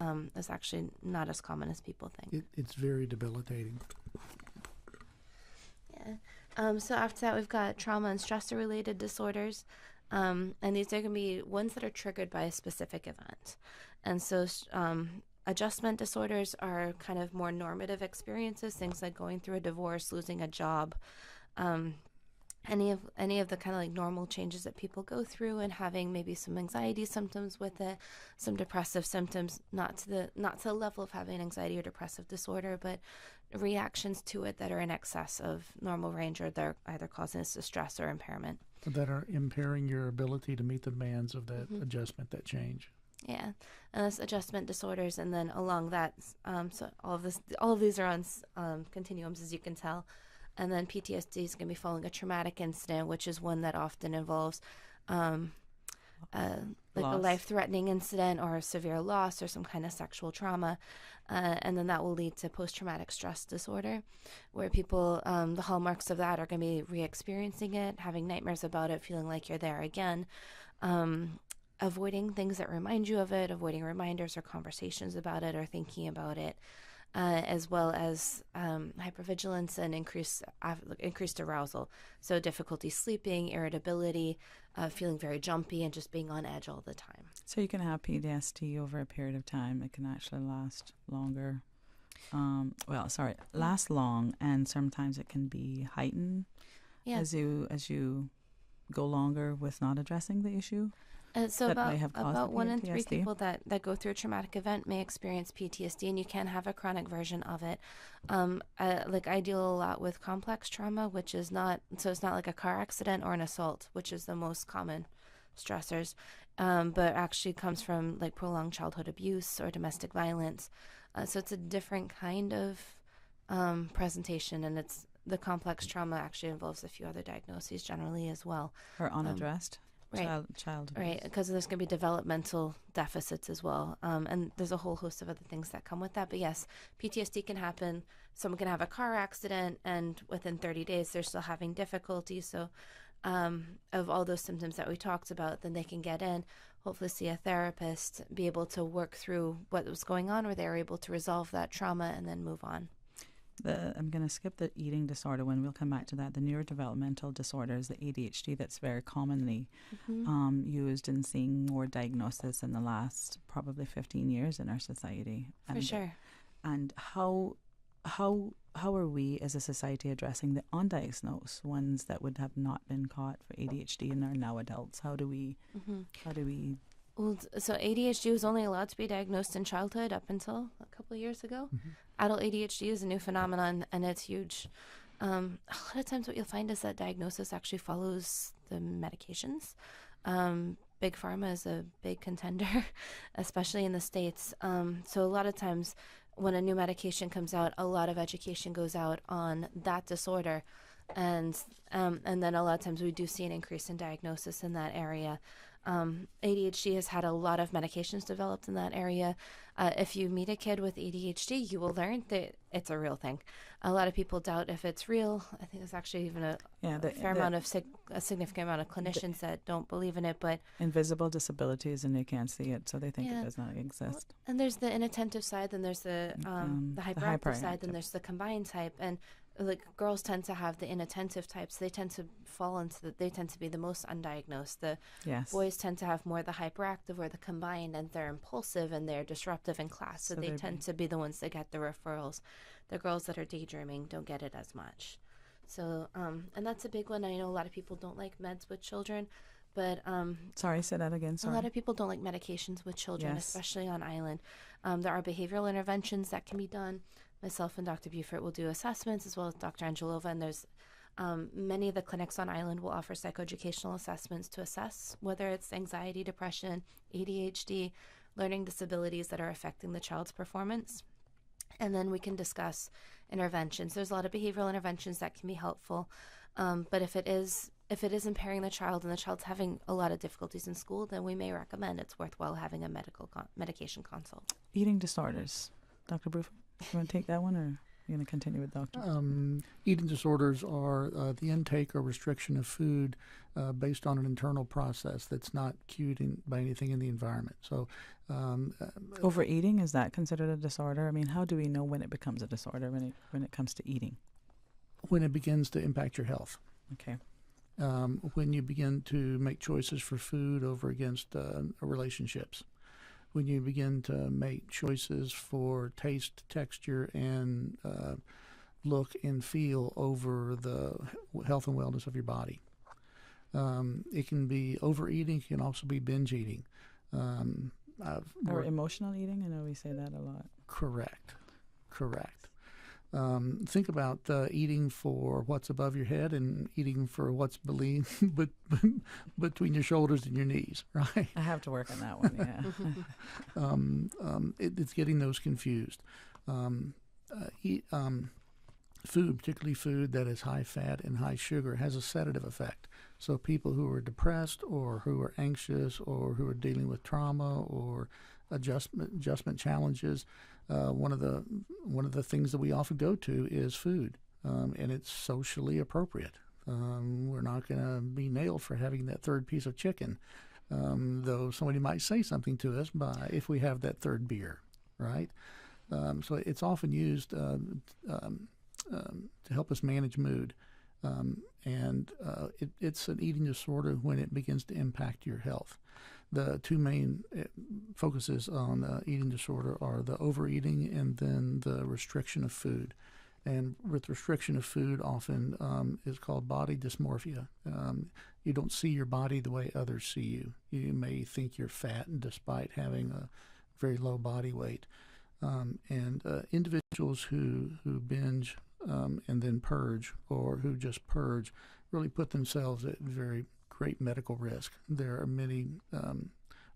actually not as common as people think. It's very debilitating. Yeah. So after that, we've got trauma and stressor-related disorders. And these are going to be ones that are triggered by a specific event. And so adjustment disorders are kind of more normative experiences, things like going through a divorce, losing a job, any of the kind of like normal changes that people go through, and having maybe some anxiety symptoms with it, some depressive symptoms, not to the level of having anxiety or depressive disorder, but reactions to it that are in excess of normal range, or they're either causing us distress or impairment. That are impairing your ability to meet the demands of that adjustment, that change. Yeah, and that's adjustment disorders, and then along that, so all of these are on continuums, as you can tell, and then PTSD is going to be following a traumatic incident, which is one that often involves like a life-threatening incident or a severe loss or some kind of sexual trauma, and then that will lead to post-traumatic stress disorder, where people, the hallmarks of that are going to be re-experiencing it, having nightmares about it, feeling like you're there again, avoiding things that remind you of it, avoiding reminders or conversations about it or thinking about it, as well as hypervigilance and increased arousal. So difficulty sleeping, irritability, feeling very jumpy, and just being on edge all the time. So you can have PTSD over a period of time. It can actually last longer. Last long, and sometimes it can be heightened as you go longer with not addressing the issue. So about 1 in 3 people that go through a traumatic event may experience PTSD, and you can have a chronic version of it. I deal a lot with complex trauma, which is not, so it's not like a car accident or an assault, which is the most common stressors, but actually comes from like prolonged childhood abuse or domestic violence. So it's a different kind of presentation, and the complex trauma actually involves a few other diagnoses generally as well. Or unaddressed. Right. Child abuse. Right, because there's going to be developmental deficits as well. And there's a whole host of other things that come with that. But yes, PTSD can happen. Someone can have a car accident, and within 30 days, they're still having difficulty. So of all those symptoms that we talked about, then they can get in, hopefully see a therapist, be able to work through what was going on, where they're able to resolve that trauma and then move on. I'm going to skip the eating disorder one. We'll come back to that. The neurodevelopmental disorders, the ADHD, that's very commonly used and seeing more diagnosis in the last probably 15 years in our society. For sure. And how are we as a society addressing the undiagnosed ones that would have not been caught for ADHD and are now adults? How do we Well, so ADHD was only allowed to be diagnosed in childhood up until a couple of years ago. Adult ADHD is a new phenomenon, and it's huge. A lot of times what you'll find is that diagnosis actually follows the medications. Big Pharma is a big contender, especially in the States. So a lot of times when a new medication comes out, a lot of education goes out on that disorder. And then a lot of times we do see an increase in diagnosis in that area. ADHD has had a lot of medications developed in that area. If you meet a kid with ADHD, you will learn that it's a real thing. A lot of people doubt if it's real. I think there's actually even a significant amount of clinicians that don't believe in it. But invisible disabilities, and they can't see it, so they think it does not exist. And there's the inattentive side, then there's the hyperactive side, then there's the combined type, and like girls tend to have the inattentive types. They tend to fall into they tend to be the most undiagnosed. The boys tend to have more the hyperactive or the combined, and they're impulsive and they're disruptive in class. So they tend to be the ones that get the referrals. The girls that are daydreaming don't get it as much. So and that's a big one. I know a lot of people don't like meds with children, but sorry, say that again. Sorry. A lot of people don't like medications with children, especially on island. There are behavioral interventions that can be done. Myself and Dr. Buford will do assessments, as well as Dr. Angelova, and there's Many of the clinics on island will offer psychoeducational assessments to assess whether it's anxiety, depression, ADHD, learning disabilities that are affecting the child's performance. And then we can discuss interventions. There's a lot of behavioral interventions that can be helpful, but if it is impairing the child and the child's having a lot of difficulties in school, then we may recommend it's worthwhile having a medication consult. Eating disorders. Dr. Bruford, you want to take that one, or are you going to continue with Dr.? Eating disorders are the intake or restriction of food based on an internal process that's not cued by anything in the environment. So, overeating, is that considered a disorder? I mean, how do we know when it becomes a disorder when it comes to eating? When it begins to impact your health. Okay. When you begin to make choices for food over against relationships. When you begin to make choices for taste, texture, and look and feel over the health and wellness of your body. It can be overeating. It can also be binge eating. Or emotional eating. I know we say that a lot. Correct. Think about eating for what's above your head and eating for what's between your shoulders and your knees, right? I have to work on that one, yeah. It's getting those confused. Food, particularly food that is high fat and high sugar, has a sedative effect. So people who are depressed or who are anxious or who are dealing with trauma or adjustment challenges, one of the things that we often go to is food, and it's socially appropriate. We're not going to be nailed for having that third piece of chicken, though somebody might say something to us if we have that third beer, right? So it's often used to help us manage mood, and it's an eating disorder when it begins to impact your health. The two main focuses on eating disorder are the overeating and then the restriction of food. And with restriction of food, often is called body dysmorphia. You don't see your body the way others see you. You may think you're fat, and despite having a very low body weight. And individuals who binge and then purge, or who just purge, really put themselves at very great medical risk. There are many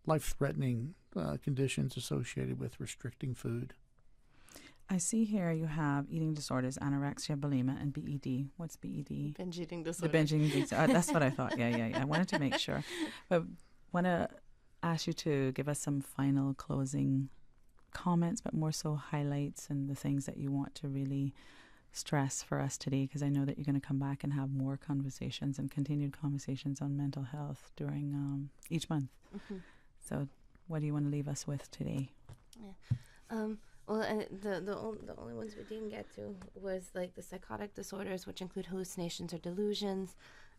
life-threatening conditions associated with restricting food. I see here you have eating disorders, anorexia, bulimia, and BED. What's BED? Binge eating disorder. The binge eating disorder. That's what I thought. Yeah. I wanted to make sure. But want to ask you to give us some final closing comments, but more so highlights and the things that you want to really stress for us today, because I know that you're going to come back and have more conversations and continued conversations on mental health during each month. Mm-hmm. So what do you want to leave us with today? Yeah. Well, the only ones we didn't get to was like the psychotic disorders, which include hallucinations or delusions.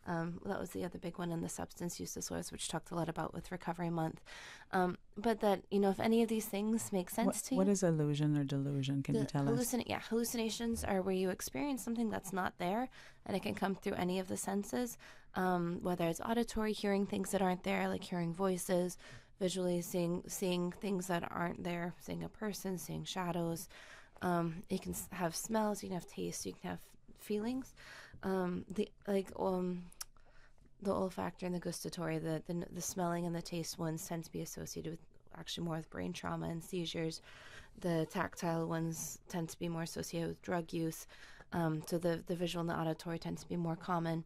That was the other big one, and the substance use disorders, which talked a lot about with Recovery Month. But that, if any of these things make sense to you. What is illusion or delusion? Can you tell us? Yeah, hallucinations are where you experience something that's not there, and it can come through any of the senses, whether it's auditory, hearing things that aren't there, like hearing voices, visually seeing things that aren't there, seeing a person, seeing shadows. You can have smells, you can have taste, you can have feelings. The olfactory and the gustatory, the smelling and the taste ones tend to be associated with actually more with brain trauma and seizures. The tactile ones tend to be more associated with drug use. So the visual and the auditory tend to be more common.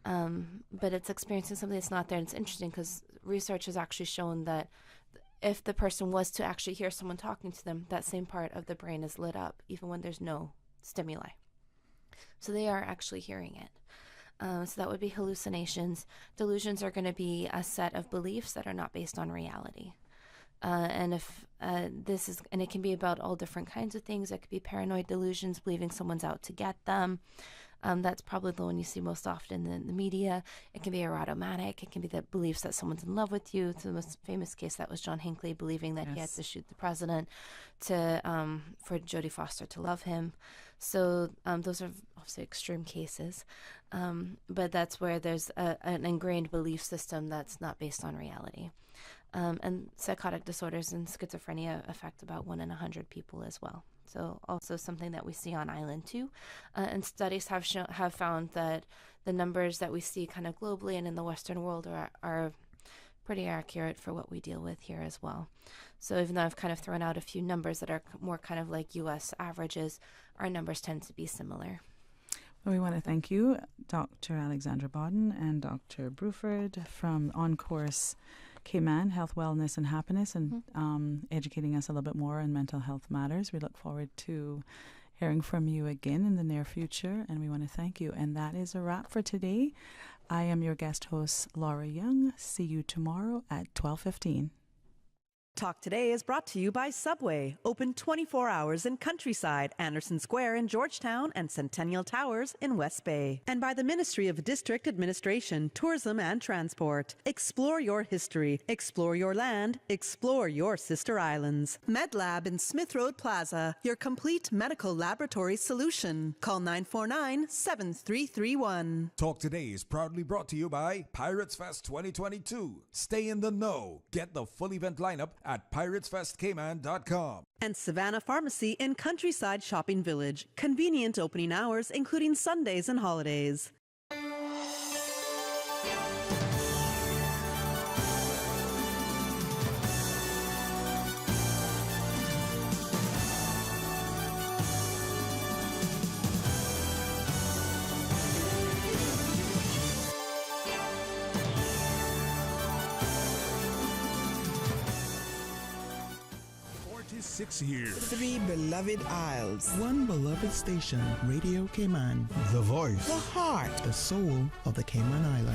But it's experiencing something that's not there. And it's interesting because research has actually shown that if the person was to actually hear someone talking to them, that same part of the brain is lit up, even when there's no stimuli. So they are actually hearing it. So that would be hallucinations. Delusions are going to be a set of beliefs that are not based on reality. And if it can be about all different kinds of things. It could be paranoid delusions, believing someone's out to get them. That's probably the one you see most often in the media. It can be erotomanic. It can be the beliefs that someone's in love with you. It's the most famous case that was John Hinckley believing that he had to shoot the president for Jodie Foster to love him. So those are obviously extreme cases, but that's where there's an ingrained belief system that's not based on reality. And psychotic disorders and schizophrenia affect about 1 in 100 people as well. So also something that we see on island too. And studies have found that the numbers that we see kind of globally and in the Western world are pretty accurate for what we deal with here as well. So even though I've kind of thrown out a few numbers that are more kind of like U.S. averages, our numbers tend to be similar. Well, we want to thank you, Dr. Alexandra Bodden and Dr. Bruford from On Course Cayman, Health, Wellness and Happiness, and educating us a little bit more on mental health matters. We look forward to hearing from you again in the near future, and we want to thank you. And that is a wrap for today. I am your guest host, Laura Young. See you tomorrow at 12:15. Talk Today is brought to you by Subway, open 24 hours in Countryside, Anderson Square in Georgetown, and Centennial Towers in West Bay. And by the Ministry of District Administration, Tourism and Transport. Explore your history, explore your land, explore your sister islands. MedLab in Smith Road Plaza, your complete medical laboratory solution. Call 949-7331. Talk Today is proudly brought to you by Pirates Fest 2022. Stay in the know. Get the full event lineup at piratesfestcayman.com. And Savannah Pharmacy in Countryside Shopping Village. Convenient opening hours, including Sundays and holidays. Years. 3 beloved isles. 1 beloved station, Radio Cayman. The voice. The heart. The soul of the Cayman Islands.